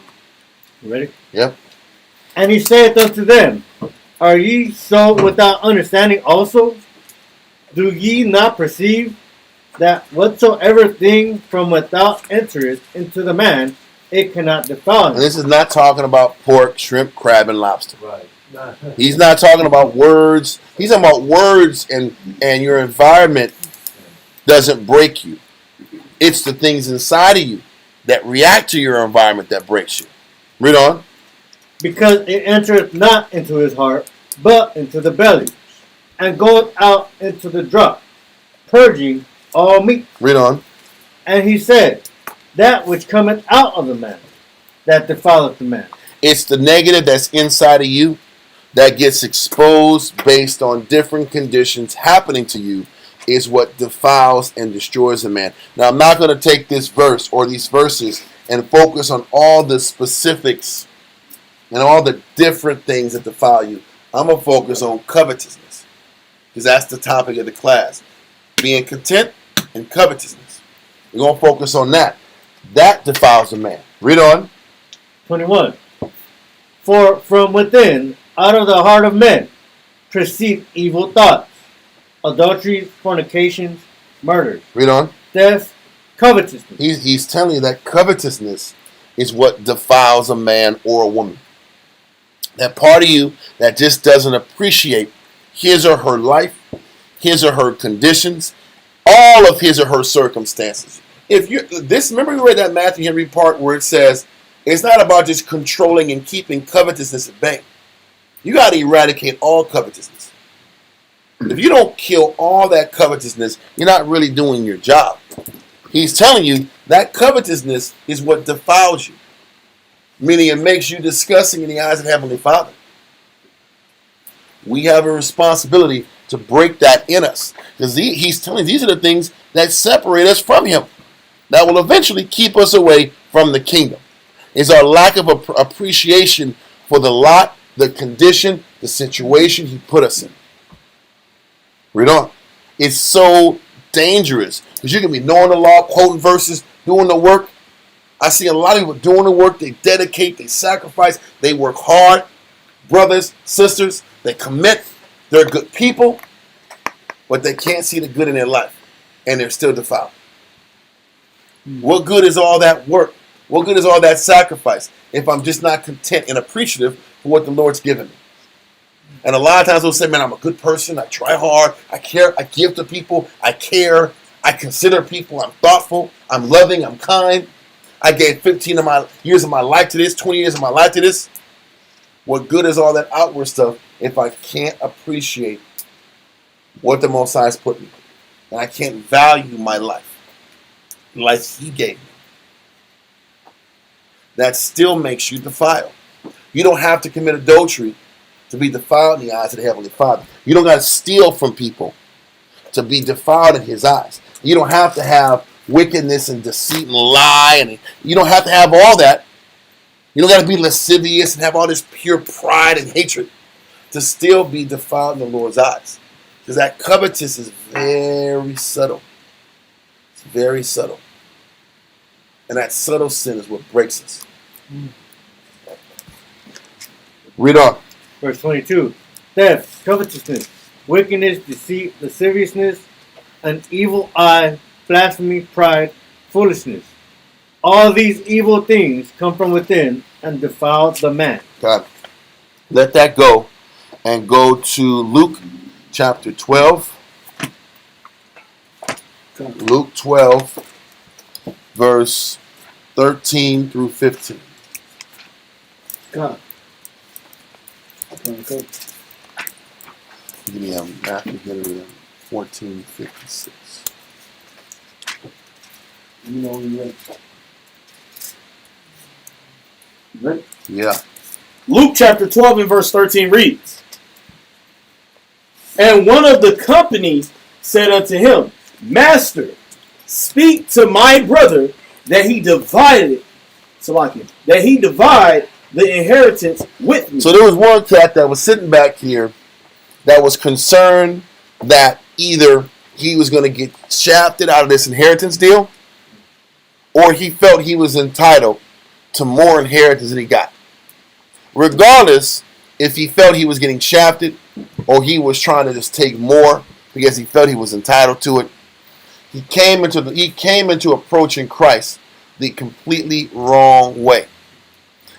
ready? Yep. And he saith unto them, Are ye so without understanding also? Do ye not perceive that whatsoever thing from without entereth into the man, it cannot defile him? And this is not talking about pork, shrimp, crab, and lobster. Right. He's not talking about words. He's talking about words and your environment doesn't break you. It's the things inside of you that react to your environment that breaks you. Read on. Because it entereth not into his heart, but into the belly, and goeth out into the draught, purging all meat. Read on. And he said, that which cometh out of the man, that defileth the man. It's the negative that's inside of you that gets exposed based on different conditions happening to you is what defiles and destroys a man. Now, I'm not going to take this verse or these verses and focus on all the specifics and all the different things that defile you. I'm going to focus on covetousness because that's the topic of the class. Being content and covetousness. We're going to focus on that. That defiles a man. Read on. 21. For from within, out of the heart of men, proceed evil thoughts, adulteries, fornications, murders, Read on. theft, covetousness. He's telling you that covetousness is what defiles a man or a woman. That part of you that just doesn't appreciate his or her life, his or her conditions, all of his or her circumstances. If you remember we read that Matthew Henry part where it says it's not about just controlling and keeping covetousness at bay. You got to eradicate all covetousness. If you don't kill all that covetousness, you're not really doing your job. He's telling you that covetousness is what defiles you, meaning it makes you disgusting in the eyes of the Heavenly Father. We have a responsibility to break that in us, because he's telling these are the things that separate us from him, that will eventually keep us away from the kingdom. It's our lack of appreciation for the lot, the condition, the situation he put us in. Read on. It's so dangerous because you can be knowing the law, quoting verses, doing the work. I see a lot of people doing the work. They dedicate, they sacrifice, they work hard. Brothers, sisters, they commit. They're good people, but they can't see the good in their life, and they're still defiled. What good is all that work? What good is all that sacrifice if I'm just not content and appreciative for what the Lord's given me? And a lot of times they'll say, man, I'm a good person. I try hard. I care. I give to people. I care. I consider people. I'm thoughtful. I'm loving. I'm kind. I gave 15 of my years of my life to this, 20 years of my life to this. What good is all that outward stuff if I can't appreciate what the Most High has put me? And I can't value my life like he gave me. That still makes you defiled. You don't have to commit adultery to be defiled in the eyes of the Heavenly Father. You don't got to steal from people to be defiled in his eyes. You don't have to have wickedness and deceit and lie. And you don't have to have all that. You don't got to be lascivious and have all this pure pride and hatred to still be defiled in the Lord's eyes. Because that covetous is very subtle. It's very subtle. And that subtle sin is what breaks us. Read on. Verse 22. Theft, covetousness, wickedness, deceit, lasciviousness, an evil eye, blasphemy, pride, foolishness. All these evil things come from within and defile the man. God, let that go and go to Luke chapter 12. Luke 12, verse 13 through 15. God. Give me Matthew Henry 14:56. You know when you're Right? Yeah. Luke chapter 12 and verse 13 reads, and one of the company said unto him, Master, speak to my brother that he divide the inheritance with me. So there was one cat that was sitting back here that was concerned that either he was going to get shafted out of this inheritance deal or he felt he was entitled to more inheritance than he got. Regardless if he felt he was getting shafted or he was trying to just take more because he felt he was entitled to it, he came into approaching Christ the completely wrong way.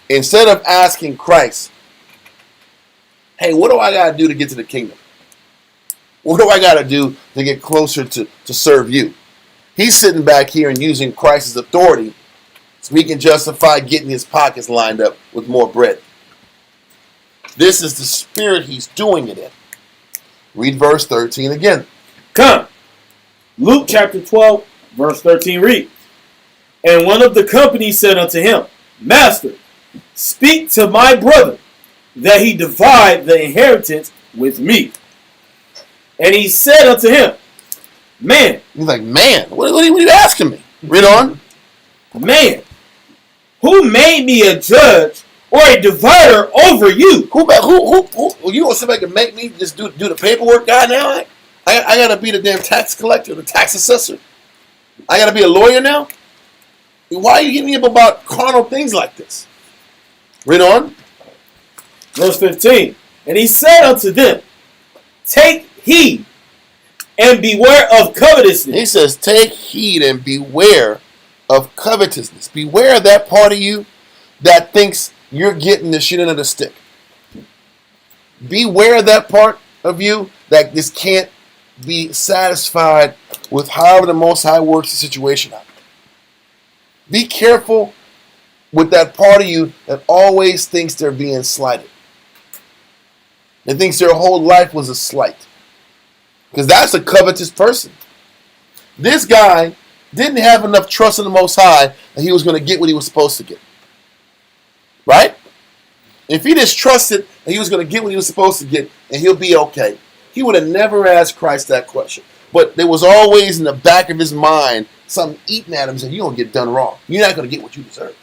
Instead of asking Christ, hey, what do I got to do to get to the kingdom? What do I got to do to get closer to serve you? He's sitting back here and using Christ's authority so he can justify getting his pockets lined up with more bread. This is the spirit he's doing it in. Read verse 13 again. Come. Luke chapter 12, verse 13 reads, And one of the company said unto him, Master, speak to my brother, that he divide the inheritance with me. And he said unto him, Man. He's like, man, what are you asking me? Read on. Man, who made me a judge or a divider over you? Who you want somebody to make me just do the paperwork guy now? I gotta be the damn tax collector, the tax assessor. I gotta be a lawyer now? Why are you getting me up about carnal things like this? Read on. Verse 15. And he said unto them, Take heed and beware of covetousness. He says, take heed and beware of covetousness. Beware of that part of you that thinks you're getting the shit under the stick. Beware of that part of you that just can't be satisfied with however the Most High works the situation out. Be careful with that part of you that always thinks they're being slighted. That thinks their whole life was a slight. Because that's a covetous person. This guy didn't have enough trust in the Most High that he was going to get what he was supposed to get. Right? If he just trusted that he was going to get what he was supposed to get and he'll be okay, he would have never asked Christ that question. But there was always in the back of his mind something eating at him saying, you're going to get done wrong. You're not going to get what you deserve.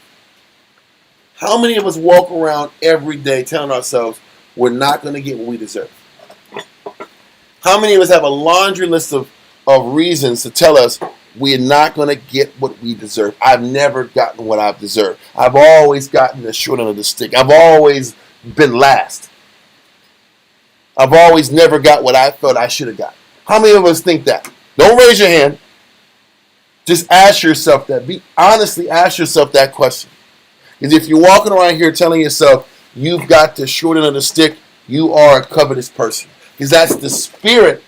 How many of us walk around every day telling ourselves we're not going to get what we deserve? How many of us have a laundry list of reasons to tell us we're not going to get what we deserve? I've never gotten what I've deserved. I've always gotten the short end of the stick. I've always been last. I've always never got what I felt I should have got. How many of us think that? Don't raise your hand. Just ask yourself that. Honestly ask yourself that question. Because if you're walking around here telling yourself you've got the short end of the stick, you are a covetous person. Because that's the spirit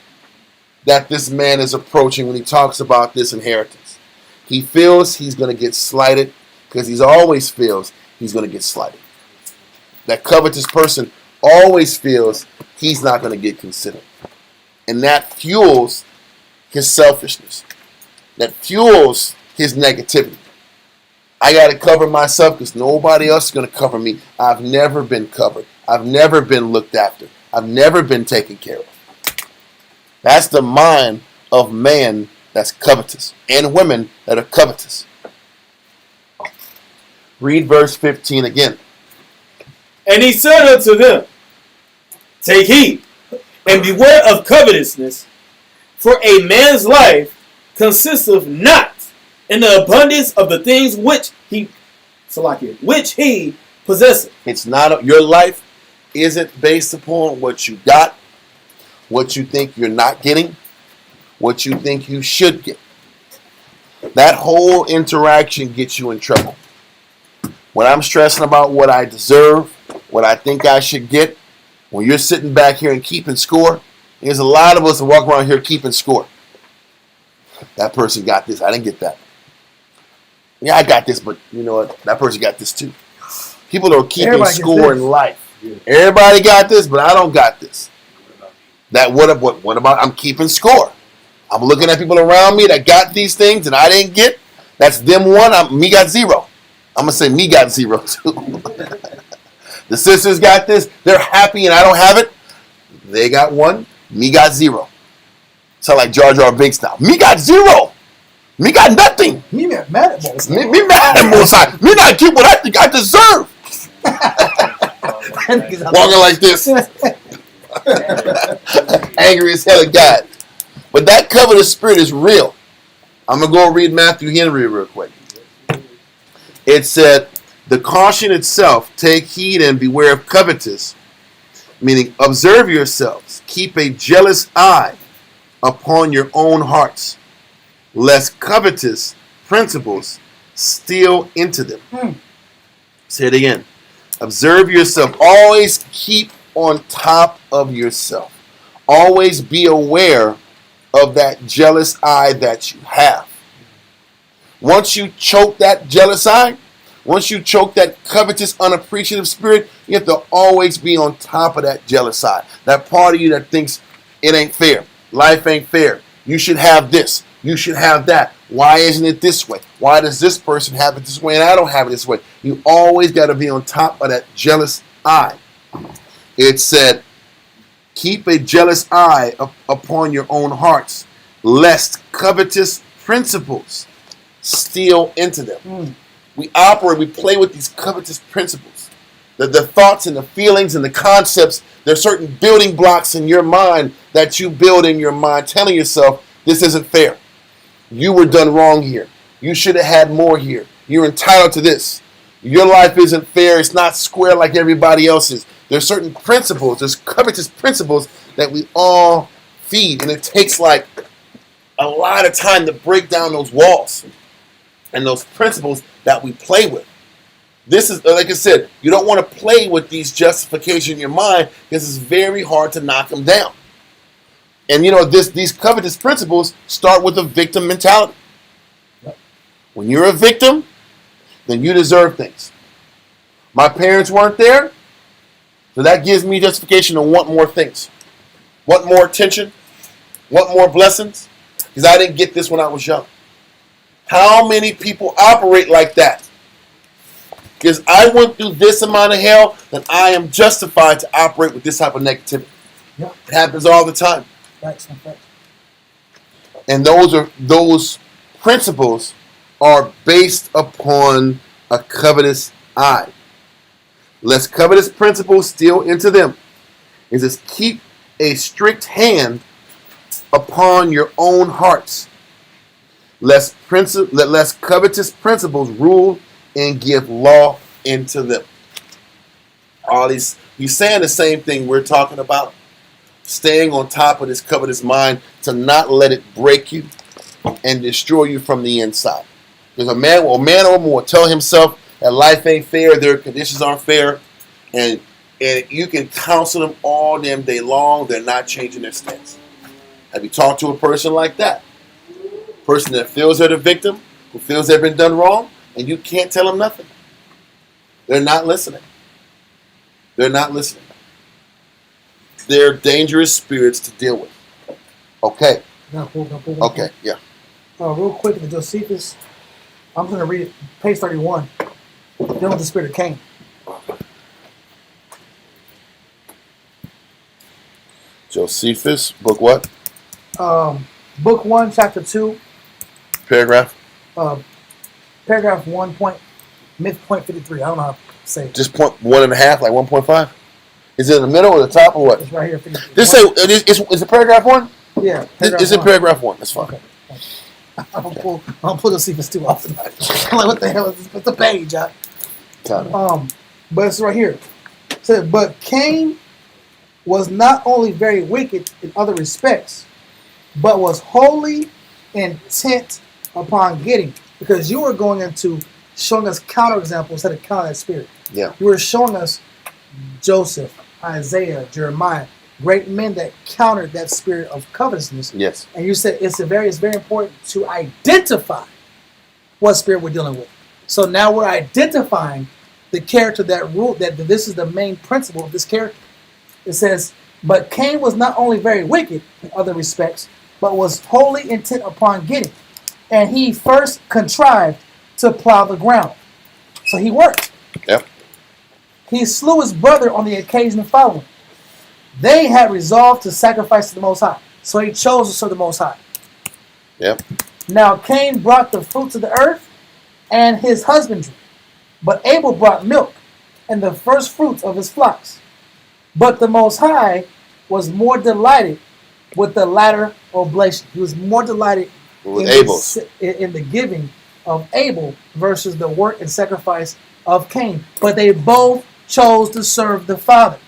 that this man is approaching when he talks about this inheritance. He feels he's going to get slighted because he always feels he's going to get slighted. That covetous person always feels he's not going to get considered. And that fuels his selfishness. That fuels his negativity. I got to cover myself because nobody else is going to cover me. I've never been covered. I've never been looked after. I've never been taken care of. That's the mind of man that's covetous. And women that are covetous. Read verse 15 again. And he said unto them, Take heed, and beware of covetousness, for a man's life consisteth not in the abundance of the things which he possesseth. It's not your life isn't based upon what you got, what you think you're not getting, what you think you should get. That whole interaction gets you in trouble. When I'm stressing about what I deserve, what I think I should get, when you're sitting back here and keeping score, there's a lot of us that walk around here keeping score. That person got this. I didn't get that. Yeah, I got this, but you know what? That person got this too. People are keeping score in life. Everybody got this, but I don't got this. What about I'm keeping score? I'm looking at people around me that got these things and I didn't get. That's them one. Me got zero. I'm gonna say me got zero too. The sisters got this. They're happy and I don't have it. They got one. Me got zero. Sound like Jar Jar Binks now. Me got zero. Me got nothing. Me mad at Most High. Me mad at Most High. Me not get what I think I deserve. Walking like this. Angry as hell at God. But that covetous spirit is real. I'm going to go read Matthew Henry real quick. It said, the caution itself, take heed and beware of covetous, meaning observe yourselves, keep a jealous eye upon your own hearts, lest covetous principles steal into them. Say it again. Observe yourself. Always keep on top of yourself. Always be aware of that jealous eye that you have. Once you choke that jealous eye, Once you choke that covetous, unappreciative spirit, you have to always be on top of that jealous side. That part of you that thinks it ain't fair. Life ain't fair. You should have this. You should have that. Why isn't it this way? Why does this person have it this way and I don't have it this way? You always got to be on top of that jealous eye. It said, keep a jealous eye upon your own hearts, lest covetous principles steal into them. We operate, we play with these covetous principles. The thoughts and the feelings and the concepts, there are certain building blocks in your mind that you build in your mind, telling yourself, this isn't fair. You were done wrong here. You should have had more here. You're entitled to this. Your life isn't fair. It's not square like everybody else's. There's certain principles, there's covetous principles that we all feed. And it takes like a lot of time to break down those walls and those principles that we play with. This is, like I said, you don't want to play with these justifications in your mind because it's very hard to knock them down. And you know, these covetous principles start with a victim mentality. When you're a victim, then you deserve things. My parents weren't there, so that gives me justification to want more things. Want more attention, want more blessings, because I didn't get this when I was young. How many people operate like that? Because I went through this amount of hell, then I am justified to operate with this type of negativity. Yep. It happens all the time. Facts. And those principles are based upon a covetous eye. Lest covetous principles steal into them. It says, keep a strict hand upon your own hearts, lest covetous principles rule and give law into them. All these, he's saying the same thing we're talking about. Staying on top of this covetous mind to not let it break you and destroy you from the inside. Because a man or woman will tell himself that life ain't fair, their conditions aren't fair, and you can counsel them all damn day long, they're not changing their stance. Have you talked to a person like that? A person that feels they're the victim, who feels they've been done wrong, and you can't tell them nothing. They're not listening. They're not listening. They're dangerous spirits to deal with. Okay. Okay, yeah. Real quick, in Josephus, I'm going to read it, page 31, dealing with the spirit of Cain. Josephus, book what? Book 1, chapter 2. Paragraph? Paragraph 1, point 53. I don't know how to say it. Just point 1.5, like 1.5? Is it in the middle or the top or what? It's right here. Just say, is it paragraph 1? Yeah. It's in paragraph 1. That's fine. Okay. I'm gonna pull Josephus 2 off tonight. I'm like, what the hell is this? It's a page, huh? But it's right here. It said, but Cain was not only very wicked in other respects, but was wholly intent upon getting. Because you were going into showing us counterexamples instead of counter that spirit. Yeah. You were showing us Joseph, Isaiah, Jeremiah, great men that countered that spirit of covetousness. Yes. And you said it's very important to identify what spirit we're dealing with. So now we're identifying the character that ruled, that this is the main principle of this character. It says, but Cain was not only very wicked in other respects, but was wholly intent upon getting. And he first contrived to plow the ground. So he worked. Yep. He slew his brother on the occasion following. They had resolved to sacrifice to the Most High. So he chose to serve the Most High. Yep. Now Cain brought the fruits of the earth and his husbandry. But Abel brought milk and the first fruits of his flocks. But the Most High was more delighted with the latter oblation. He was more delighted With in the giving of Abel versus the work and sacrifice of Cain. But they both chose to serve the Father.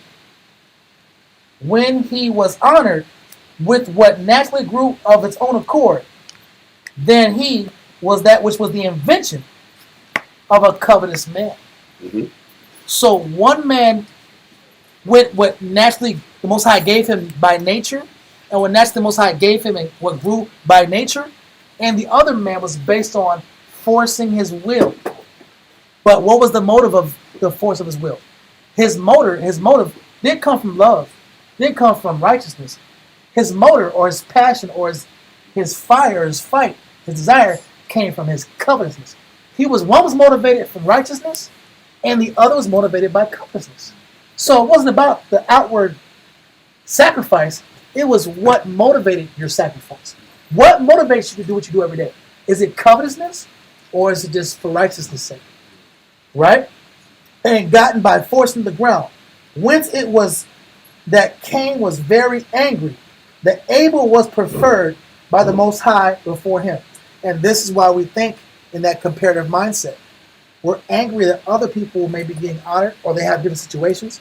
When he was honored with what naturally grew of its own accord, then he was that which was the invention of a covetous man. Mm-hmm. So one man with what naturally the Most High gave him by nature, and what naturally the Most High gave him and what grew by nature, and the other man was based on forcing his will. But what was the motive of the force of his will? His motive didn't come from love, didn't come from righteousness. His motor or his passion or his fire, his fight, his desire came from his covetousness. One was motivated from righteousness, and the other was motivated by covetousness. So it wasn't about the outward sacrifice, it was what motivated your sacrifice. What motivates you to do what you do every day? Is it covetousness, or is it just for righteousness' sake? Right? And gotten by forcing the ground. Whence it was that Cain was very angry, that Abel was preferred by the Most High before him. And this is why we think in that comparative mindset. We're angry that other people may be getting honored or they have different situations.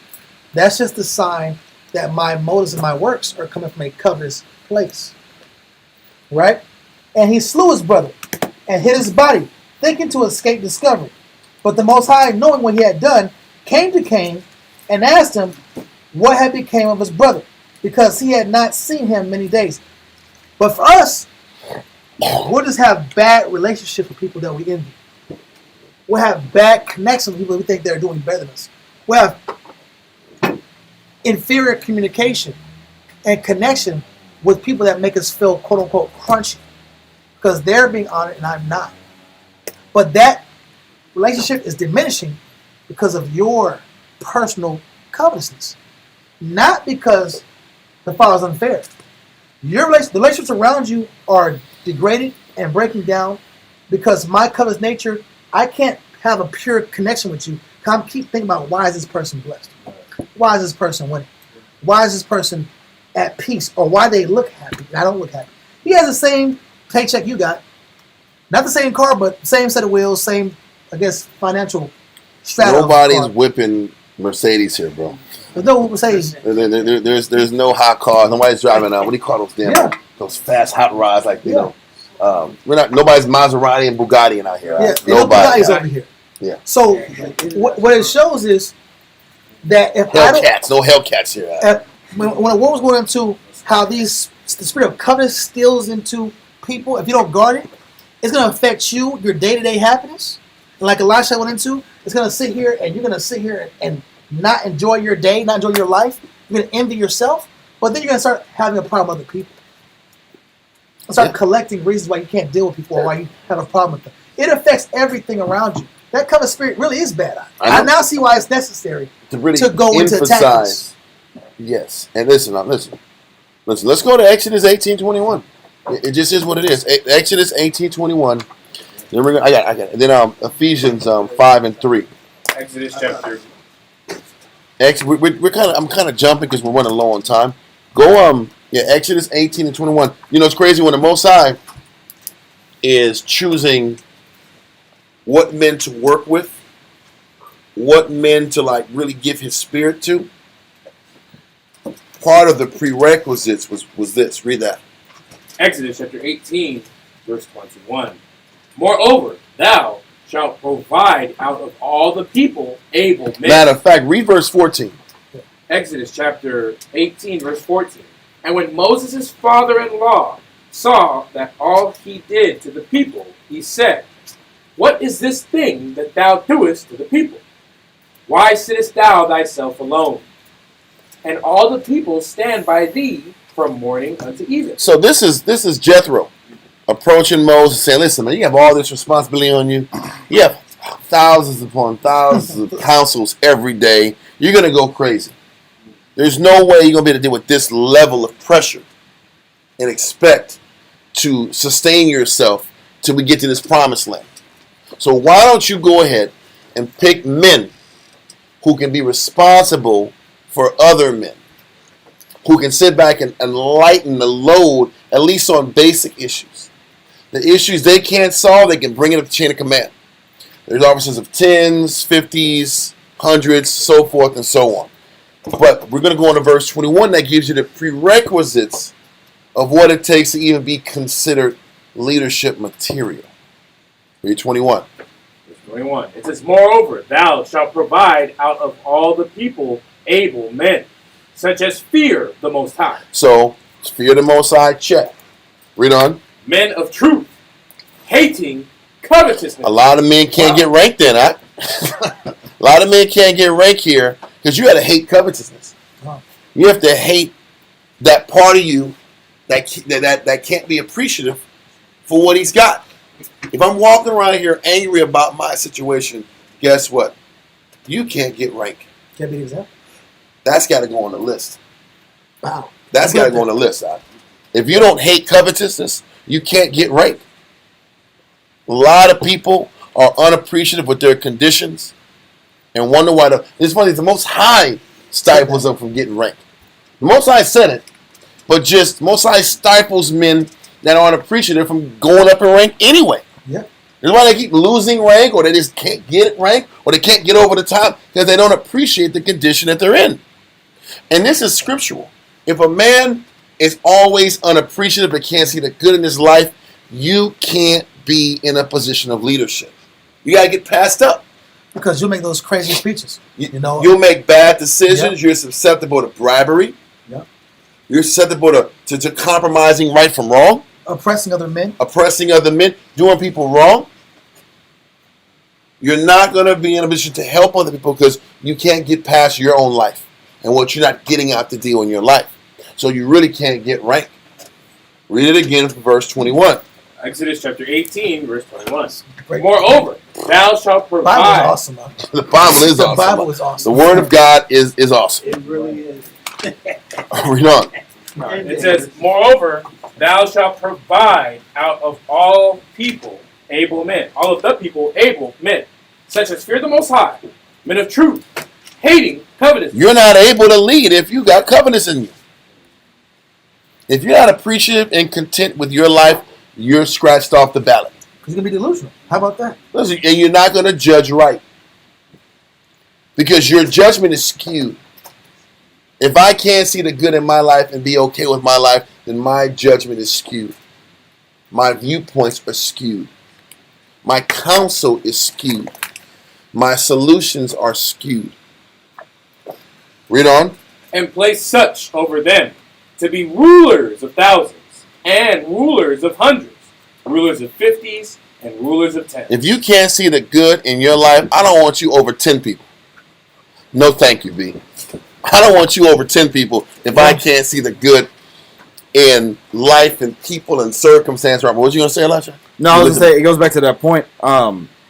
That's just a sign that my motives and my works are coming from a covetous place. Right? And he slew his brother and hid his body, thinking to escape discovery. But the Most High, knowing what he had done, came to Cain and asked him what had become of his brother, because he had not seen him many days. But for us, we'll just have bad relationships with people that we envy. We'll have bad connections with people we think they're doing better than us. We'll have inferior communication and connection with people that make us feel quote unquote crunchy because they're being honored and I'm not. But that relationship is diminishing because of your personal covetousness, not because the Father's unfair. The relationships around you are degraded and breaking down because my covetous nature, I can't have a pure connection with you. I keep thinking about, why is this person blessed? Why is this person winning? Why is this person at peace? Or why they look happy? I don't look happy. He has the same paycheck you got. Not the same car, but same set of wheels, same, I guess, financial strata. Nobody's whipping Mercedes here, bro. There's no Mercedes. There's no hot cars. Nobody's driving what do you call those damn those fast hot rods, like you know. Nobody's Maserati and Bugatti out here. Yeah, nobody's over here. Yeah. So what it shows is that if Hellcats, no Hellcats here. When the war was going into how the spirit of covetous steals into people, if you don't guard it, it's going to affect you, your day-to-day happiness. And like Elisha went into, it's going to sit here and you're going to sit here and not enjoy your day, not enjoy your life. You're going to envy yourself, but then you're going to start having a problem with other people. Start collecting reasons why you can't deal with people or why you have a problem with them. It affects everything around you. That covetous spirit really is bad. I now see why it's necessary to really to go into emphasize. Yes, and listen. Let's go to Exodus 18:21. It just is what it is. Exodus 18:21. Then I got it. Then Ephesians 5:3. Exodus chapter. I'm kind of jumping because we're running low on time. Go Exodus 18:21. You know, it's crazy when the Most High is choosing what men to work with, what men to like really give His Spirit to. Part of the prerequisites was this. Read that. Exodus chapter 18, verse 21. Moreover, thou shalt provide out of all the people able men. Matter of fact, read verse 14. Exodus chapter 18, verse 14. And when Moses' father-in-law saw that all he did to the people, he said, What is this thing that thou doest to the people? Why sittest thou thyself alone? And all the people stand by thee from morning unto even. So this is Jethro approaching Moses saying, listen, man, you have all this responsibility on you. You have thousands upon thousands of counsels every day. You're going to go crazy. There's no way you're going to be able to deal with this level of pressure and expect to sustain yourself till we get to this promised land. So why don't you go ahead and pick men who can be responsible for other men, who can sit back and lighten the load, at least on basic issues. The issues they can't solve, they can bring it up the chain of command. There's officers of 10s, 50s, 100s, so forth and so on. But we're going to go on to verse 21 that gives you the prerequisites of what it takes to even be considered leadership material. Read 21. Verse 21. It says, Moreover, thou shalt provide out of all the people able men, such as fear the Most High. So, fear the Most High, check. Read on. Men of truth, hating covetousness. A lot of men can't get ranked in. A lot of men can't get ranked here because you got to hate covetousness. You have to hate that part of you that can't be appreciative for what he's got. If I'm walking around here angry about my situation, guess what? You can't get ranked. Can't be the example. That's got to go on the list. Wow. That's got to go on the list. If you don't hate covetousness, you can't get ranked. A lot of people are unappreciative with their conditions and wonder why. It's funny, the Most High stifles them from getting ranked. The Most High said it, but just Most High stifles men that aren't appreciative from going up in rank anyway. Yeah. That's why they keep losing rank, or they just can't get rank, or they can't get over the top because they don't appreciate the condition that they're in. And this is scriptural. If a man is always unappreciative but can't see the good in his life, you can't be in a position of leadership. You got to get passed up. Because you make those crazy speeches. You know, You'll make bad decisions. You're susceptible to bribery. Yep. You're susceptible to compromising right from wrong. Oppressing other men. Doing people wrong. You're not going to be in a position to help other people because you can't get past your own life and what you're not getting out to deal in your life. So you really can't get ranked. Read it again from verse 21. Exodus chapter 18, verse 21. Moreover, thou shalt The Bible is provide. awesome, man. The Bible is The awesome. Bible is awesome. The Word of God is awesome. It really is. Read on. It says, moreover, thou shalt provide out of all people able men. All of the people able men, such as fear the Most High, men of truth, hating covetousness. You're not able to lead if you got covetous in you. If you're not appreciative and content with your life, you're scratched off the ballot. He's going to be delusional. How about that? Listen, and you're not going to judge right. Because your judgment is skewed. If I can't see the good in my life and be okay with my life, then my judgment is skewed. My viewpoints are skewed. My counsel is skewed. My solutions are skewed. Read on. And place such over them to be rulers of thousands and rulers of hundreds, rulers of 50s and rulers of 10s. If you can't see the good in your life, I don't want you over 10 people. No thank you, B. I don't want you over 10 people if I can't see the good in life and people and circumstance. Robert, what was you going to say, Elijah? No, I was going to say, it goes back to that point.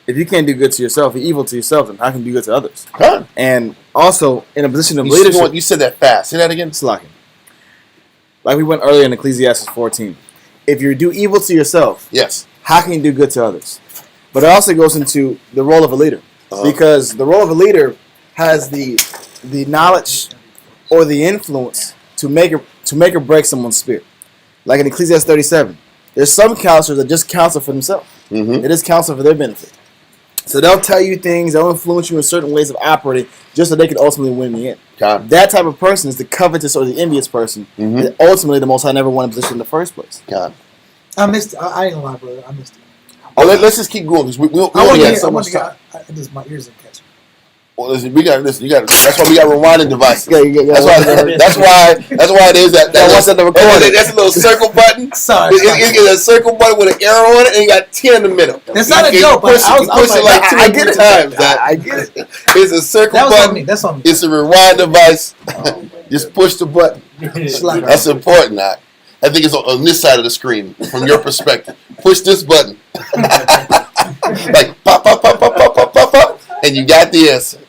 If you can't do good to yourself, you're evil to yourself, then how can you do good to others? Huh? And also, in a position of leadership... You said that fast. Say that again. Slacking. Like we went earlier in Ecclesiastes 14. If you do evil to yourself, yes, how can you do good to others? But it also goes into the role of a leader. Because the role of a leader has the knowledge or the influence to make or break someone's spirit. Like in Ecclesiastes 37, there's some counselors that just counsel for themselves. Mm-hmm. They just counsel for their benefit. So they'll tell you things, they'll influence you in certain ways of operating just so they can ultimately win in the end. God. That type of person is the covetous or the envious person. Mm-hmm. That ultimately, the Most High never won a position in the first place. God. I missed it. I ain't gonna lie, brother. I missed it. Oh, let's just keep going because we I only want have so much to time. my ears didn't catch it. Well, listen, you got. That's why we got rewinding devices. Yeah, that's why it is that. That's a little circle button. Sorry. It's a circle button with an arrow on it, and you got 10 in the middle. That's not a joke, but I was like 2 or 3 times. I get it. It's a circle That was button. on me. That's on me. It's a rewind device. Just push the button. That's important. I think it's on this side of the screen from your perspective. Push this button. Like pop, pop, pop, pop, pop, pop, pop, pop, and you got the answer.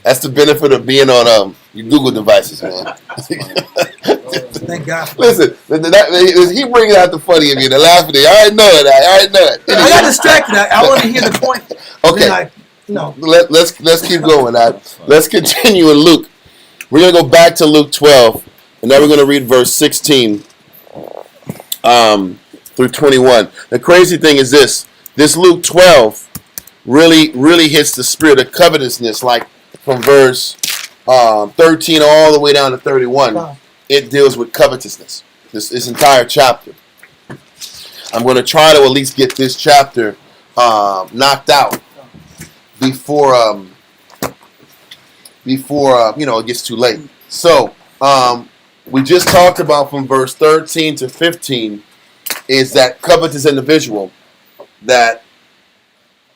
That's the benefit of being on your Google devices, man. Thank God. Listen, he brings out the funny in me, the laughing. I already know it. I got distracted. I want to hear the point. Okay. No. Let's keep going. Let's continue in Luke. We're gonna go back to Luke 12, and then we're gonna read verse 16 through 21. The crazy thing is this Luke 12 really hits the spirit of covetousness, like from verse 13 all the way down to 31. Wow. It deals with covetousness. This entire chapter. I'm going to try to at least get this chapter knocked out before it gets too late. So we just talked about from verse 13 to 15 is that covetous individual that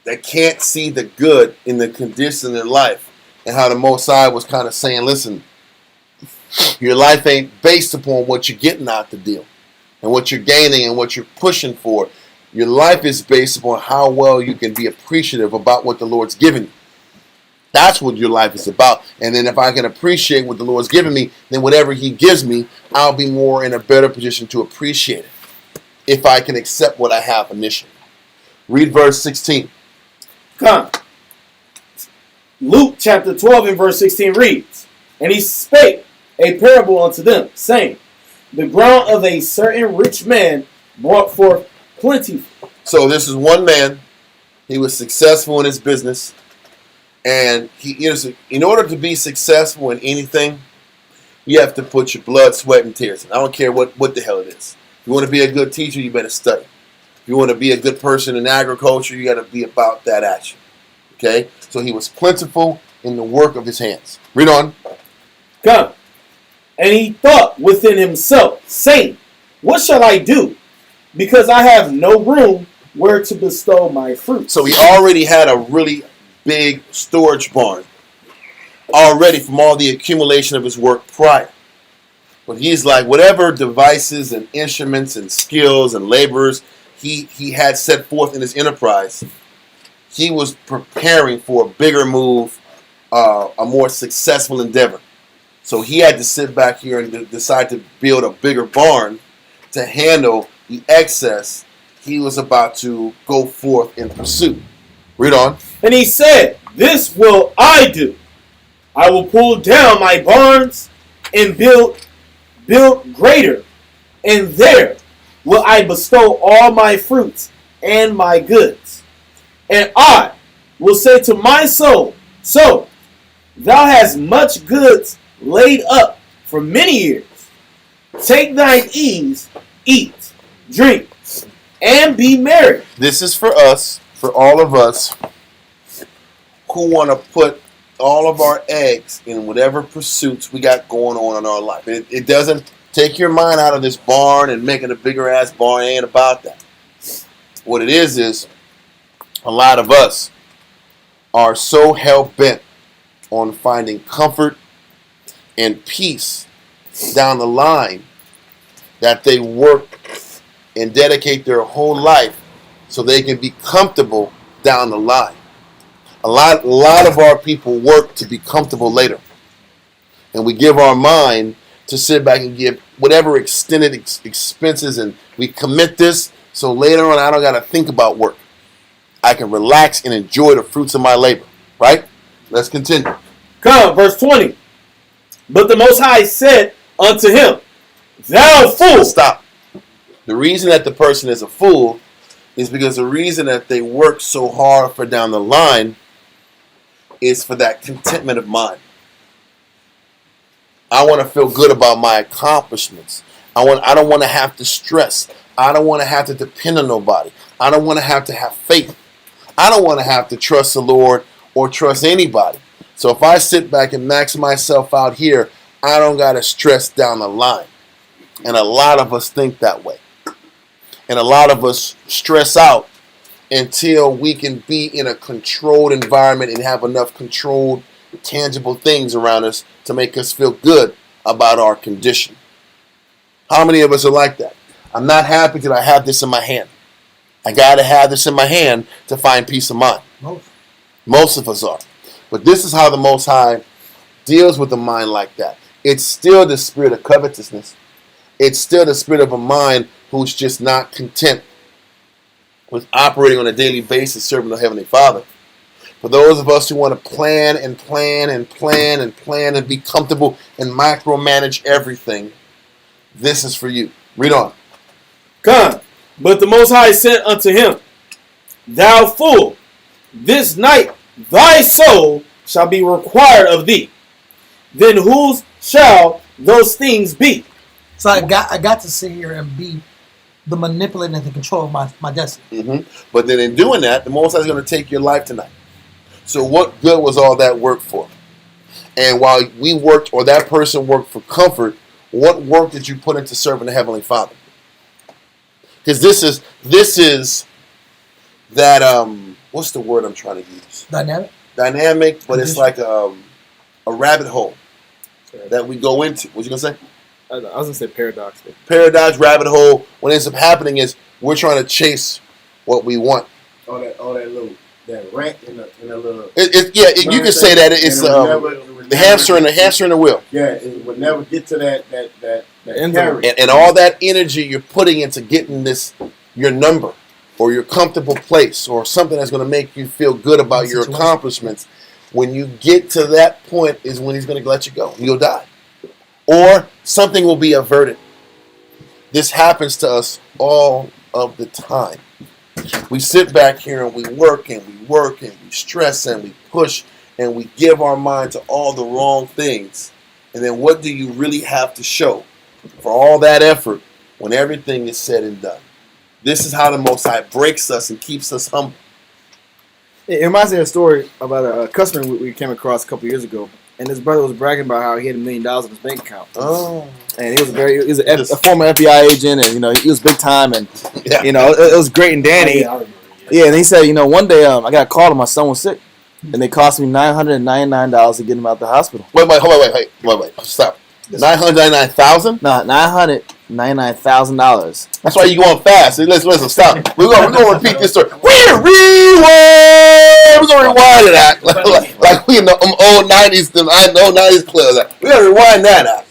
that can't see the good in the condition of their life, and how the Most High was kind of saying, listen, your life ain't based upon what you're getting out the deal and what you're gaining and what you're pushing for. Your life is based upon how well you can be appreciative about what the Lord's given you. That's what your life is about. And then if I can appreciate what the Lord's given me, then whatever he gives me, I'll be more in a better position to appreciate it if I can accept what I have initially. Read verse 16. Come. Luke chapter 12 and verse 16 reads, And he spake a parable unto them, saying, The ground of a certain rich man brought forth plenty. So this is one man. He was successful in his business. And in order to be successful in anything, you have to put your blood, sweat, and tears in. I don't care what the hell it is. If you want to be a good teacher, you better study. If you want to be a good person in agriculture, you got to be about that action. Okay? So he was plentiful in the work of his hands. Read on. Come. And he thought within himself, saying, What shall I do? Because I have no room where to bestow my fruit. So he already had a really big storage barn already from all the accumulation of his work prior. But he's like, whatever devices and instruments and skills and laborers he had set forth in his enterprise, he was preparing for a bigger move, a more successful endeavor. So he had to sit back here and decide to build a bigger barn to handle the excess he was about to go forth in pursuit. Read on. And he said, This will I do. I will pull down my barns and build greater, and there will I bestow all my fruits and my goods. And I will say to my soul, So, thou hast much goods laid up for many years. Take thine ease, eat, drink, and be merry. This is for us, for all of us who want to put all of our eggs in whatever pursuits we got going on in our life. It doesn't take your mind out of this barn and make it a bigger ass barn. It ain't about that. What it is a lot of us are so hell-bent on finding comfort and peace down the line that they work and dedicate their whole life so they can be comfortable down the line. A lot of our people work to be comfortable later. And we give our mind to sit back and give whatever extended expenses, and we commit this so later on I don't got to think about work. I can relax and enjoy the fruits of my labor. Right? Let's continue. Come, verse 20. But the Most High said unto him, Thou fool! Stop. The reason that the person is a fool is because the reason that they work so hard for down the line is for that contentment of mind. I want to feel good about my accomplishments. I don't want to have to stress. I don't want to have to depend on nobody. I don't want to have faith. I don't want to have to trust the Lord or trust anybody. So if I sit back and max myself out here, I don't got to stress down the line. And a lot of us think that way. And a lot of us stress out until we can be in a controlled environment and have enough controlled, tangible things around us to make us feel good about our condition. How many of us are like that? I'm not happy that I have this in my hand. I got to have this in my hand to find peace of mind. Most of us are. But this is how the Most High deals with a mind like that. It's still the spirit of covetousness. It's still the spirit of a mind who's just not content with operating on a daily basis, serving the Heavenly Father. For those of us who want to plan and plan and plan and plan and be comfortable and micromanage everything, this is for you. Read on. Come. But the Most High said unto him, Thou fool, this night thy soul shall be required of thee. Then whose shall those things be? So I got to sit here and be the manipulating and the control of my destiny. Mm-hmm. But then in doing that, the Most High is going to take your life tonight. So what good was all that work for? And while we worked, or that person worked for comfort, what work did you put into serving the Heavenly Father? Because this is that what's the word I'm trying to use? Dynamic, but it's like a rabbit hole that we go into. What you gonna say? I was gonna say paradox. Paradox, rabbit hole. What ends up happening is we're trying to chase what we want. All that little that rat in a little. You can say that it's the hamster in the wheel. Yeah, it would never get to that and all that energy you're putting into getting your number or your comfortable place or something that's going to make you feel good about your accomplishments. When you get to that point is when he's going to let you go. You'll die. Or something will be averted. This happens to us all of the time. We sit back here and we work and we stress and we push and we give our mind to all the wrong things. And then what do you really have to show for all that effort when everything is said and done? This is how the Most High breaks us and keeps us humble. It reminds me of a story about a customer we came across a couple years ago. And his brother was bragging about how he had $1 million in his bank account. Oh. And he was a former FBI agent, and he was big time, and it was great and dandy. Yeah, and he said, one day I got a call and my son was sick, and they cost me $999 to get him out the hospital. Wait, stop. $999,000? No, $999,000. That's why you going fast. Listen, stop. We're gonna repeat this story. We're gonna rewind it out like we in the old '90s, the old '90s clubs. We gotta rewind that out.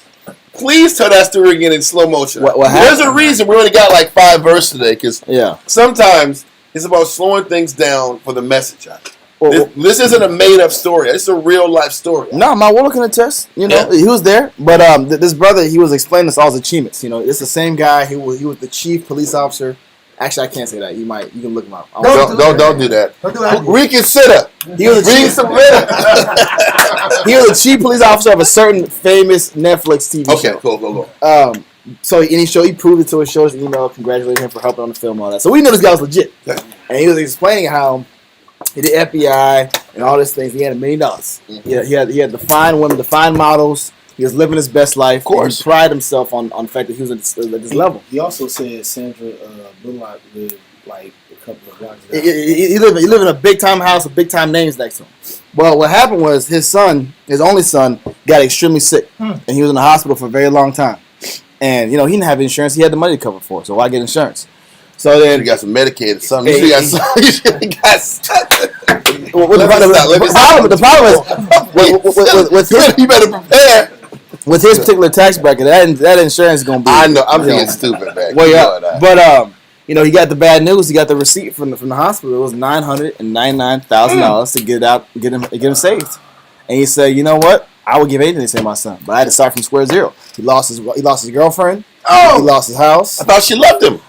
Please tell that story again in slow motion. There's a reason we only got like 5 verses today, because sometimes it's about slowing things down for the message out. This isn't a made-up story. It's a real-life story. No, my Walter can attest. He was there. But this brother, he was explaining us all his achievements. It's the same guy. He was the chief police officer. Actually, I can't say that. You can look him up. Don't do that. Reconsider. He was the chief police officer of a certain famous Netflix TV show. Okay, cool. So he proved it to us, showed us an email, congratulating him for helping on the film and all that. So we knew this guy was legit. And he was explaining how he did FBI and all these things. He had $1 million. He had the fine women, the fine models. He was living his best life. Of course. He prided himself on the fact that he was at this level. He also said Sandra Bullock lived like a couple of blocks down. He lived in a big time house with big time names next to him. Well, what happened was his only son, got extremely sick, and he was in the hospital for a very long time. And he didn't have insurance. He had the money to cover for it. So why get insurance? So then you got some Medicaid or something. You got something. The problem is you better prepare. With his particular tax bracket, that insurance is gonna be. I know. I'm being stupid, man. Well, yeah, but he got the bad news. He got the receipt from the hospital. It was $999,000 to get him saved. And he said, "You know what? I would give anything to save my son, but I had to start from square zero. He lost his girlfriend. He lost his house. I thought she loved him.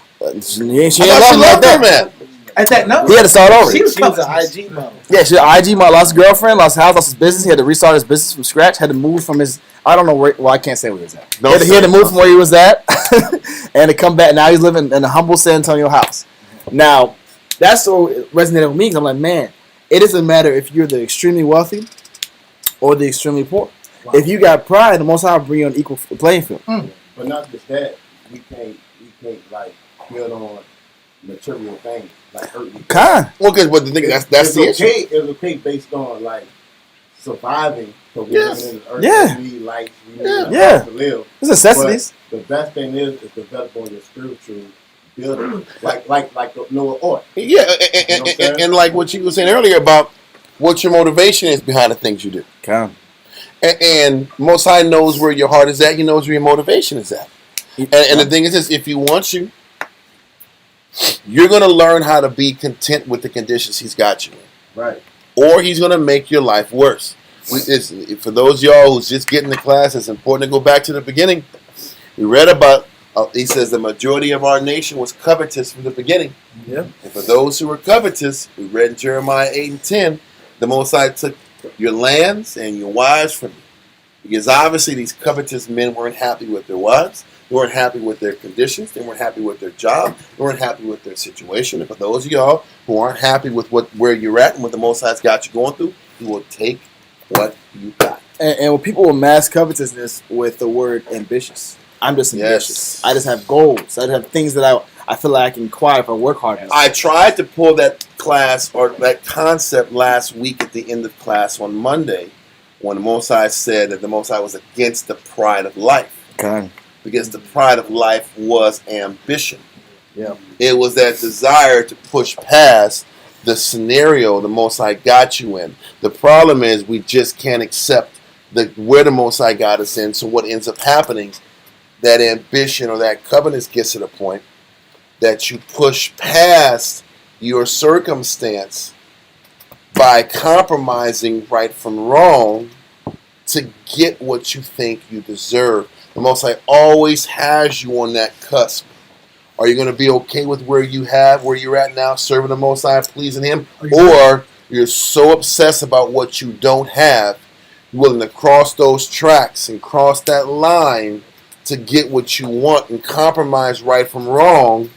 She didn't love him man. At that number, he had to start over. She was an IG model. Yeah, she was an IG model. Lost his girlfriend, lost his house, lost his business. He had to restart his business from scratch. Had to move from his. I don't know where. Well, I can't say where he was at. He had to move from where he was at, and to come back. Now he's living in a humble San Antonio house. Now, that's what resonated with me, because I'm like, man, it doesn't matter if you're the extremely wealthy or the extremely poor. Wow. If you got pride, the Most High will bring you on equal playing field. But not just that, we can't like build on material things like hurt. Well, because the thing that's the issue. It's okay based on like surviving. So we're living in the earth. We need lights. We need to live. It's necessities. But the best thing is develop on your spiritual building, like the Noah Ark. Yeah, and like what you were saying earlier about what your motivation is behind the things you do. And Most High knows where your heart is at. He knows where your motivation is at. And the thing is this: if He wants you, you're going to learn how to be content with the conditions He's got you in. Right. Or He's going to make your life worse. For those of y'all who's just getting to class, it's important to go back to the beginning. We read about, he says, the majority of our nation was covetous from the beginning. Yeah. And for those who were covetous, we read in Jeremiah 8 and 10, the Most High took your lands and your wives from you. Because obviously these covetous men weren't happy with their wives. They weren't happy with their conditions. They weren't happy with their job. They weren't happy with their situation. And for those of y'all who aren't happy with where you're at and what the Most High's got you going through, He will take what you got. And when people will mask covetousness with the word ambitious. I'm just ambitious. I just have goals. I have things that I feel like I can acquire if I work hard enough. I tried to pull that class or that concept last week at the end of class on Monday when the Most High said that the Most High was against the pride of life. Okay. Because the pride of life was ambition. Yeah. It was that desire to push past the scenario the Most High got you in. The problem is we just can't accept where the Most High got us in. So what ends up happening, that ambition or that covetous gets to the point that you push past your circumstance by compromising right from wrong to get what you think you deserve. The Most High always has you on that cusp. Are you going to be okay with where you're at now, serving the Most High, pleasing Him? Or you're so obsessed about what you don't have, you're willing to cross those tracks and cross that line to get what you want and compromise right from wrong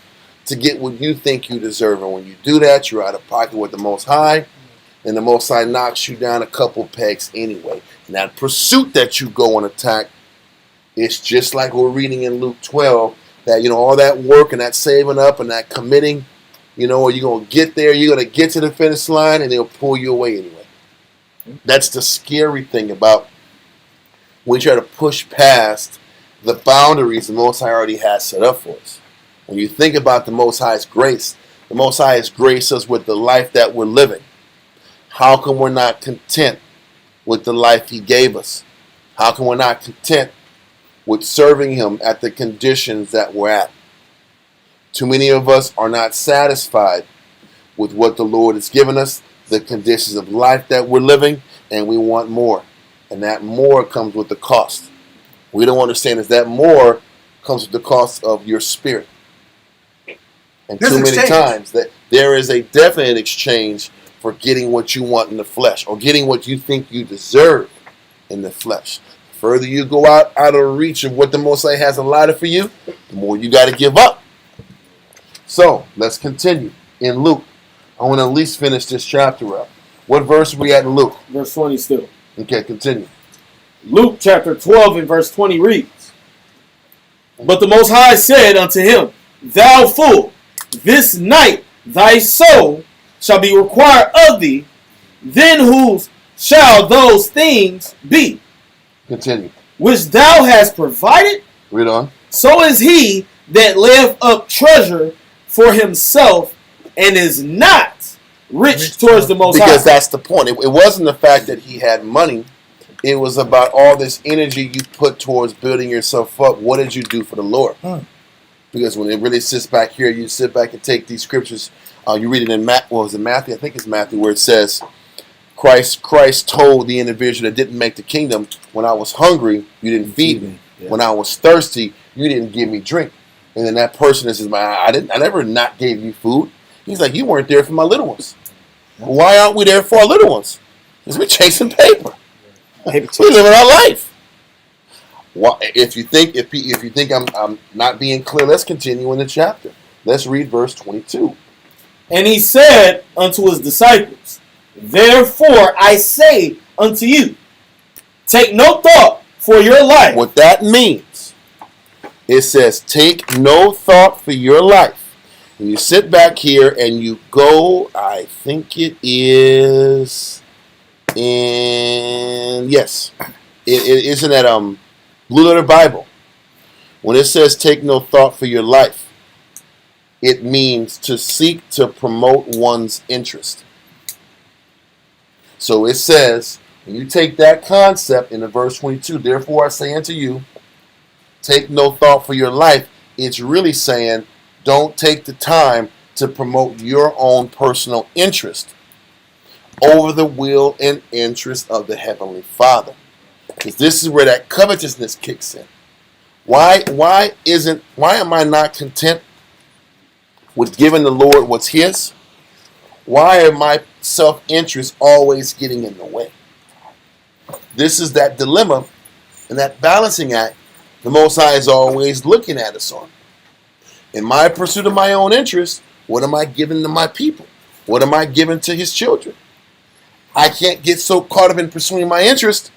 to get what you think you deserve. And when you do that, you're out of pocket with the Most High, and the Most High knocks you down a couple pegs anyway. And that pursuit that you go on attack, it's just like we're reading in Luke 12, that, all that work and that saving up and that committing, you're going to get there, you're going to get to the finish line, and they'll pull you away anyway. That's the scary thing about when you try to push past the boundaries the Most High already has set up for us. When you think about the Most High's grace, the Most High has graced us with the life that we're living. How come we're not content with the life He gave us? How come we're not content with serving Him at the conditions that we're at? Too many of us are not satisfied with what the Lord has given us, the conditions of life that we're living, and we want more. And that more comes with the cost. We don't understand is that more comes with the cost of your spirit. And There's too many exchange. times that there is a definite exchange for getting what you want in the flesh or getting what you think you deserve in the flesh. The further you go out of reach of what the Most High has allotted for you, the more you got to give up. So let's continue in Luke. I want to at least finish this chapter up. What verse are we at in Luke? Verse 20 still. Okay, continue. Luke chapter 12 and verse 20 reads, But the Most High said unto him, Thou fool, this night thy soul shall be required of thee. Then whose shall those things be? Continue. Which thou hast provided? Read on. So is he that layeth up treasure for himself and is not rich towards the Most High. Because that's the point. It wasn't the fact that he had money. It was about all this energy you put towards building yourself up. What did you do for the Lord? Because when it really sits back here, you sit back and take these scriptures. You read it in Matthew? I think it's Matthew, where it says, Christ told the individual that didn't make the kingdom, when I was hungry, you didn't feed me. Yeah. When I was thirsty, you didn't give me drink. And then that person says, I never not gave you food. He's like, you weren't there for my little ones. Why aren't we there for our little ones? Because we're chasing paper. We're living our life. Well, if you think I'm not being clear, let's continue in the chapter. Let's read verse 22. And he said unto his disciples, Therefore I say unto you, take no thought for your life. What that means, it says, take no thought for your life. And you sit back here and you go, I think it is in, yes, it isn't that Blue Letter Bible. When it says take no thought for your life, it means to seek to promote one's interest. So it says, when you take that concept in the verse 22, therefore I say unto you, take no thought for your life, it's really saying, don't take the time to promote your own personal interest over the will and interest of the Heavenly Father. Because this is where that covetousness kicks in. Why am I not content with giving the Lord what's His? Why am my self-interest always getting in the way? This is that dilemma and that balancing act the Most High is always looking at us on. In my pursuit of my own interest, what am I giving to my people? What am I giving to His children? I can't get so caught up in pursuing my interest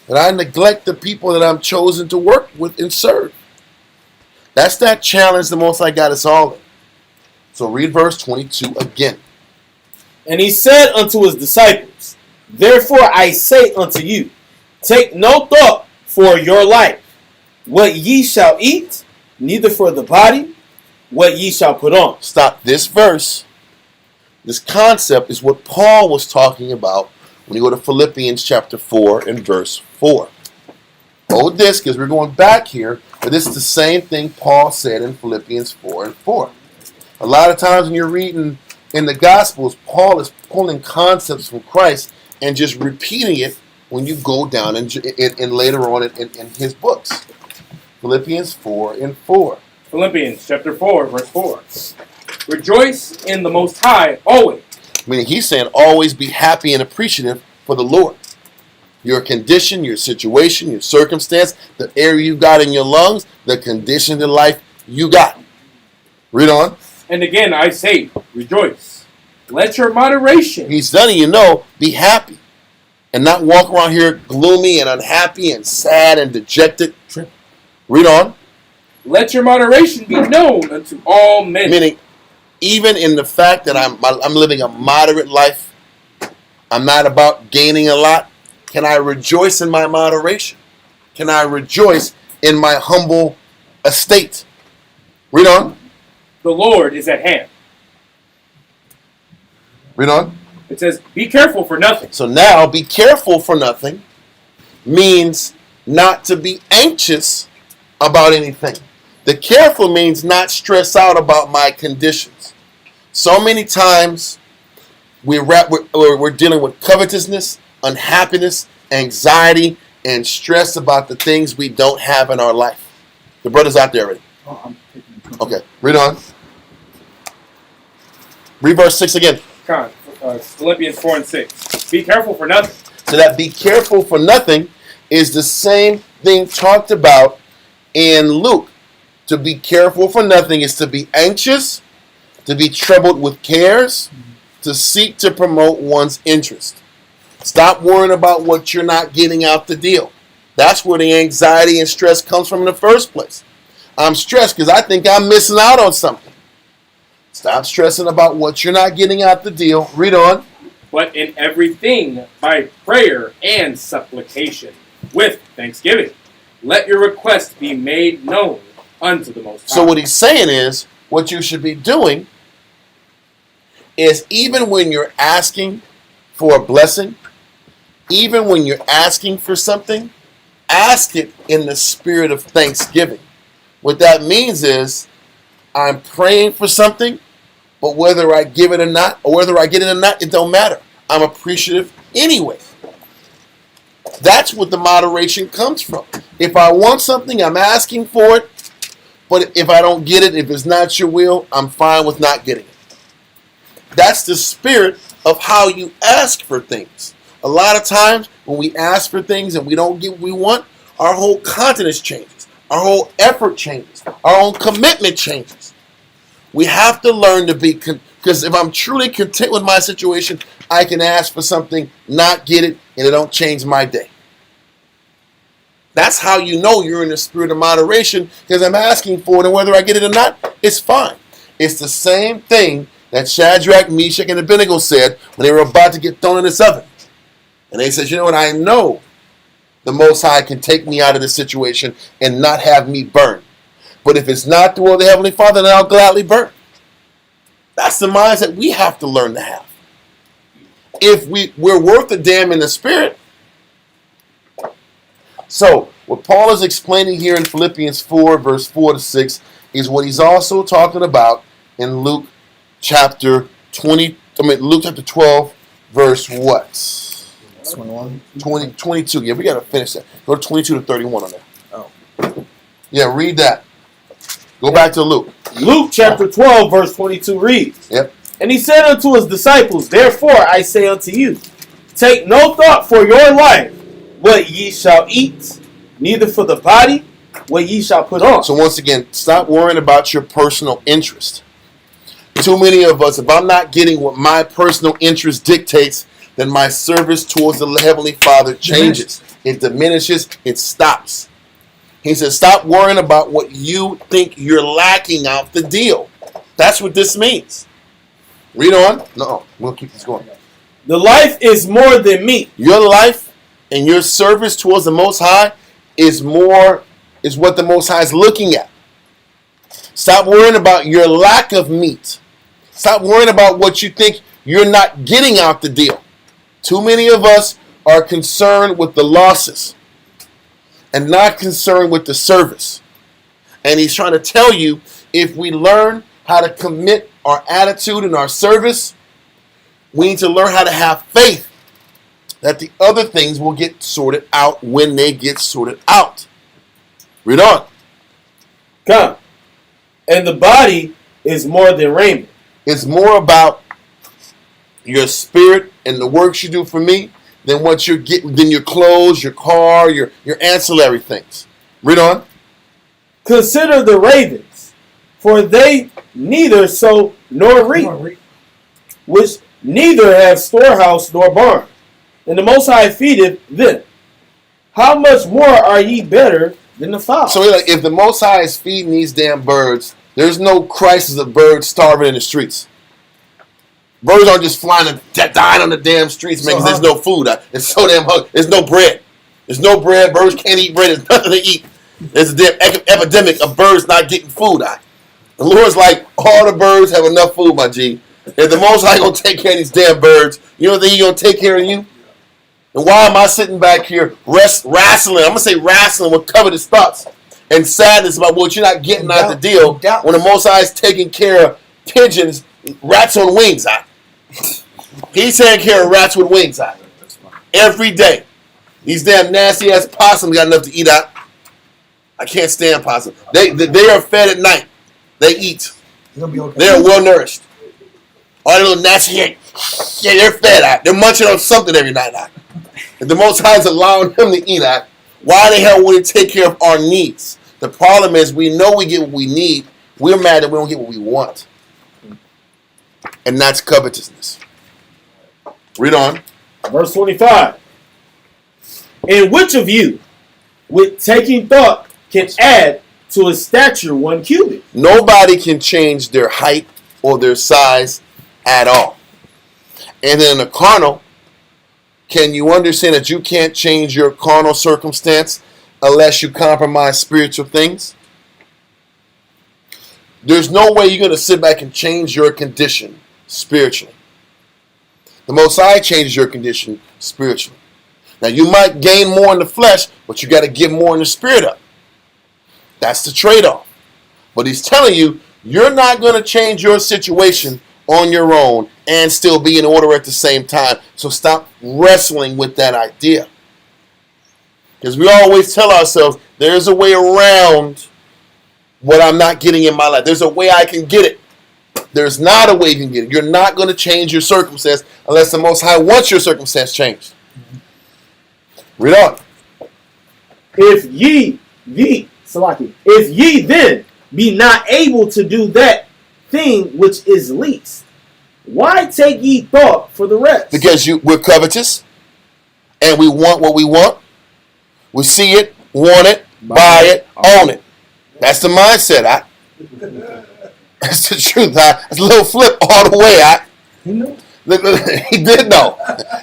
that I neglect the people that I'm chosen to work with and serve. That's that challenge the Most High got us all in. So read verse 22 again. And he said unto his disciples, therefore I say unto you, take no thought for your life, what ye shall eat, neither for the body, what ye shall put on. Stop. This verse, this concept is what Paul was talking about when you go to Philippians chapter 4 and verse 4. Hold this because we're going back here, but this is the same thing Paul said in Philippians 4 and 4. A lot of times when you're reading in the Gospels, Paul is pulling concepts from Christ and just repeating it when you go down and later on in his books. Philippians 4 and 4. Philippians chapter 4, verse 4. Rejoice in the Most High always. Meaning he's saying always be happy and appreciative for the Lord. Your condition, your situation, your circumstance, the air you got in your lungs, the condition in life you got. Read on. And again I say, rejoice. Let your moderation. He's letting you know, be happy. And not walk around here gloomy and unhappy and sad and dejected. Read on. Let your moderation be known unto all men. Meaning, even in the fact that I'm living a moderate life, I'm not about gaining a lot, can I rejoice in my moderation? Can I rejoice in my humble estate? Read on. The Lord is at hand. Read on. It says, be careful for nothing. So now, be careful for nothing means not to be anxious about anything. The careful means not stress out about my conditions. So many times we're dealing with covetousness, unhappiness, anxiety, and stress about the things we don't have in our life. The brother's out there already. Okay, read on. Read verse 6 again. Philippians 4 and 6. Be careful for nothing. So that be careful for nothing is the same thing talked about in Luke. To be careful for nothing is to be anxious, to be troubled with cares, to seek to promote one's interest. Stop worrying about what you're not getting out the deal. That's where the anxiety and stress comes from in the first place. I'm stressed because I think I'm missing out on something. Stop stressing about what you're not getting out the deal. Read on. But in everything, by prayer and supplication, with thanksgiving, let your requests be made known unto the Most High. So what he's saying is, what you should be doing is even when you're asking for a blessing, even when you're asking for something, ask it in the spirit of thanksgiving. What that means is, I'm praying for something, but whether I give it or not, or whether I get it or not, it don't matter. I'm appreciative anyway. That's what the moderation comes from. If I want something, I'm asking for it. But if I don't get it, if it's not your will, I'm fine with not getting it. That's the spirit of how you ask for things. A lot of times when we ask for things and we don't get what we want, our whole countenance changes. Our whole effort changes. Our own commitment changes. We have to learn to be, because if I'm truly content with my situation, I can ask for something, not get it, and it don't change my day. That's how you know you're in the spirit of moderation, because I'm asking for it, and whether I get it or not, it's fine. It's the same thing that Shadrach, Meshach, and Abednego said when they were about to get thrown in this oven. And they said, you know what, I know the Most High can take me out of this situation and not have me burn. But if it's not the will of the Heavenly Father, then I'll gladly burn. That's the mindset we have to learn to have. If we're worth a damn in the spirit. So, what Paul is explaining here in Philippians 4, verse 4 to 6, is what he's also talking about in Luke chapter 12, verse what? 21. 22. Yeah, we got to finish that. Go to 22 to 31 on that. Oh. Yeah, read that. Go back to Luke. Luke chapter 12, verse 22 reads, Yep. And he said unto his disciples, therefore I say unto you, take no thought for your life, what ye shall eat, neither for the body, what ye shall put on. So once again, stop worrying about your personal interest. Too many of us, if I'm not getting what my personal interest dictates, then my service towards the Heavenly Father changes. It diminishes. It stops. He says, stop worrying about what you think you're lacking out the deal. That's what this means. Read on. No, we'll keep this going. The life is more than meat. Your life and your service towards the Most High is what the Most High is looking at. Stop worrying about your lack of meat. Stop worrying about what you think you're not getting out the deal. Too many of us are concerned with the losses and not concerned with the service. And he's trying to tell you, if we learn how to commit our attitude and our service, we need to learn how to have faith that the other things will get sorted out when they get sorted out. Read on. Come. And the body is more than raiment. It's more about your spirit and the works you do for me than what you're getting, than your clothes, your car, your ancillary things. Read on. Consider the ravens, for they neither sow nor reap, which neither have storehouse nor barn, and the Most High feedeth them. How much more are ye better than the fowl? So like, if the Most High is feeding these damn birds, there's no crisis of birds starving in the streets. Birds aren't just flying and dying on the damn streets, man, because there's no food. It's so damn hungry. There's no bread. There's no bread. Birds can't eat bread. There's nothing to eat. There's a damn epidemic of birds not getting food. The Lord's like, all the birds have enough food, my G. If the Most High gonna take care of these damn birds, you don't think He gonna take care of you? And why am I sitting back here wrestling? I'm gonna say wrestling with covetous thoughts and sadness about what you're not getting out the deal when the Most High is taking care of pigeons, rats on wings. He's taking care of rats with wings. Every day. These damn nasty ass possums got enough to eat out. I can't stand possums. They are fed at night. They eat. They are well nourished. All the little nasty, they're fed out. They're munching on something every night. If the Most High is allowing them to eat out, why the hell would He take care of our needs? The problem is we know we get what we need. We're mad that we don't get what we want. And that's covetousness. Read on. Verse 25. And which of you, with taking thought, can add to his stature 1 cubit? Nobody can change their height or their size at all. And then in the carnal, can you understand that you can't change your carnal circumstance unless you compromise spiritual things? There's no way you're going to sit back and change your condition spiritually. The Most High changes your condition spiritually. Now you might gain more in the flesh, but you got to give more in the spirit up. That's the trade-off. But He's telling you, you're not going to change your situation on your own and still be in order at the same time. So stop wrestling with that idea. Because we always tell ourselves, there's a way around what I'm not getting in my life. There's a way I can get it. There's not a way you can get it. You're not going to change your circumstance unless the Most High wants your circumstance changed. Read on. If ye then be not able to do that thing which is least, why take ye thought for the rest? Because we're covetous, and we want what we want. We see it, want it, buy it, own it. That's the mindset. That's the truth. That's a little flip all the way. He knew. He did know.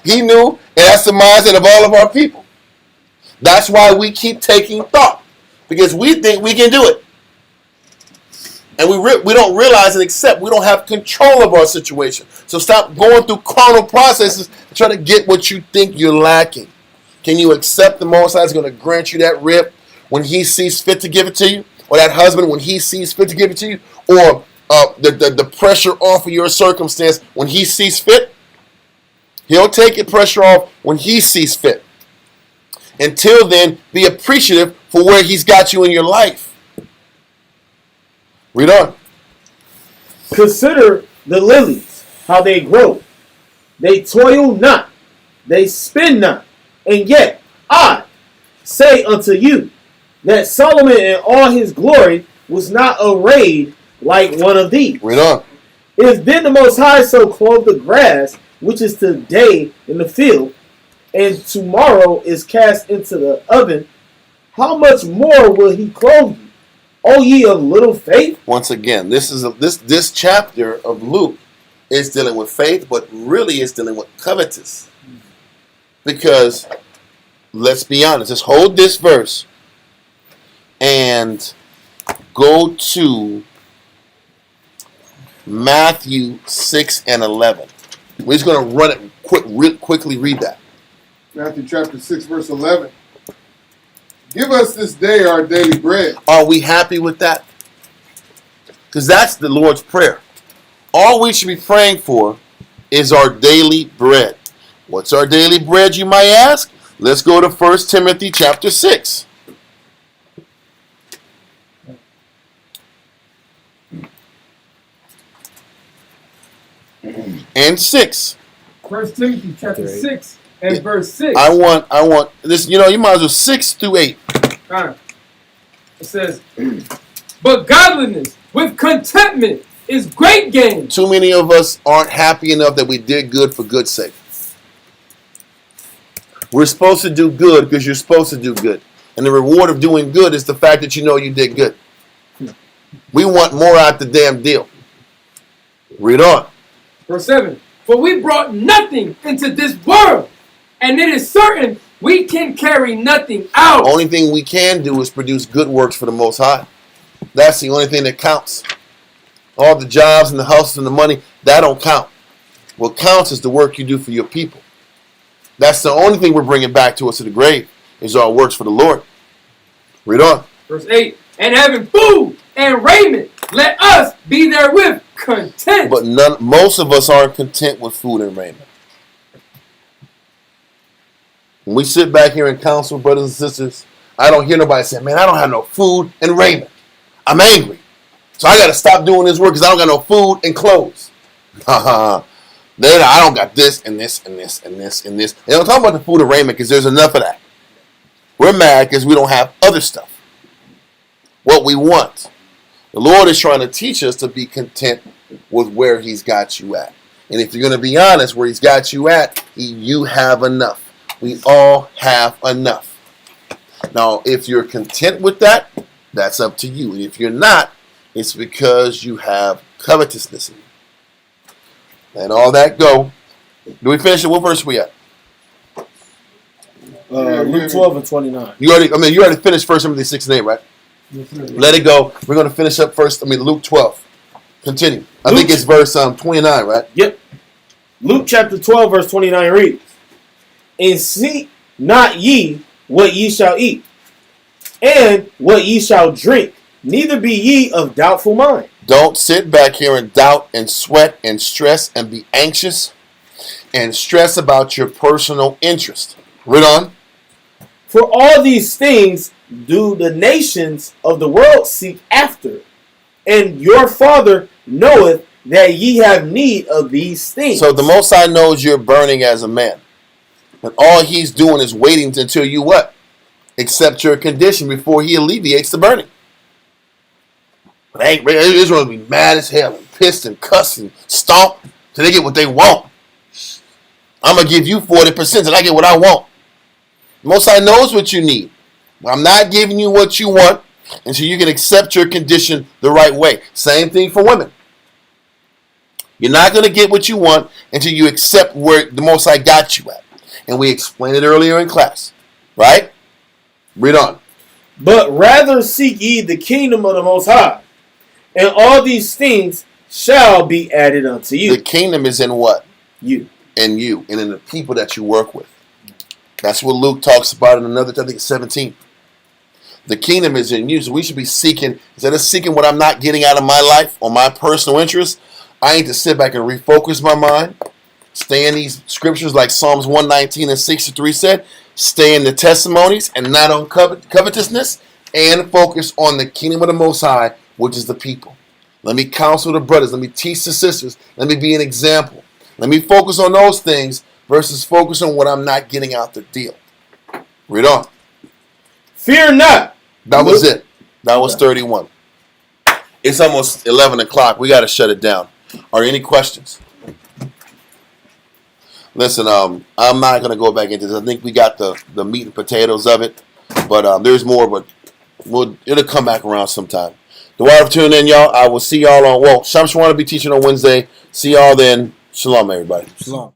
He knew, and that's the mindset of all of our people. That's why we keep taking thought, because we think we can do it. And we don't realize and accept we don't have control of our situation. So stop going through carnal processes to try to get what you think you're lacking. Can you accept the Most High is going to grant you that rib when He sees fit to give it to you? Or that husband when He sees fit to give it to you? Or the pressure off of your circumstance when He sees fit? He'll take your pressure off when He sees fit. Until then, be appreciative for where He's got you in your life. Read on. Consider the lilies, how they grow. They toil not, they spin not. And yet I say unto you that Solomon in all his glory was not arrayed like one of these. Read on. If then the Most High so clothe the grass, which is today in the field, and tomorrow is cast into the oven, how much more will He clothe you, O ye of little faith? Once again, this chapter of Luke is dealing with faith, but really is dealing with covetous. Because let's be honest, just hold this verse and go to Matthew 6 and 11. We're just going to run it quickly read that. Matthew chapter 6, verse 11. Give us this day our daily bread. Are we happy with that? Because that's the Lord's Prayer. All we should be praying for is our daily bread. What's our daily bread, you might ask? Let's go to 1 Timothy chapter 6. And 6. 1 Timothy chapter 6 and verse 6. I want this, you might as well 6 through 8. It says, but godliness with contentment is great gain. Too many of us aren't happy enough that we did good for good's sake. We're supposed to do good because you're supposed to do good. And the reward of doing good is the fact that you know you did good. We want more out the damn deal. Read on. Verse 7. For we brought nothing into this world, and it is certain we can carry nothing out. Only thing we can do is produce good works for the Most High. That's the only thing that counts. All the jobs and the hustles and the money, that don't count. What counts is the work you do for your people. That's the only thing we're bringing back to us to the grave, is our works for the Lord. Read on. Verse 8. And having food and raiment, let us be therewith content. But most of us aren't content with food and raiment. When we sit back here and counsel brothers and sisters, I don't hear nobody say, man, I don't have no food and raiment. I'm angry. So I got to stop doing this work because I don't got no food and clothes. Then I don't got this and this and this and this and this. They don't talk about the food and raiment because there's enough of that. We're mad because we don't have other stuff. What we want. The Lord is trying to teach us to be content with where He's got you at. And if you're going to be honest, where He's got you at, you have enough. We all have enough. Now, if you're content with that, that's up to you. And if you're not, it's because you have covetousness in you. And all that go. Do we finish it? What verse we at? Luke 12 and 29. You already finished 1 Timothy 6 and 8, right? Yes, sir. Let it go. We're going to finish up Luke 12. Continue. I think it's verse 29, right? Yep. Luke chapter 12, verse 29 reads, and seek not ye what ye shall eat, and what ye shall drink, neither be ye of doubtful mind. Don't sit back here and doubt and sweat and stress and be anxious and stress about your personal interest. Read on. For all these things do the nations of the world seek after, and your Father knoweth that ye have need of these things. So the Most High knows you're burning as a man. And all He's doing is waiting until you what? Accept your condition before He alleviates the burning. But Israel will be mad as hell and pissed and cussed and stomp till they get what they want. I'm going to give you 40% till I get what I want. The Most High knows what you need. I'm not giving you what you want until you can accept your condition the right way. Same thing for women. You're not going to get what you want until you accept where the Most High got you at. And we explained it earlier in class. Right? Read on. But rather seek ye the kingdom of the Most High, and all these things shall be added unto you. The kingdom is in what? You. In you. And in the people that you work with. That's what Luke talks about in another, I think it's 17. The kingdom is in you. So we should be seeking, instead of seeking what I'm not getting out of my life or my personal interests, I need to sit back and refocus my mind. Stay in these scriptures like Psalms 119 and 63 said. Stay in the testimonies and not on covetousness. And focus on the kingdom of the Most High, which is the people. Let me counsel the brothers. Let me teach the sisters. Let me be an example. Let me focus on those things versus focus on what I'm not getting out the deal. Read on. Fear not. That was it. That was 31. It's almost 11 o'clock. We got to shut it down. Are there any questions? Listen, I'm not going to go back into this. I think we got the meat and potatoes of it. But there's more. But it'll come back around sometime. The word for tuning in, y'all. I will see y'all on. Well, Shams want to be teaching on Wednesday. See y'all then. Shalom, everybody. Shalom.